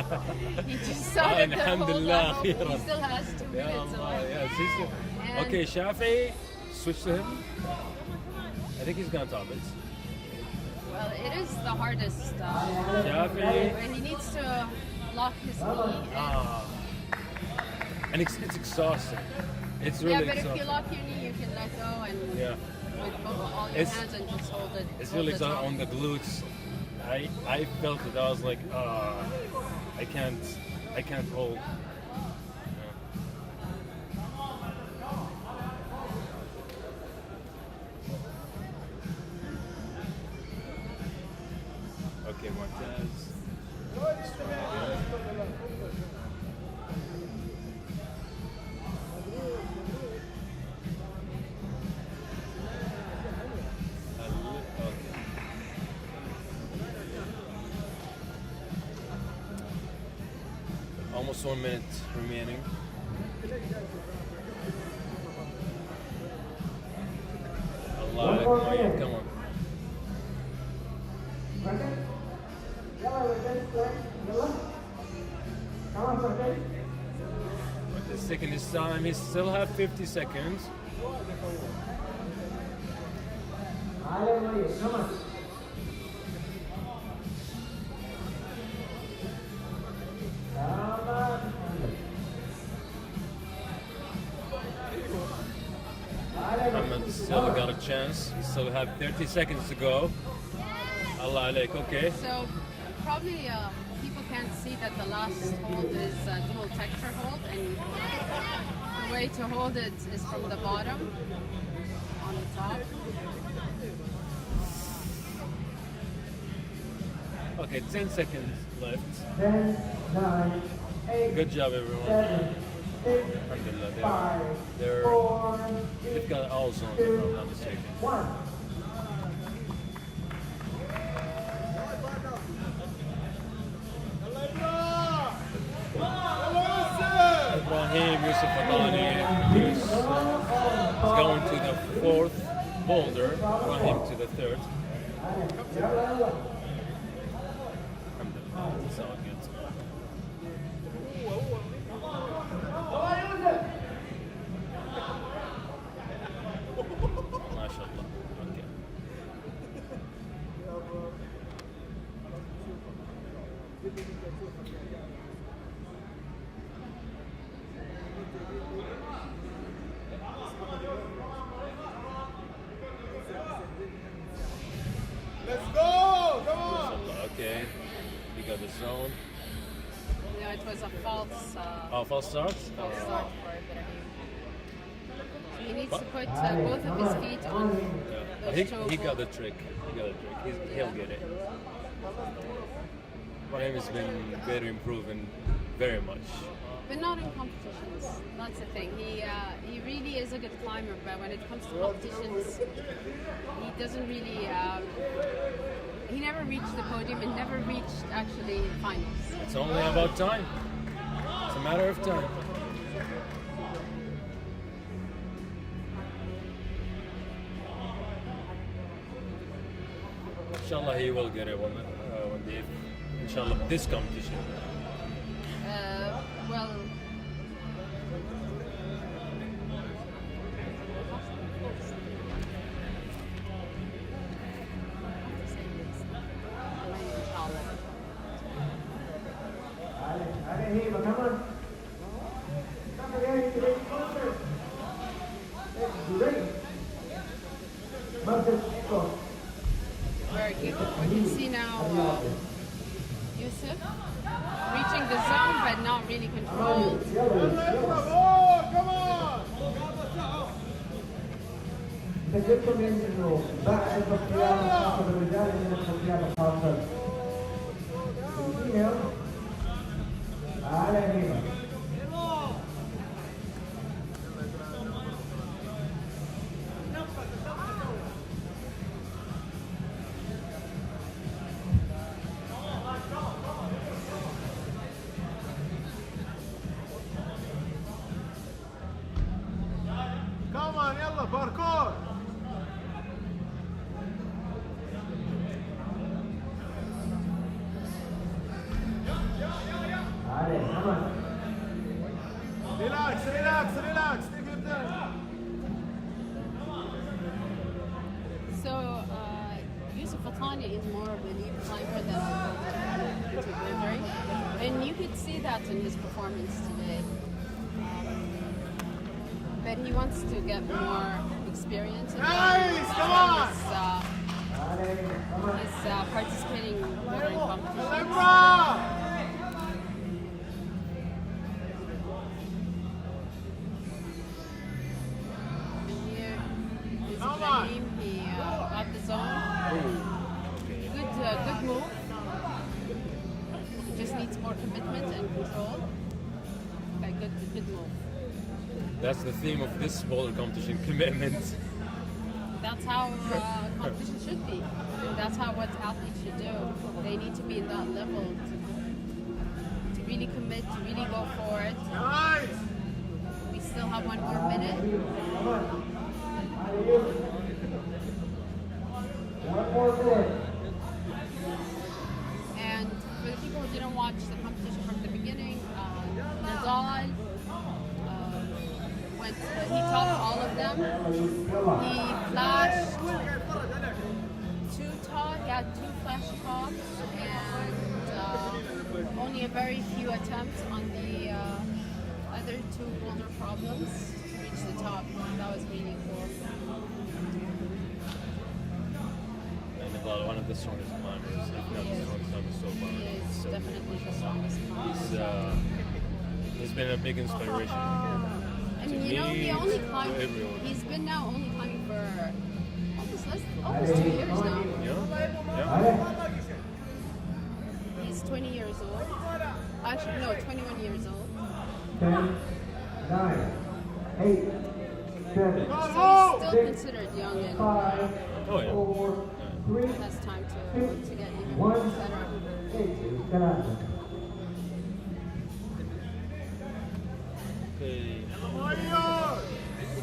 he just saw that the whole Alhamdulillah, He khairan. still has 2 Yeah, minutes Allah, away. yes, he's- And- okay, Shafi, switch to him. I think he's gonna top it. Well, it is the hardest. Shafi. Where he needs to lock his knee. Ah. And it's exhausting. It's Yeah, really but if exhausting. you lock your knee, you can let go and Yeah. with both all your It's- hands and just hold it. It's hold really the top. exhausting on the glutes. I felt it. I was like, I can't hold. Okay, Montez. Almost 1 minute remaining. Allah, come on. But he's taking his time. He still have 50 seconds. Muhammad still got a chance. He still have 30 seconds to go. Allah alaik, okay. So probably people can't see that the last hold is a dual texture hold, and the way to hold it is from the bottom on the top. Okay, 10 seconds left. 10, 9, 8, Good job, everyone. 7, 6, Alhamdulillah, 5, they're 4, they've got all zones, if I'm not mistaken. 1. Ibrahim Yusuf Adani is going to the fourth boulder, Ibrahim to the third. Alhamdulillah, that's all good. MashaAllah. Okay. Let's go! Come on! MashaAllah. Okay. We got the zone. No, it was a false, Oh, false start? false start for Ibrahim. He needs to put both of his feet on Yeah. those toe He got holds. the trick. He got the trick. He'll get it. Ibrahim has been very improving very much. But not in competitions. That's the thing. He really is a good climber, but when it comes to competitions, he doesn't really. He never reached the podium and never reached actually finals. It's only about time. It's a matter of time. Inshallah, he will get it when the inshallah this competition. Well. Come on. Come again, get closer. That's great. Marcus, go. Where you can see now, Yusuf, reaching the zone but not really controlled. تذكركم انه بعد اختيار الخاصه بالرجال عندنا اختيار الخاصه بالفيميل على هنا. كمان يلا باركور. عليه كمان. ريلاكس ريلاكس ريلاكس. Take your time. So Yusuf Fatani is more of a lead climber than into Boulder, and you could see that in his performance today. But he wants to get more experience. And Nice, come on! He's participating more in competitions. Libra. Here is Come on. Ibrahim. He got the zone. Good move. He just needs more commitment and control. Okay, good move. That's the theme of this boulder competition: commitment. That's how competition should be. And that's how what athletes should do. They need to be in that level to really commit, to really go for it. Nice. We still have 1 more minute. One more minute. And for the people who didn't watch the competition from the beginning, Nadal he topped all of them. He flashed 2 tops, he had 2 flash tops, and only a very few attempts on the other 2 boulder problems to reach the top. That was really cool. And about one of the strongest climbers, if not the strongest on the so far. He is So definitely the strongest climber. he's been a big inspiration. And to you know, me, he only to climbed, everyone. he's been now only climbing for almost 2 years now. Yeah? He's 20 years old. Actually, no, 21 years old. 10, 9, 8, 7, So he's still considered young and 5, Oh, yeah. 4, 3, has time to get even 1, better. 8. ثلاثة. Okay. Warrior.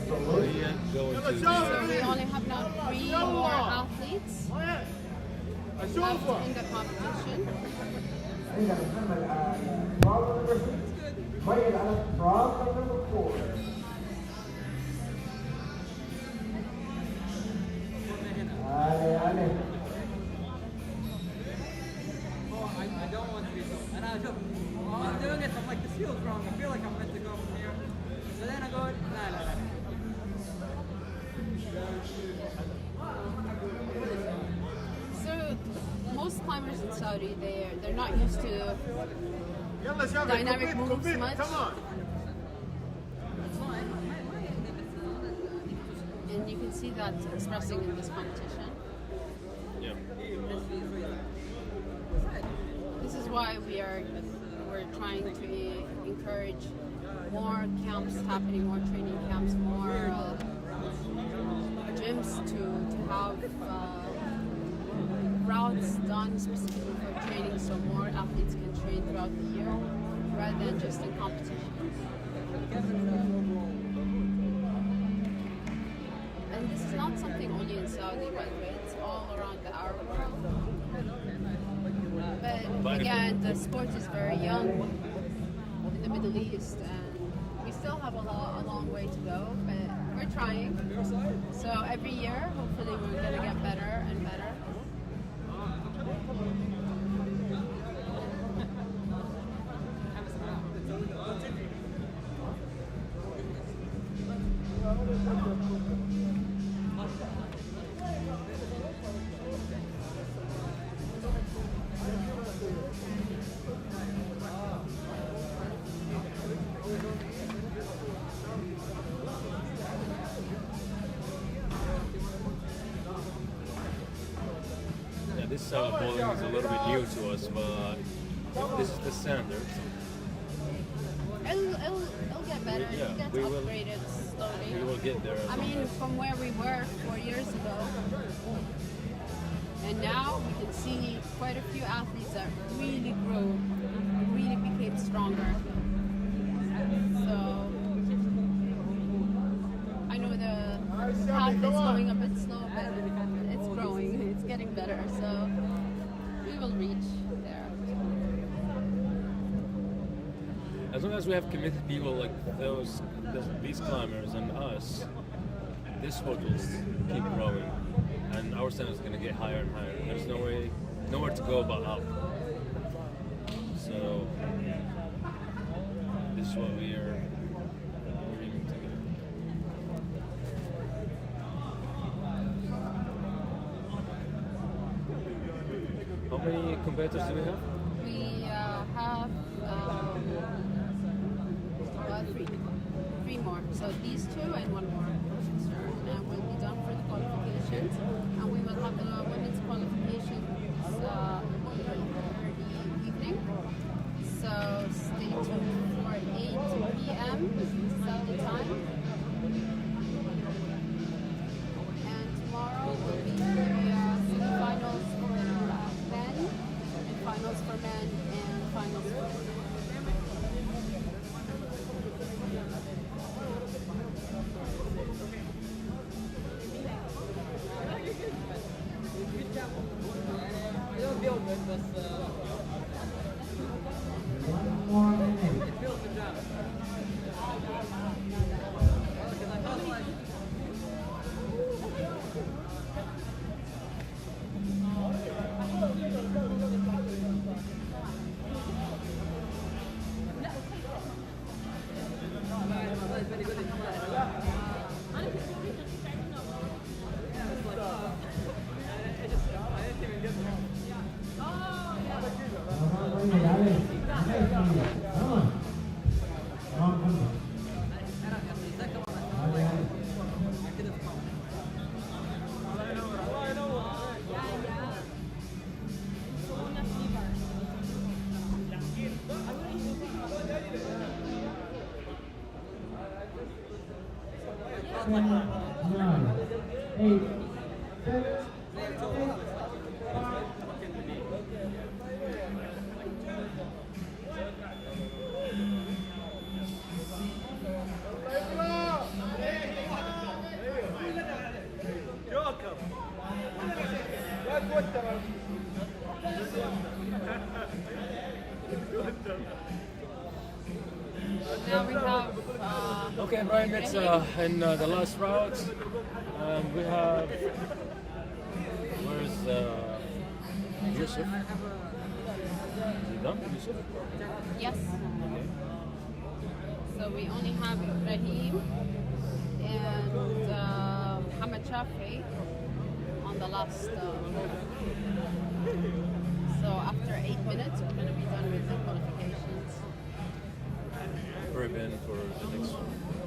Korea going to So we only have now 3 more athletes left اشوفه. in the competition. عندنا محمد على problem number 6. ميل على problem number 4. علي. I don't want to be so. And I just, while I'm doing it, I'm like, this feels wrong. I feel like I'm meant to go from here. So then I go, nah. So most climbers in Saudi, they're not used to يلا شباب. Dynamic compete, moves compete. much. Come on. and you can see that expressing in this competition. Yeah. This is why we're trying to encourage more camps happening, more training camps, more gyms to have routes done specifically for training, so more athletes can train throughout the year rather than just in competitions. And this is not something only in Saudi, by the way, it's all around the Arab world. But again, the sport is very young in the Middle East, and we still have a long way to go, but we're trying. So every year, hopefully we're going to get better and better. this style of bowling is a little bit new to us, but if this is the standard. It'll get better. Yeah, It gets we will- upgraded slowly. We will get there. I mean, from where we were 4 years ago, and now we can see quite a few athletes that really grew, really became stronger. So I know the path is going a bit slow, but it's growing. It's getting better. So we will reach there. As long as we have committed people like these climbers and us, this sport will keep growing, and our standard is going to get higher and higher. There's nowhere to go but up. So this is what we're aiming to get. How many competitors do we have? We have three more. So these two and one more. And we'll be done for the qualifications. And we will have the women's qualifications later in the evening. So stay tuned for 8 p.m. Saudi time. And tomorrow will be the finals for men, and finals for men, and finals for women. It'll feel good, but One more minute. it feels good job. Because I felt like Now we have. Okay, Brian, that's in the last route. We have. Where's Yusuf? Is he done, Yusuf? Yes. So we only have Ibrahim and Muhammad Shafri on the last. So after 8 minutes, we're going to be done with the qualifications. Prep in for the next one.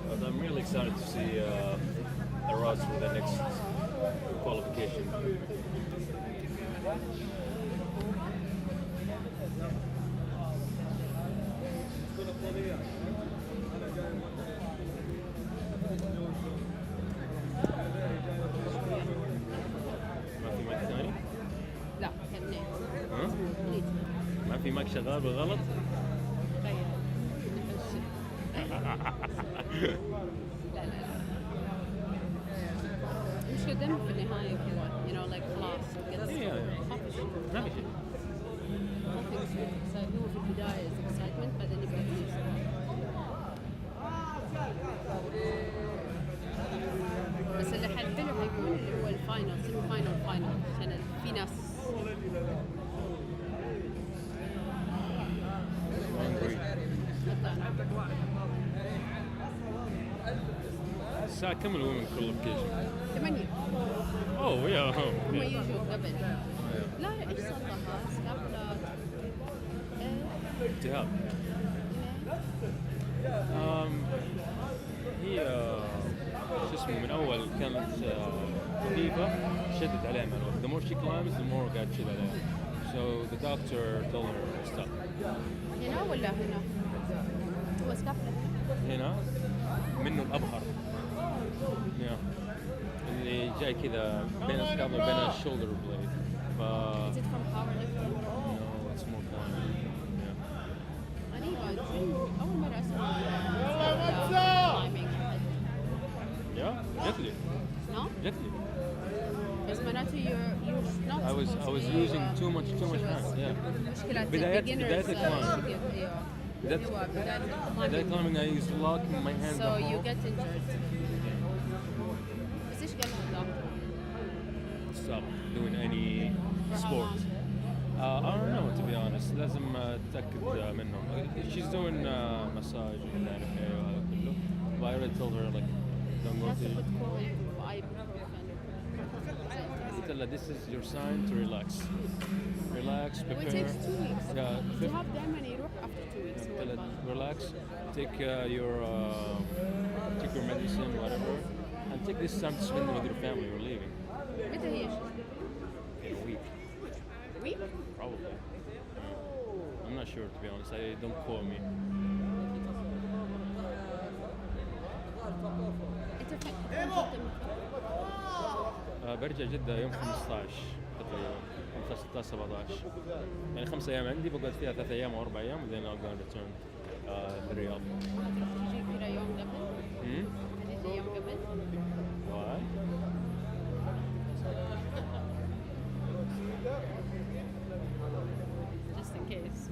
But I'm really excited to see the routes for the next qualification. ما في مايك ثاني؟ لا كان نيت. ها؟ نيت. ما في مايك شغال بالغلط؟ تخيل. لا لا لا. مش قدام في النهاية كذا. You know, like خلاص. ما في شيء. هو في البداية excitement بعدين يبقى بس اللي الحلو حيكون اللي هو الفاينل سيمي فاينل عشان في ناس الساعة كم الومن كواليفيكيشن؟ 8 اوه يا هم يجوا قبل لا ايش صلها سكابولا التهاب. هي شو اسمه من اول كانت خفيفة شدت عليها مع الوقت. The more she climbs, the more قاعد تشد عليها. So the doctor told her stop. هنا ولا هنا؟ هو سكابلر. هنا منه الأبهر. Yeah. اللي جاي كذا بين السكابلر وبين الشولدر بليد. Is it from powerlifting? No, it's more climbing. Yeah. غريبة. أول مرة أسمع climbing. Yeah, جت لي. No? جت لي. بس معناته you're not I was supposed to using be, too much hands. Yeah. مشكلة بداية beginners الclimb. أيوة. بداية أيوة بداية That climbing. climbing, I used to lock my hands So up. you get injured. بس إيش قال الدكتور؟ Stop doing any For how sport. long? I don't know, to be honest. لازم أتأكد منهم. She's doing massage and that, okay, وهذا كله. But I already told her like, don't go That's a to. good call. Ibuprofen. Tell her this is your sign to relax. Relax, Well, prepare. it takes 2 weeks. Yeah, التهاب دائما يروح after 2 weeks. هو Tell her, البعض. relax, take your medicine, whatever, and take this time to spend with your family. We're leaving متى هي؟ in a week, Week? probably. I'm not sure, to be honest. Don't call me. أنت فكرت برجع جدة يوم 15 تقريبا، 15 16 17. يعني 5 أيام عندي، بقعد فيها 3 أيام أو 4 أيام وبعدين I'll go and return للرياض. تجي كذا يوم قبل؟ هتجي يوم قبل؟ Why? Just in case.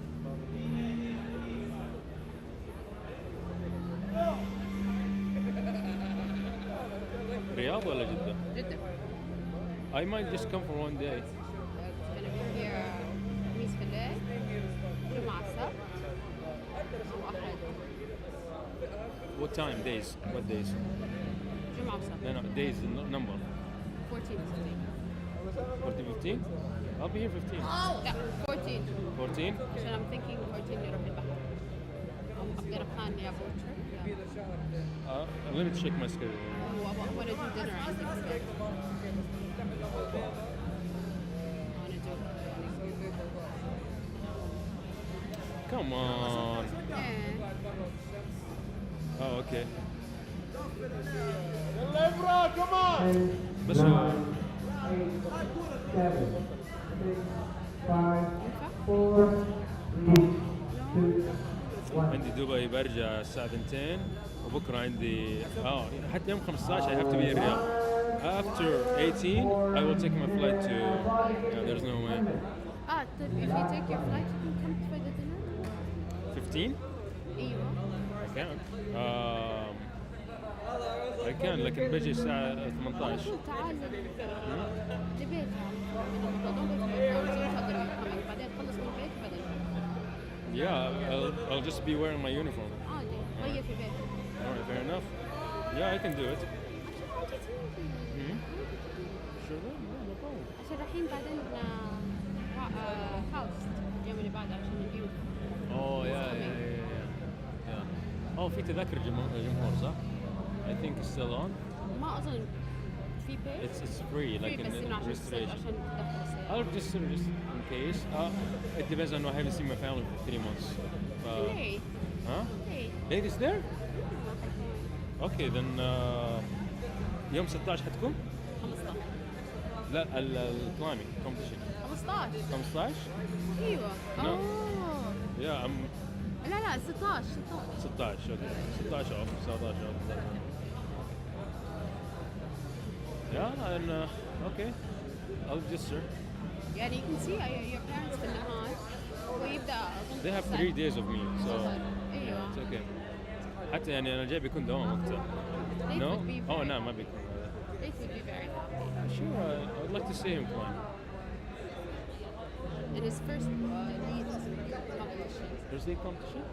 رياض ولا جدة؟ جدا. I might just come for one day. It's gonna be here خميس في الليل، جمعة السبت، وأحد. What time? Days? What days? جمعة وسبت. No, days, number. 14 15. 14, 15? I'll be here 15. لا 14. 14? عشان I'm thinking 14 نروح البحر. I'm gonna plan a boat trip. Yeah. Let me check my schedule. I wanna do dinner عندي بس. Come on. Oh, okay. بس هو 7, 6, 5, 4, 3, 2, 1. عندي دبي برجع الساعة 2 وبكرة عندي حتى يوم 15 I have to be in Riyadh. After 18 I will take my flight to there's no way. طيب if you take your flight you can come for the dinner. 15? ايوه. I can. I can لكن بجي الساعة 18. تعال لبيت بعدين تخلص من البيت بعدين. Yeah, I'll just be wearing my uniform. عادي غير في بيتك. Alright, fair enough. Yeah, I can do it. Sure, no problem. عشان رايحين بعدين هاوس اليوم اللي بعده عشان اليوم. Oh yeah. Oh, في تذاكر جمهور صح؟ I think it's still on. ما أظن في بيت. It's free, like بس in إنه عشان registration. تدخل السيارة. I'll register just in case. It depends on I haven't seen my family for 3 months. Hey. Huh? Hey. Ladies there? Okay, then يوم 16 حتكون؟ 15. لا الكلايمينج competition. 15. 15? ايوه. No. اوه. Yeah, I'm لا 16. 16 okay. 16 off, 17 off. Yeah, and okay. I'll register. يعني you can see your parents في النهار ويبدأ أظن They have 3 الساعة days of me, so ايوه. it's okay. حتى يعني أنا جاي بيكون دوام وقتها. They No? would be Oh, very no, ما بيكون. They would be very happy. Sure, I'd like to see him climb. In his first lead competition. There's league competition?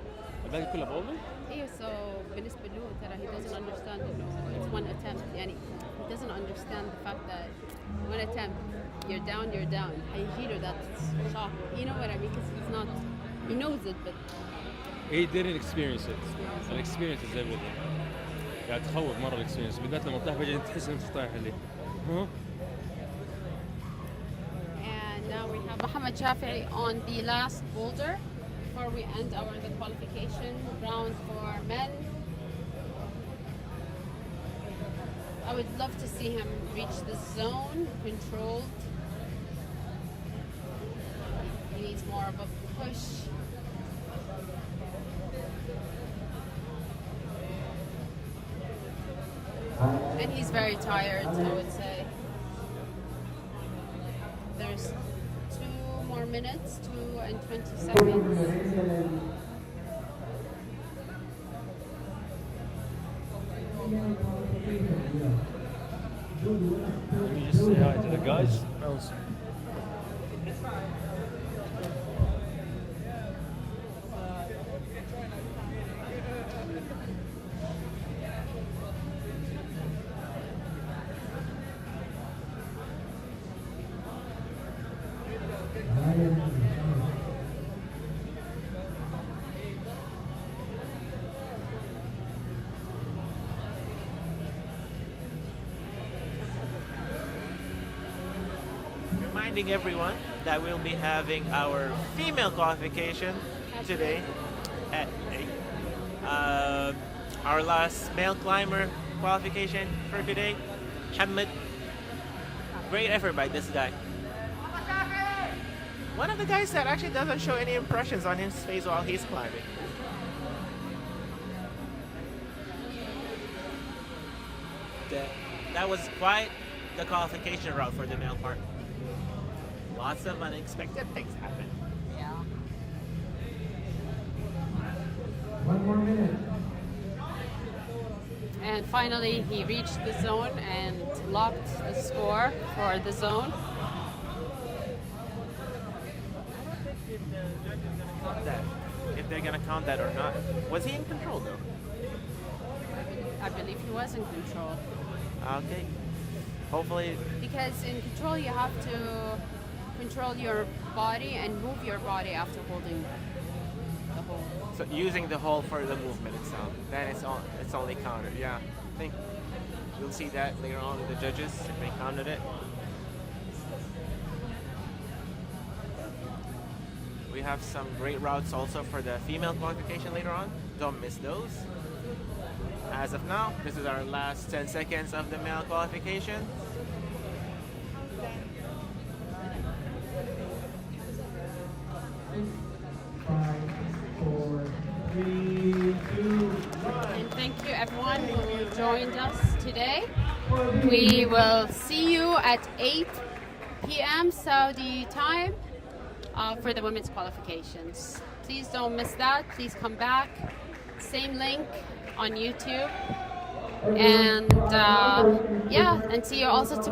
الباقي كله Boulder? ايوه so بالنسبة له ترى he doesn't understand انه it's one attempt يعني he doesn't understand the fact that one attempt you're down هيجيله that shock you know what I mean because he's not he knows it but He didn't experience it. The experience is everything. قاعد تخوف مرة الاكسبيرينس بالذات لما تطيح فجأة تحس انك طايح اللي ها we have Mohammed Shafi'i on the last boulder before we end the qualification round for men. I would love to see him reach the zone controlled. He needs more of a push. And he's very tired, I would say. There's 2 more minutes, 2 and 20 seconds. Let me just say hi to the guys. Also. Reminding everyone that we'll be having our female qualification today at 8. Our last male climber qualification for today, Hamid. Great effort by this guy. One of the guys that actually doesn't show any impressions on his face while he's climbing. That was quite the qualification route for the male part. Lots of unexpected things happen. Yeah. 1 more minute. And finally, he reached the zone and locked the score for the zone. If they're gonna count that or not. Was he in control though? I believe he was in control. Okay. Hopefully. Because in control, you have to control your body and move your body after holding the hole. So using the hole for the movement itself, then it's only counted. Yeah, I think we'll see that later on with the judges if they counted it. We have some great routes also for the female qualification later on. Don't miss those. As of now, this is our last 10 seconds of the male qualification. And thank you everyone who joined us today. We will see you at 8 p.m. Saudi time for the women's qualifications. Please don't miss that. Please come back. Same link on YouTube. And yeah, and see you also tomorrow.